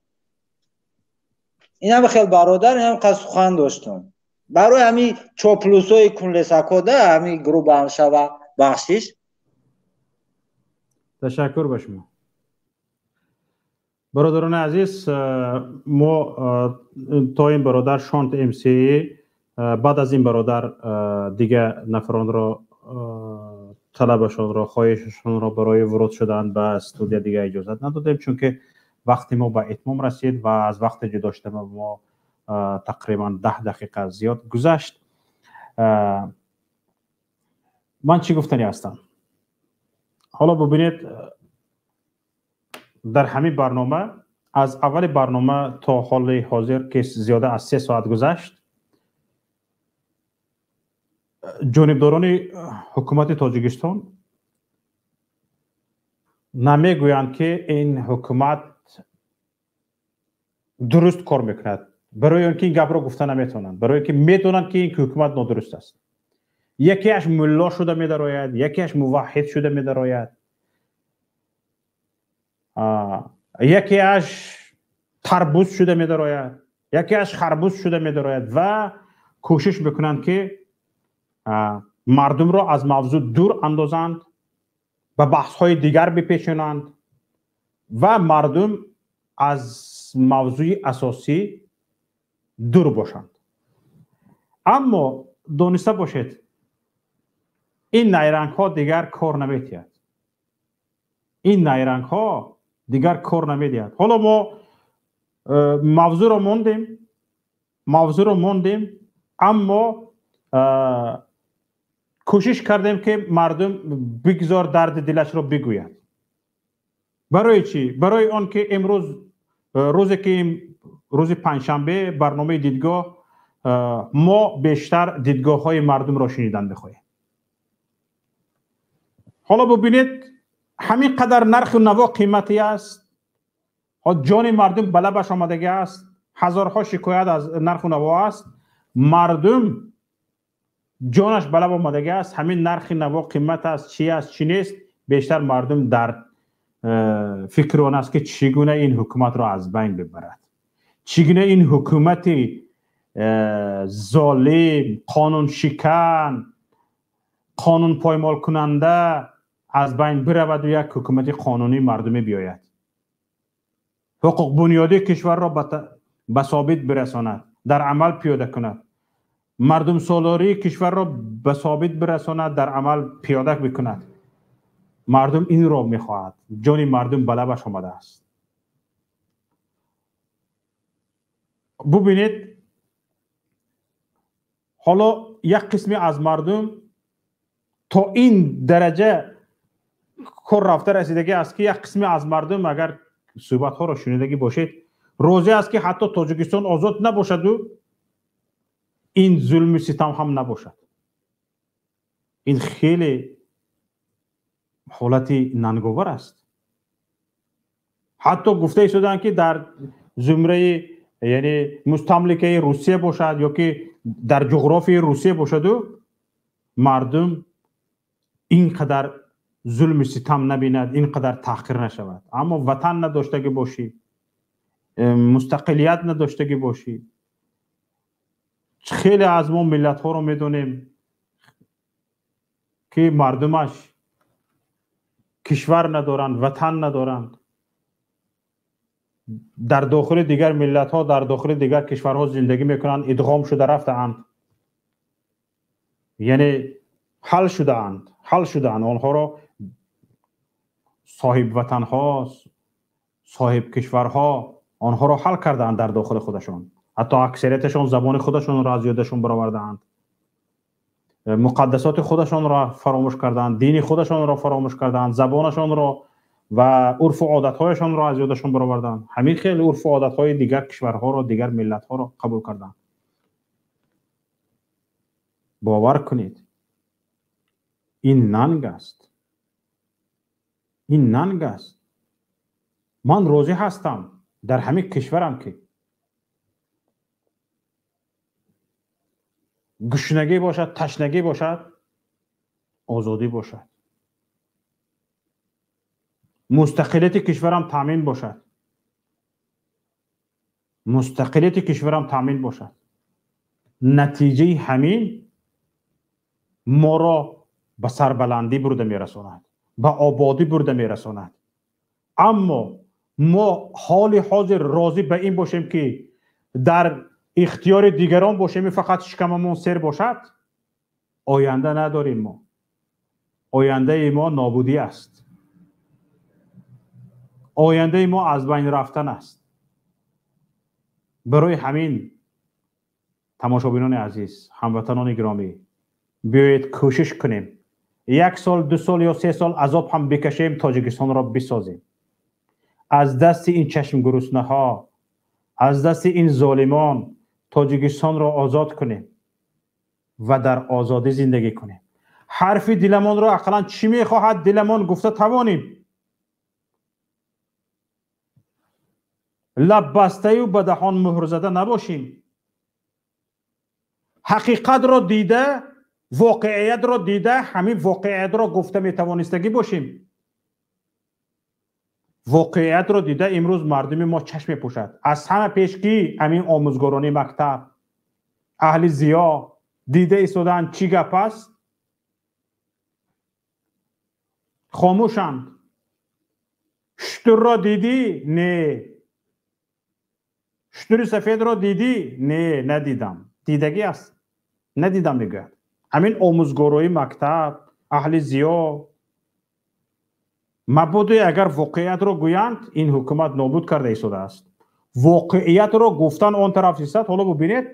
инам хел бародар инам қад сухан доштам. барои ҳамин чоплусои кунлесакода ҳамин груба ҳам шава бахшиш. ташаккур ба шумо. бародарони азиз, мо то ин бародар Шонт МСИ баъд аз ин бародар дига нафаронро талабашонро хоҳишашонро барои вуруд шудан ба студия дига иҷозат надодем, чунки وقتی ما به اتمام رسید و از وقت جدا شدن ما تقریبا 10 دقیقه زیاد گذشت. من چی گفتنی هستم؟ حالا ببینید در همین برنامه از اول برنامه تا حال حاضر که زیاده از 3 ساعت گذشت، جانبداران حکومت تاجیکستان نمیگویند که این حکومت درست کار میکند، برای اینکه این گپ را گفته نمیتونند، برای اینکه میدونند که این حکومت نادرست است. یکیش ملا شده میدراید، یکیش موحد شده میدراید، یکیش تربوز شده میدراید، یکیش خربوز شده میدراید و کوشش بکنند که مردم را از موضوع دور اندازند، به بحث های دیگر بپیچانند و مردم از موضوع اساسی دور باشند. اما دانسته باشید این نیرنگ ها دیگر کار نمیتید. این نیرنگ ها دیگر کار نمیدید. حالا ما موضوع رو موندیم اما کوشش کردیم که مردم بگذار درد دلش رو بگوید. برای چی؟ برای آن که امروز روز پنجشنبه برنامه دیدگاه ما بیشتر دیدگاه های مردم را شنیدن بخواهیم. حالا ببینید همین قدر نرخ و نوا قیمتی است، جان مردم به لبش آمدگی است، هزارها شکایت از نرخ و نوا است، مردم جانش به لب آمدگی است، همین نرخ نوا قیمت است، چی است چی نیست، بیشتر مردم در فکر آن است که چگونه این حکومت را از بین ببرد، چگونه این حکومت ظالم، قانون شکن، قانون پایمال کننده از بین برود و یک حکومت قانونی مردمی بیاید، حقوق بنیادی کشور را به ثابت برساند، در عمل پیاده کند، مردم سالاری کشور را به ثابت برساند، در عمل پیاده بکند. مردم این را میخواهد. جان مردم به لبش آمده است. ببینید حالا یک قسمی از مردم تا این درجه کار رفته رسیدگی است که یک قسمی از مردم اگر صحبت ها را شنیدگی باشید راضی است که حتی تاجیکستان آزاد نباشد و این ظلم و ستم هم نباشد. این خیلی حالت ننگاور است. حتی گفته شدن که در زمره یعنی مستملکه روسیه باشد یا که در جغرافی روسیه باشد و مردم اینقدر ظلم و ستم نبیند، اینقدر تحقیر نشود. اما وطن نداشتگی باشی، مستقلیت نداشتگی باشی، خیلی از ما ملت ها رو میدونیم که مردمش کشور ندارند، وطن ندارند، در داخل دیگر ملت ها، در داخل دیگر کشورها زندگی میکنند، ادغام شده رفتند، یعنی حل شدند آنها را صاحب وطن ها، صاحب کشورها آنها را حل کردند در داخل خودشان. حتی اکثریتشان زبان خودشان را از یادشان برآوردند، مقدسات خودشان را فراموش کردند، دین خودشان را فراموش کردند، زبانشان را و عرف و عادت‌هایشان را از یادشان برآوردند. همین خیلی عرف و عادت‌های دیگر کشورها را، دیگر ملت‌ها را قبول کردند. باور کنید این ننگ است. این ننگ است. من راضی هستم در همین کشورم که گشنگی باشد، تشنگی باشد، آزادی باشد، مستقلیت کشورم تامین باشد، مستقلیت کشورم تامین باشد. نتیجه همین ما را به سربلندی برده میرساند، به آبادی برده میرساند. اما ما حال حاضر راضی به این باشیم که در اختیار دیگران باشیم، فقط شکممون سر باشد، آینده نداریم. ما آینده ما نابودی است. آینده ما از بین رفتن است. برای همین تماشابینان عزیز، هموطنان گرامی، بیایید کوشش کنیم 1 سال 2 سال یا 3 سال عذاب هم بکشیم تاجیکستان را بسازیم. از دست این چشم گرسنه ها، از دست این ظالمان تاجیکستان را آزاد کنیم و در آزادی زندگی کنیم. حرف دلمان را اقلا چی میخواهد دلمان گفته توانیم. لب بسته و به دهان مهر زده نباشیم. حقیقت را دیده، واقعیت را دیده، همین واقعیت را گفته میتوانستگی باشیم. واقعیت را دیده امروز مردم ما چشم پوشد. از همه پیشگی همین آموزگاران مکتب، اهل ضیا دیده ایستادن چی گپ است؟ خاموشند. شتر را دیدی؟ نه. شتر سفید را دیدی؟ نه ندیدم. دیدگی است. ندیدم میگه. همین آموزگارای مکتب، اهل ضیا مبادا اگر واقعیت را گویند این حکومت نابود کرده ایستاده است. واقعیت را گفتن آن طرف است. حالا ببینید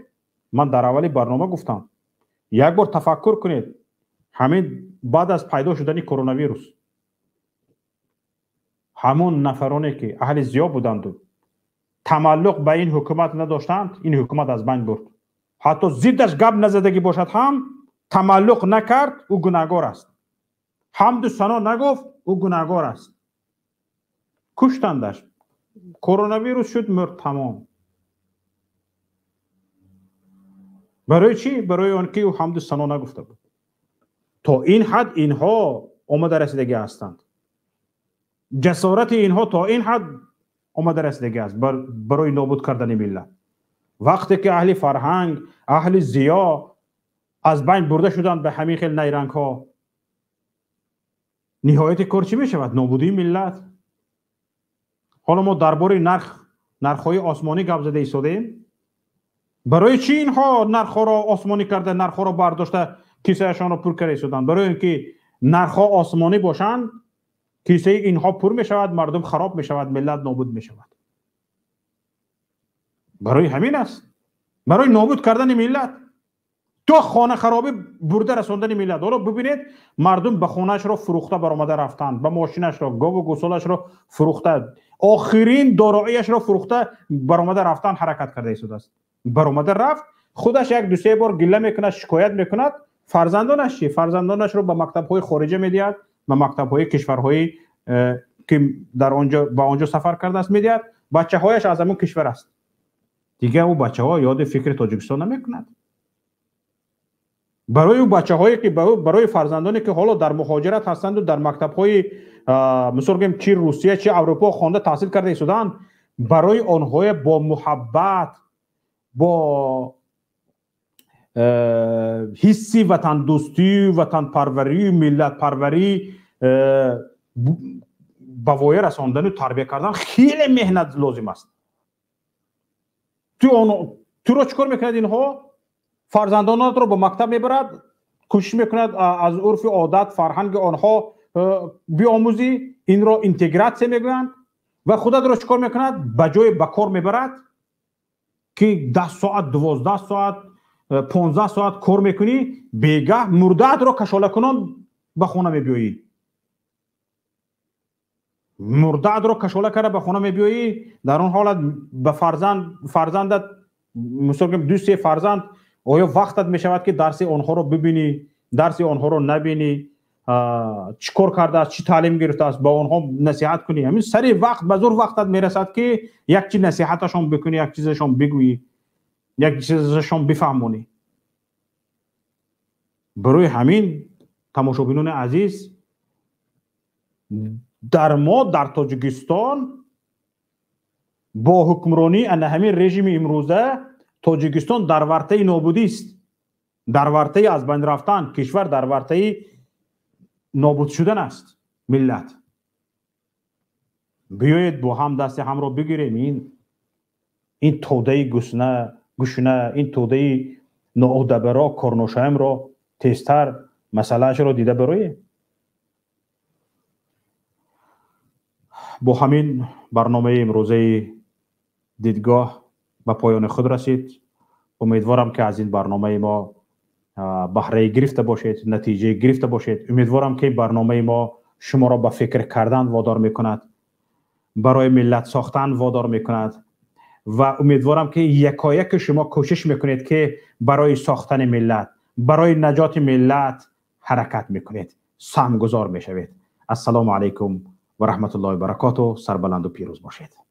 من در اولی برنامه گفتم یک بار تفکر کنید همین بعد از پیدا شدن کرونا ویروس همون نفرانی که اهل ضیا بودند و تعلق به این حکومت نداشتند این حکومت از بین برد. حتی ضدش گپ نزدگی باشد هم تعلق نکرد او گناهکار است. حمد و ثنا نگفت او گناهکار است. کشتندش. کرونا ویروس شد مرد تمام. برای چی؟ برای آنکه او حمد و ثنا نگفته بود. تا این حد اینها آمده رسیدگی هستند. جسارت اینها تا این حد آمده رسیدگی است برای نابود کردن ملت. وقتی که اهل فرهنگ، اهل ضیا از بین برده شدند به همین خیل نیرنگ ها نهایت کار چی می شود؟ نابودی ملت. حالا ما درباره نرخ‌های آسمانی گپ زده ایستادیم. برای چی اینها نرخ‌ها را آسمانی کرده، نرخ‌ها را برداشته کیسه‌شان را پر کرده ایستادند؟ برای اینکه نرخ‌ها آسمانی باشند کیسه اینها پر می شود، مردم خراب می شود، ملت نابود می شود. برای همین است. برای نابود کردن ملت. تو خانه خرابی برده رساندن ملت. حالا ببینید مردم به خانهش را فروخته برآمده رفتند، به ماشینش را، گاو و گوسالش را فروخته، آخرین داراییش را فروخته برآمده رفتن حرکت کرده ایستاده است. برآمده رفت خودش یک 2-3 بار گله میکند، شکایت میکند. فرزندانش چی؟ فرزندانش رو به مکتب‌های خارجه میدهد، به مکتب‌های کشورهای که در آنجا با آنجا سفر کرده است میدهد. بچه‌هایش از همون کشور است. دیگه او بچه‌ها یاد فکر تاجیکستان نمیکنند. برای اون بچه‌هایی که برای فرزندانی که حالا در مهاجرت هستند و در مکتب‌های مثلا بگیم چی روسیه چی اروپا خوانده تحصیل کرده ایستادن، برای آنها با محبت، با حسی وطن دوستی، وطن پروری، ملت پروری به وای رساندن و تربیت کردن خیلی مهنت لازم است. تو را چیکار میکند اینها؟ فرزندانات رو به مکتب میبرد، کوشش میکند از عرف عادت فرهنگ آنها بیاموزی، این را اینتگراسیون میگویند و خودت رو چیکار میکند؟ به جای بکار میبرد که 10 ساعت 12 ساعت 15 ساعت کار میکنی، بیگاه مرده‌ات رو کشاله کنان به خونه میبیایی. مرده‌ات رو کشاله کرده به خونه میبیایی. در اون حالت به فرزندت مثلا 2-3 فرزند آیا وقتت میشود که درس آنها رو ببینی، درس آنها رو نبینی، چی کار کرده است، چی تعلیم گرفته است، با آنها نصیحت کنی؟ همین سری وقت به زور وقتت میرسد که یک چیز نصیحتشون بکنی، یک چیزشون بگویی، یک چیزشون بفهمونی. برای همین تماشابینان عزیز در تاجیکستان با حکمرانی همین رژیم امروزه تاجیکستان در ورطه نابودی است، در ورطه از بین رفتن، کشور در ورطه نابود شدن است. ملت بیایید با هم دست هم را بگیریم، این توده گشنه، این توده ناودبرا کارناشایم را تیزتر مسئلهش را دیده برای با همین برنامه امروزه دیدگاه به پایان خود رسید. امیدوارم که از این برنامه ما بهره گرفته باشید، نتیجه گرفته باشید. امیدوارم که برنامه ما شما را به فکر کردن وادار میکند، برای ملت ساختن وادار میکند و امیدوارم که یکایک شما کوشش میکنید که برای ساختن ملت، برای نجات ملت حرکت میکنید، سهمگذار میشوید. السلام علیکم و رحمت الله و برکاته. سربلند و پیروز باشید.